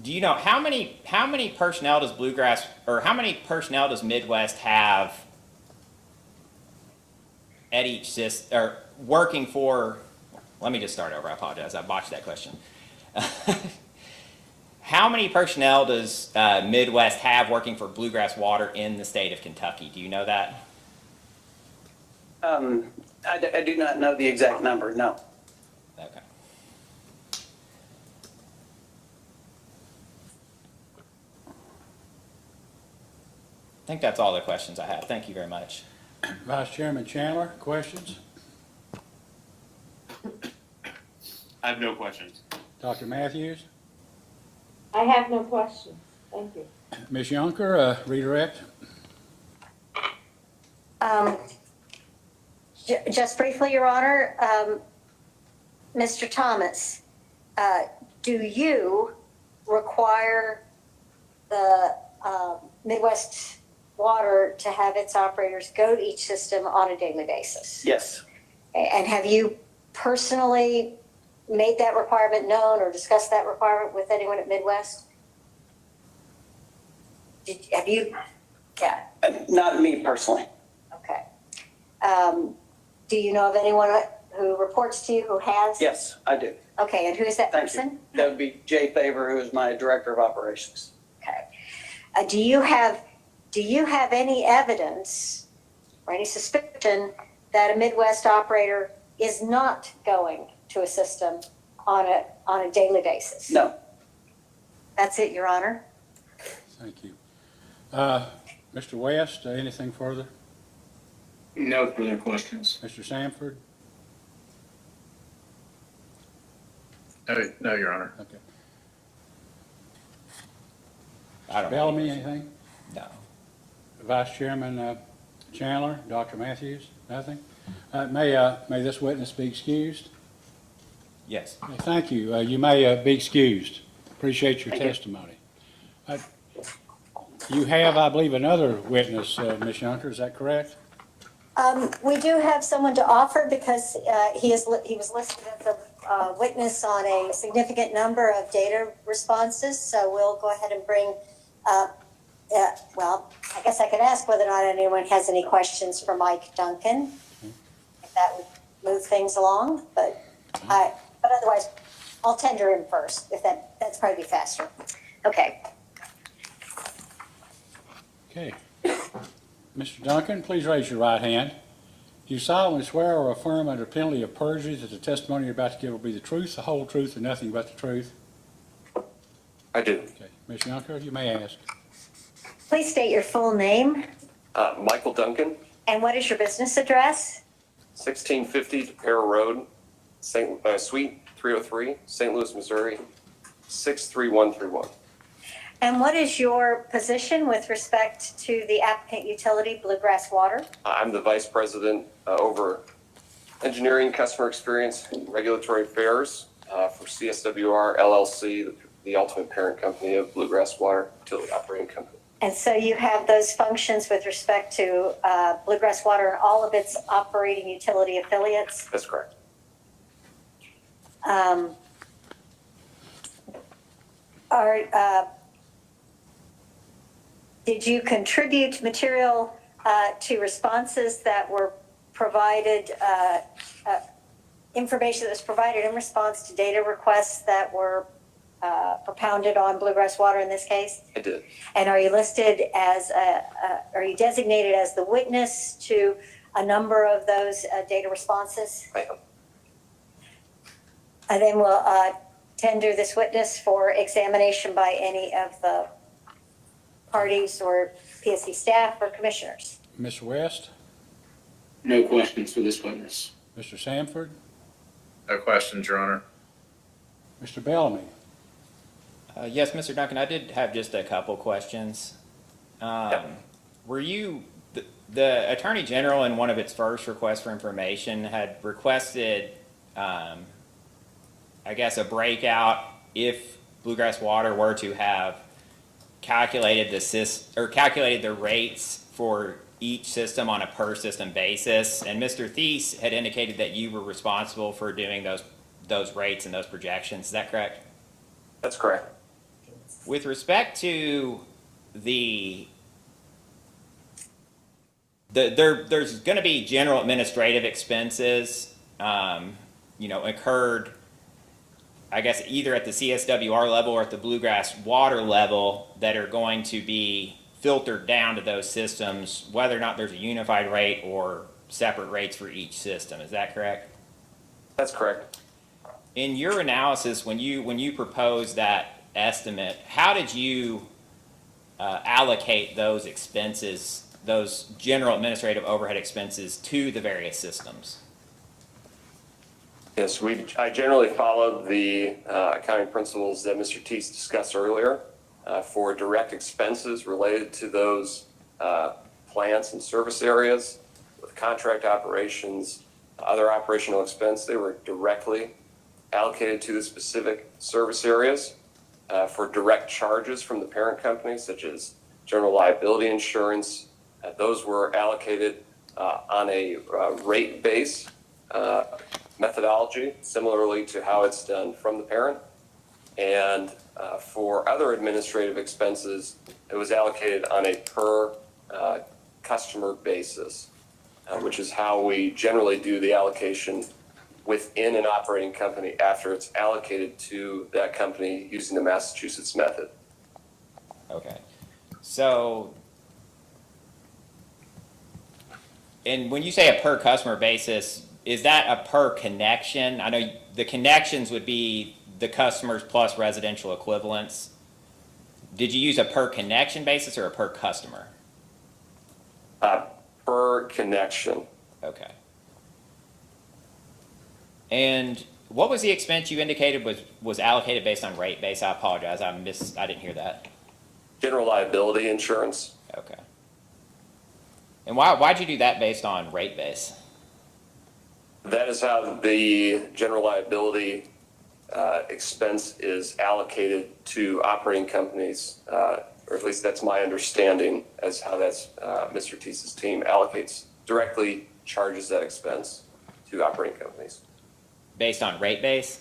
do you know how many personnel does Bluegrass, or how many personnel does Midwest have at each system, or working for? Let me just start over. I apologize. I botched that question. How many personnel does Midwest have working for Bluegrass Water in the state of Kentucky? Do you know that? I do not know the exact number, no. Okay. I think that's all the questions I have. Thank you very much. Vice Chairman Chandler, questions? I have no questions. Dr. Matthews? I have no questions. Thank you. Ms. Yonker, redirect? Just briefly, Your Honor, Mr. Thomas, do you require the Midwest Water to have its operators go to each system on a daily basis? Yes. And have you personally made that requirement known or discussed that requirement with anyone at Midwest? Have you? Yeah. Not me personally. Okay. Do you know of anyone who reports to you who has? Yes, I do. Okay, and who is that Thank person? you. That would be Jay Favor, who is my Director of Operations. Okay. Do you have any evidence or any suspicion that a Midwest operator is not going to a system on a daily basis? No. That's it, Your Honor. Thank you. Mr. West, anything further? No further questions. Mr. Sanford? No, Your Honor. Okay. I don't know. Bellamy, anything? No. Vice Chairman Chandler, Dr. Matthews, nothing? May this witness be excused? Yes. Okay, thank you. You may be excused. Appreciate your testimony. You have, I believe, another witness, Ms. Yonker, is that correct? We do have someone to offer because he was listed as a witness on a significant number of data responses. So we'll go ahead and bring, well, I guess I could ask whether or not anyone has any questions for Mike Duncan, if that would move things along. But otherwise, I'll tender him first, if that's probably faster. Okay. Okay. Mr. Duncan, please raise your right hand. Do you solemnly swear or affirm under penalty of perjury that the testimony you're about to give will be the truth, the whole truth, and nothing but the truth? I do. Okay. Ms. Yonker, you may ask. Please state your full name Michael Duncan, and what is your business address? 1650 Pear Road, Suite 303, St. Louis, Missouri, 63131. And what is your position with respect to the applicant utility, Bluegrass Water? I'm the Vice President over Engineering, Customer Experience, and Regulatory Affairs for CSWR LLC, the ultimate parent company of Bluegrass Water Utility Operating Company. And so you have those functions with respect to Bluegrass Water and all of its operating utility affiliates? That's correct. Did you contribute material to responses that were provided, information that was provided in response to data requests that were propounded on Bluegrass Water in this case? I did. And are you listed as, are you designated as the witness to a number of those data responses? I am. And then we'll tender this witness for examination by any of the parties or PSC staff or commissioners. Mr. West? No questions for this witness. Mr. Sanford? No questions, Your Honor. Mr. Bellamy? Yes, Mr. Duncan, I did have just a couple questions. Were you, The Attorney General, in one of its first requests for information, had requested, I guess, a breakout if Bluegrass Water were to have calculated calculated the rates for each system on a per system basis. And Mr. Thies had indicated that you were responsible for doing those rates and those projections. Is that correct? That's correct. With respect to there's going to be general administrative expenses, incurred, I guess, either at the CSWR level or at the Bluegrass Water level that are going to be filtered down to those systems, whether or not there's a unified rate or separate rates for each system. Is that correct? That's correct. In your analysis, when you proposed that estimate, how did you allocate those expenses, those general administrative overhead expenses, to the various systems? Yes, I generally followed the accounting principles that Mr. Teese discussed earlier for direct expenses related to those plants and service areas. With contract operations, other operational expense, they were directly allocated to the specific service areas. For direct charges from the parent company, such as general liability insurance, those were allocated on a rate base methodology, similarly to how it's done from the parent. And for other administrative expenses, it was allocated on a per customer basis, which is how we generally do the allocation within an operating company after it's allocated to that company using the Massachusetts method. Okay. So, and when you say a per customer basis, is that a per connection? I know the connections would be the customers plus residential equivalents. Did you use a per connection basis or a per customer? Per connection. Okay. And what was the expense you indicated was allocated based on rate base? I apologize, I didn't hear that. General liability insurance. Okay. And why'd you do that based on rate base? That is how the general liability expense is allocated to operating companies, or at least that's my understanding as how that's Mr. Teese's team allocates, directly charges that expense to operating companies. Based on rate base?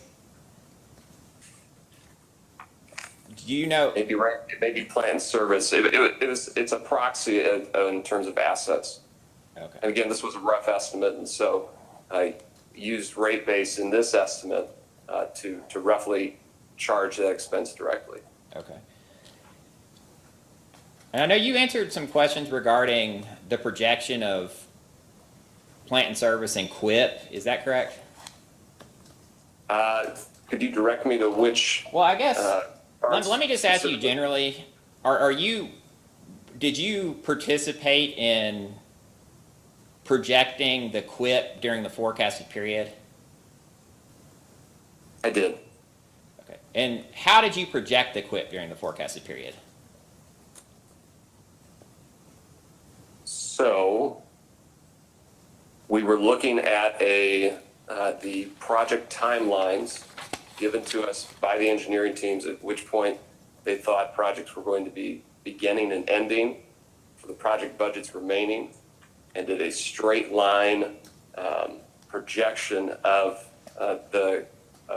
Do you know? Maybe plant service. It's a proxy in terms of assets. Okay. And again, this was a rough estimate, and so I used rate base in this estimate to roughly charge that expense directly. Okay. And I know you answered some questions regarding the projection of plant and service and QUIP. Is that correct? Could you direct me to which? Well, I guess let me just ask you generally: did you participate in projecting the QUIP during the forecasted period? I did. Okay. And how did you project the QUIP during the forecasted period? So we were looking at the project timelines given to us by the engineering teams, at which point they thought projects were going to be beginning and ending for the project budgets remaining, and did a straight line projection of the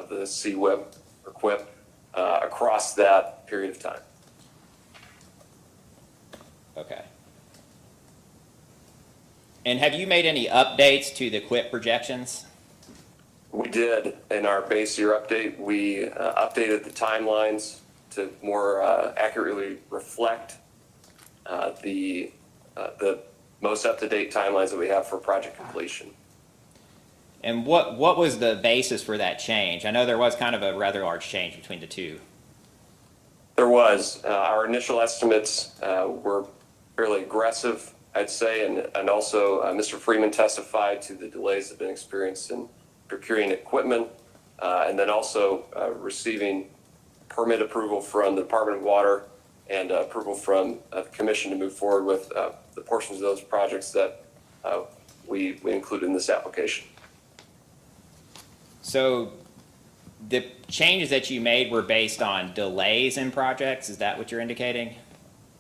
CWIP or QUIP across that period of time. Okay. And have you made any updates to the QUIP projections? We did. In our base year update, we updated the timelines to more accurately reflect the most up-to-date timelines that we have for project completion. And what was the basis for that change? I know there was kind of a rather large change between the two. There was. Our initial estimates were fairly aggressive, I'd say, and also Mr. Freeman testified to the delays that have been experienced in procuring equipment, and then also receiving permit approval from the Department of Water and approval from the commission to move forward with the portions of those projects that we included in this application. So the changes that you made were based on delays in projects? Is that what you're indicating?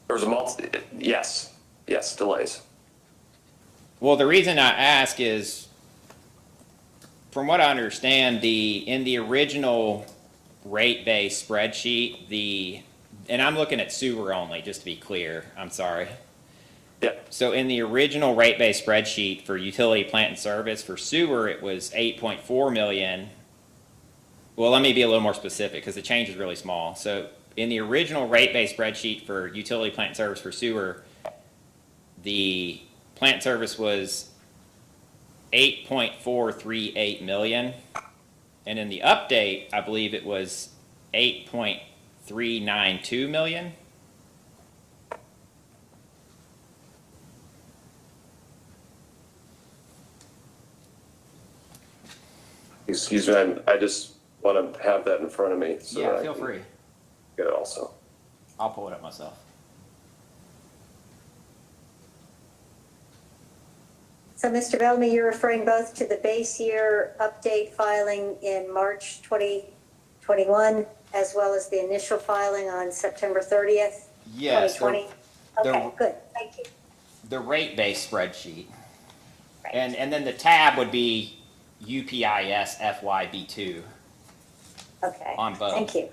There was yes, delays. Well, the reason I ask is, from what I understand, in the original rate base spreadsheet, and I'm looking at sewer only, just to be clear, I'm sorry. Yeah. So in the original rate base spreadsheet for utility plant and service for sewer, it was 8.4 million. Well, let me be a little more specific because the change is really small. So in the original rate base spreadsheet for utility plant and service for sewer, the plant service was 8.438 million. And in the update, I believe it was 8.392 million. Excuse me, I just want to have that in front of me. So Yeah, that feel I can free. get it also. I'll pull it up myself. So, Mr. Bellamy, you're referring both to the base year update filing in March 2021, as well as the initial filing on September 30th, Yes, 2020? the- Okay, good, thank you. the rate base spreadsheet. Right. And then the tab would be UPIS FYB2 Okay, on both. thank you.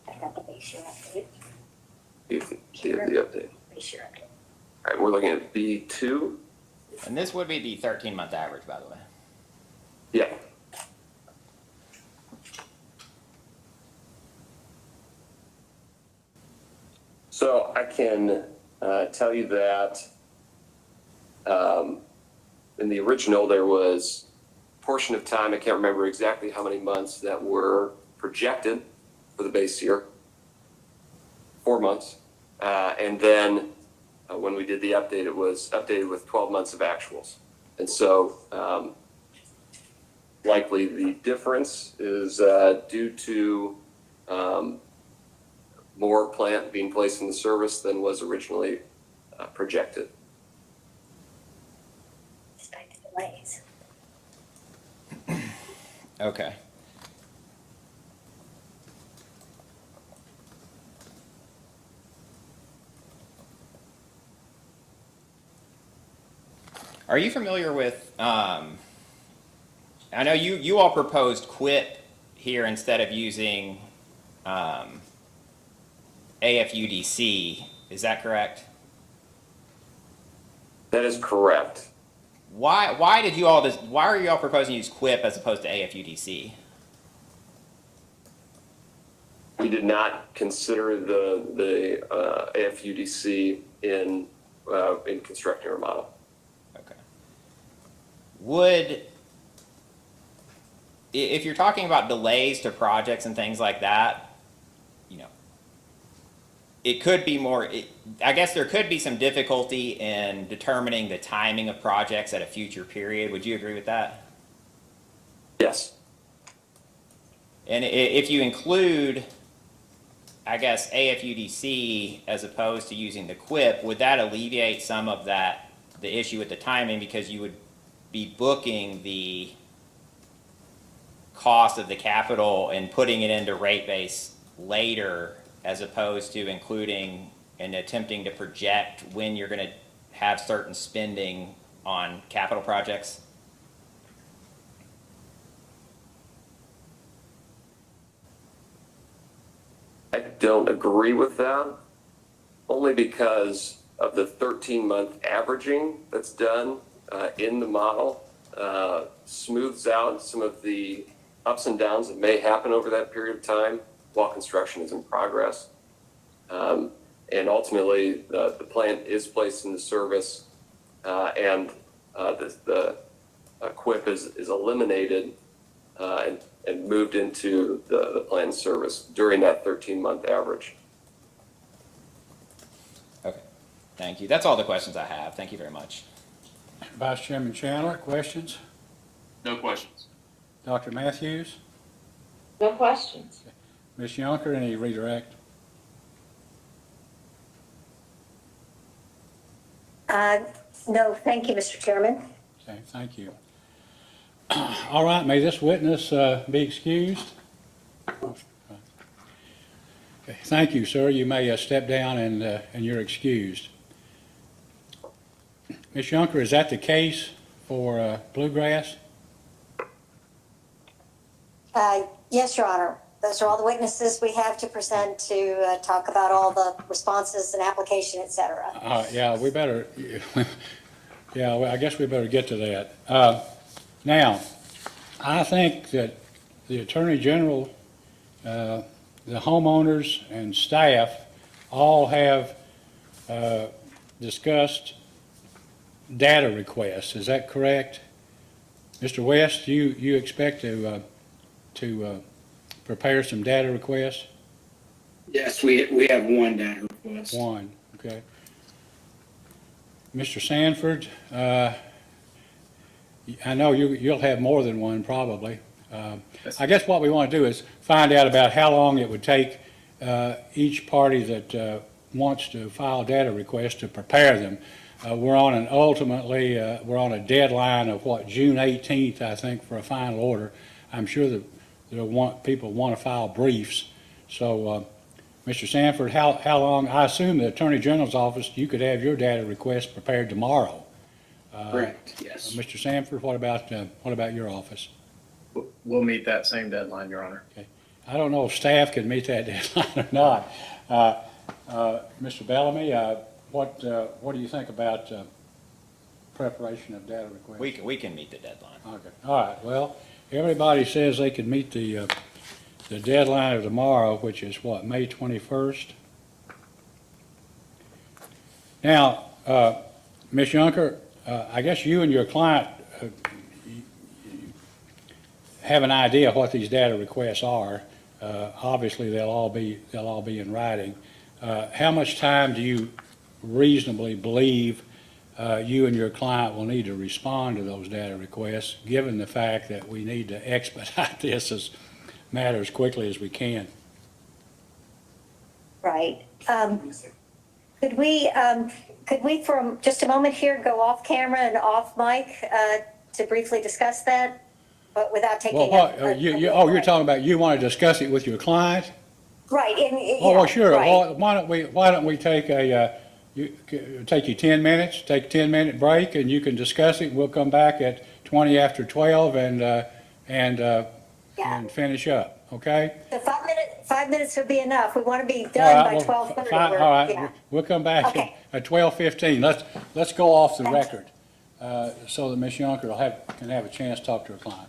I got the base year update. The update. Base year update. All right, we're looking at B2. And this would be the 13-month average, by the way. Yeah. So I can tell you that in the original, there was a portion of time, I can't remember exactly how many months, that were projected for the base year, 4 months. And then when we did the update, it was updated with 12 months of actuals. And so likely the difference is due to more plant being placed in the service than was originally projected. Despite the delays. Okay. Are you familiar with, I know you all proposed quit here instead of using AFUDC, is that correct? That is correct. Why are you all proposing to use QUIP as opposed to AFUDC? We did not consider the AFUDC in constructing our model. Okay. If you're talking about delays to projects and things like that, it could be more, I guess there could be some difficulty in determining the timing of projects at a future period. Would you agree with that? Yes. And if you include, I guess, AFUDC as opposed to using the QUIP, would that alleviate some of the issue with the timing, because you would be booking the cost of the capital and putting it into rate base later, as opposed to including and attempting to project when you're going to have certain spending on capital projects? I don't agree with that, only because of the 13-month averaging that's done in the model, smooths out some of the ups and downs that may happen over that period of time while construction is in progress. And ultimately, the plant is placed into service, and the QUIP is eliminated and moved into the planned service during that 13-month average. Okay. Thank you. That's all the questions I have. Thank you very much. Vice Chairman Chandler, questions? No questions. Dr. Matthews? No questions. Ms. Yonker, any redirect? No, thank you, Mr. Chairman. Okay, thank you. All right, may this witness be excused? Okay, thank you, sir. You may step down and you're excused. Ms. Yonker, is that the case for Bluegrass? Yes, Your Honor. Those are all the witnesses we have to present to talk about all the responses and application, et cetera. Yeah, we better, yeah, well, I guess we better get to that. Now, I think that the Attorney General, the homeowners and staff all have discussed data requests. Is that correct? Mr. West, you expect to prepare some data requests? Yes, we have one data request. One, okay. Mr. Sanford, I know you'll have more than one probably. I guess what we want to do is find out about how long it would take each party that wants to file data requests to prepare them. We're on we're on a deadline of June 18th, I think, for a final order. I'm sure that people want to file briefs. So, Mr. Sanford, how long? I assume the Attorney General's office, you could have your data request prepared tomorrow. Correct, yes. Mr. Sanford, what about your office? We'll meet that same deadline, Your Honor. Okay. I don't know if staff can meet that deadline or not. Mr. Bellamy, what do you think about preparation of data requests? We can meet the deadline. Okay. All right. Well, everybody says they can meet the deadline of tomorrow, which is May 21st. Now, Ms. Yonker, I guess you and your client have an idea what these data requests are. Obviously, they'll all be in writing. How much time do you reasonably believe you and your client will need to respond to those data requests, given the fact that we need to expedite this matter as quickly as we can? Right. Could we for just a moment here go off camera and off mic to briefly discuss that, but without taking? You're talking about you want to discuss it with your client? Right. Well, sure. Right. Well, why don't we take take you 10 minutes, take a 10-minute break, and you can discuss it. We'll come back at 20 after 12 and finish up. Okay? The 5 minutes would be enough. We want to be All done right, by 12:30. All right. Yeah. We'll come back Okay. at 12:15. Let's go off the record so that Ms. Yonker can have a chance to talk to her client.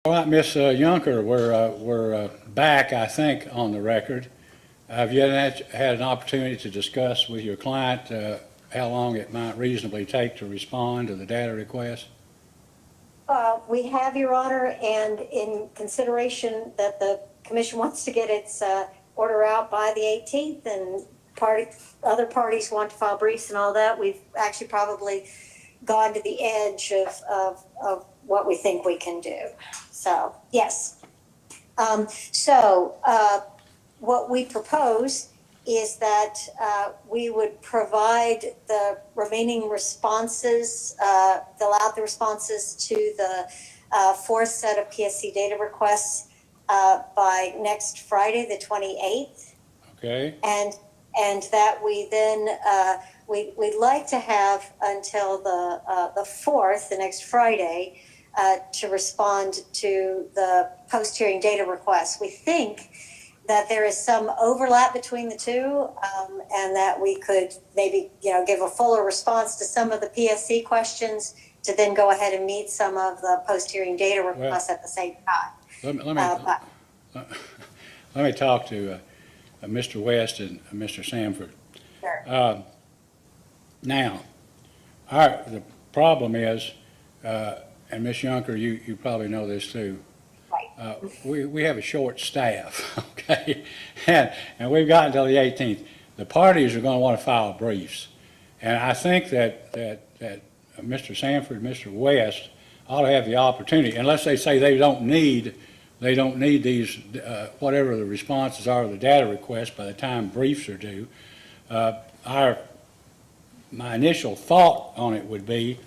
All right, Ms. Yunker, we're back, I think, on the record. Have you had an opportunity to discuss with your client how long it might reasonably take to respond to the data request? We have, Your Honor, and in consideration that the commission wants to get its order out by the 18th and other parties want to file briefs and all that, we've actually probably gone to the edge of what we think we can do. So, yes. What we propose is that we would provide the remaining responses, fill out the responses to the fourth set of PSC data requests by next Friday, the 28th. Okay. And that we then, we'd like to have until the 4th, the next Friday, to respond to the post-hearing data requests. We think that there is some overlap between the two, and that we could maybe, give a fuller response to some of the PSC questions to then go ahead and meet some of the post-hearing data requests at the same time. Let me talk to Mr. West and Mr. Sanford. Sure. Now, the problem is, and Ms. Yunker, you probably know this too. Right. We have a short staff, okay? And we've got until the 18th. The parties are going to want to file briefs. And I think that Mr. Sanford, Mr. West ought to have the opportunity, unless they say they don't need these, whatever the responses are to the data request by the time briefs are due. My initial thought on it would be,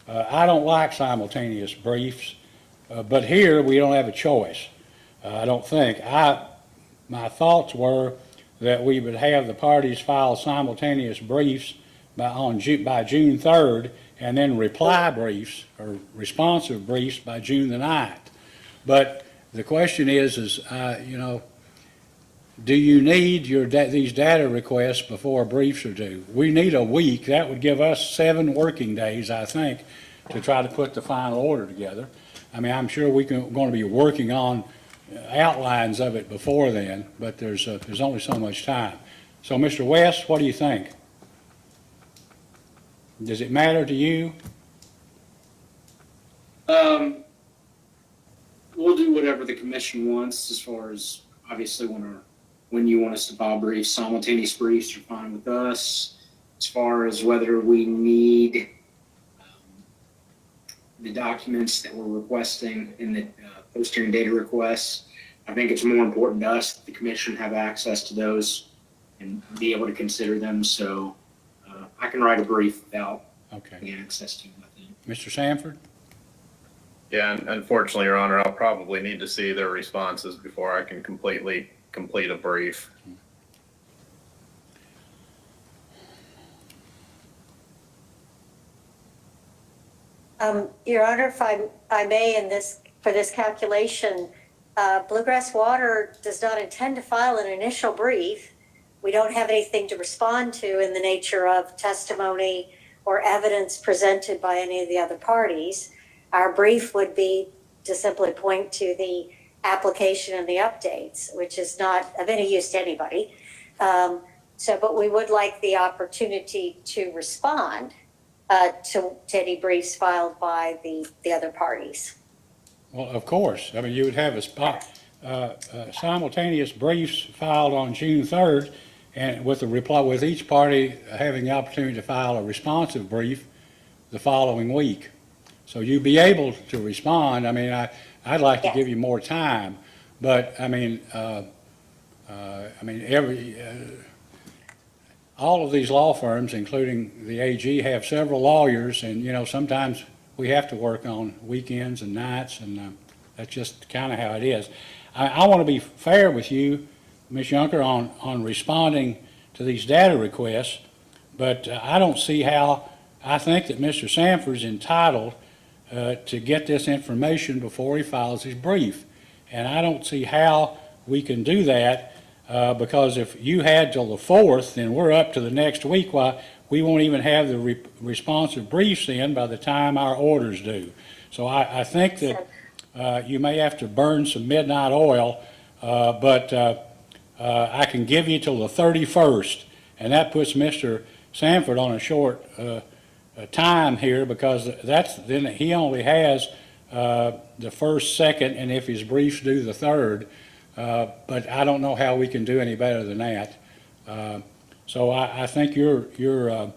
I don't like simultaneous briefs, but here we don't have a choice. I don't think. My thoughts were that we would have the parties file simultaneous briefs by June 3rd, and then reply briefs or responsive briefs by June the 9th. But the question is do you need these data requests before briefs are due? We need a week. That would give us 7 working days, I think, to try to put the final order together. I mean, I'm sure we're going to be working on outlines of it before then, but there's only so much time. So, Mr. West, what do you think? Does it matter to you? We'll do whatever the commission wants as far as obviously when you want us to file briefs, simultaneous briefs are fine with us. As far as whether we need the documents that we're requesting in the post-hearing data requests, I think it's more important to us that the commission have access to those and be able to consider them. So I can write a brief without getting access to them, I think. Mr. Sanford? Yeah, and unfortunately, Your Honor, I'll probably need to see their responses before I can complete a brief. Your Honor, if I may, for this calculation, Bluegrass Water does not intend to file an initial brief. We don't have anything to respond to in the nature of testimony or evidence presented by any of the other parties. Our brief would be to simply point to the application and the updates, which is not of any use to anybody. But we would like the opportunity to respond to any briefs filed by the other parties. Well, of course. I mean, you would have simultaneous briefs filed on June 3rd, and with a reply, with each party having the opportunity to file a responsive brief the following week. So you'd be able to respond. I mean, I'd like to give you more time, but I mean, all of these law firms, including the AG, have several lawyers, and sometimes we have to work on weekends and nights, and that's just kind of how it is. I want to be fair with you, Ms. Yunker, on responding to these data requests, but I don't see how. I think that Mr. Sanford's entitled to get this information before he files his brief, and I don't see how we can do that because if you had till the 4th, then we're up to the next week. Why, we won't even have the responsive briefs in by the time our orders due. So I think that you may have to burn some midnight oil, but I can give you till the 31st, and that puts Mr. Sanford on a short time here, because then he only has the first, second, and if his briefs do the third, but I don't know how we can do any better than that. So I think the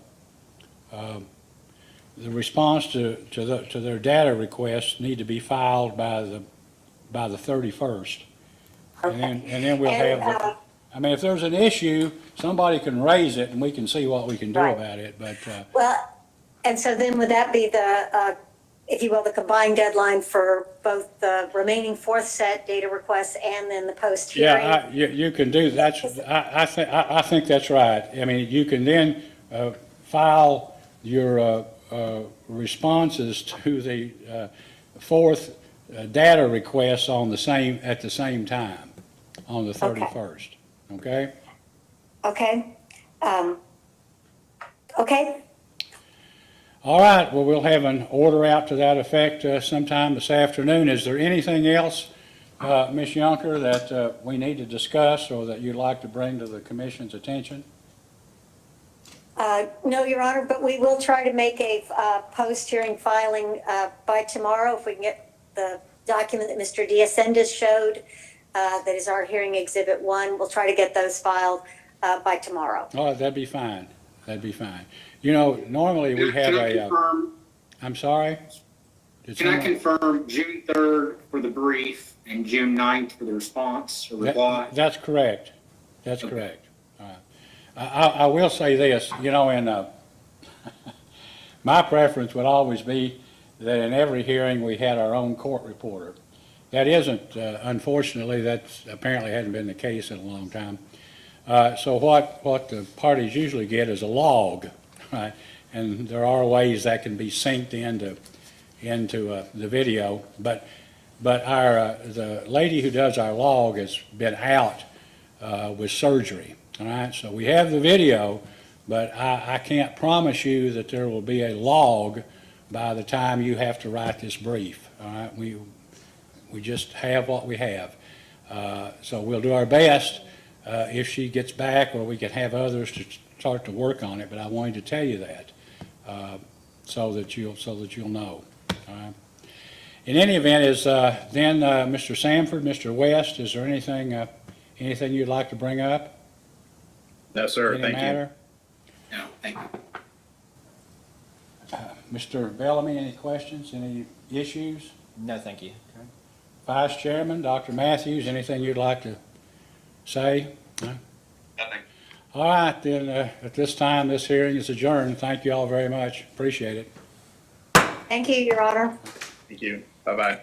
response to their data requests need to be filed by the 31st. And then we'll have, I mean, if there's an issue, somebody can raise it and we can see what we can do Right. about it, but, Well, and so then would that be the, if you will, the combined deadline for both the remaining fourth set data requests and then the post-hearing? yeah, you can do, I think that's right. I mean, you can then file your responses to the fourth data requests at the same time, on the 31st, okay? Okay. Okay, All right, well, we'll have an order out to that effect sometime this afternoon. Is there anything else, Ms. Yunker, that we need to discuss or that you'd like to bring to the commission's attention? no, Your Honor, but we will try to make a post-hearing filing by tomorrow if we can get the document that Mr. Diaz-Endez showed, that is our hearing exhibit 1. We'll try to get those filed by tomorrow. Oh, that'd be fine. That'd be fine. You know, normally we have Can I a, confirm, I'm sorry? Did can I someone- confirm June 3rd for the brief and June 9th for the response or reply? That's correct. That's Okay. correct. All right. I will say this, you know, my preference would always be that in every hearing, we had our own court reporter. That isn't, unfortunately, that's apparently hadn't been the case in a long time. So what the parties usually get is a log, right? And there are ways that can be synced into the video, but the lady who does our log has been out with surgery, all right? So we have the video, but I can't promise you that there will be a log by the time you have to write this brief, all right? We just have what we have. So we'll do our best if she gets back, or we can have others to start to work on it, but I wanted to tell you that so that you'll know. All right? In any event, then Mr. Sanford, Mr. West, is there anything you'd like to bring up? No, sir, Any thank you. matter? No, thank you. Mr. Bellamy, any questions, any issues? No, thank you. Vice Chairman, Dr. Matthews, anything you'd like to say? No? Nothing. All right, then, at this time, this hearing is adjourned. Thank you all very much. Appreciate it. Thank you, Your Honor. Thank you. Bye-bye.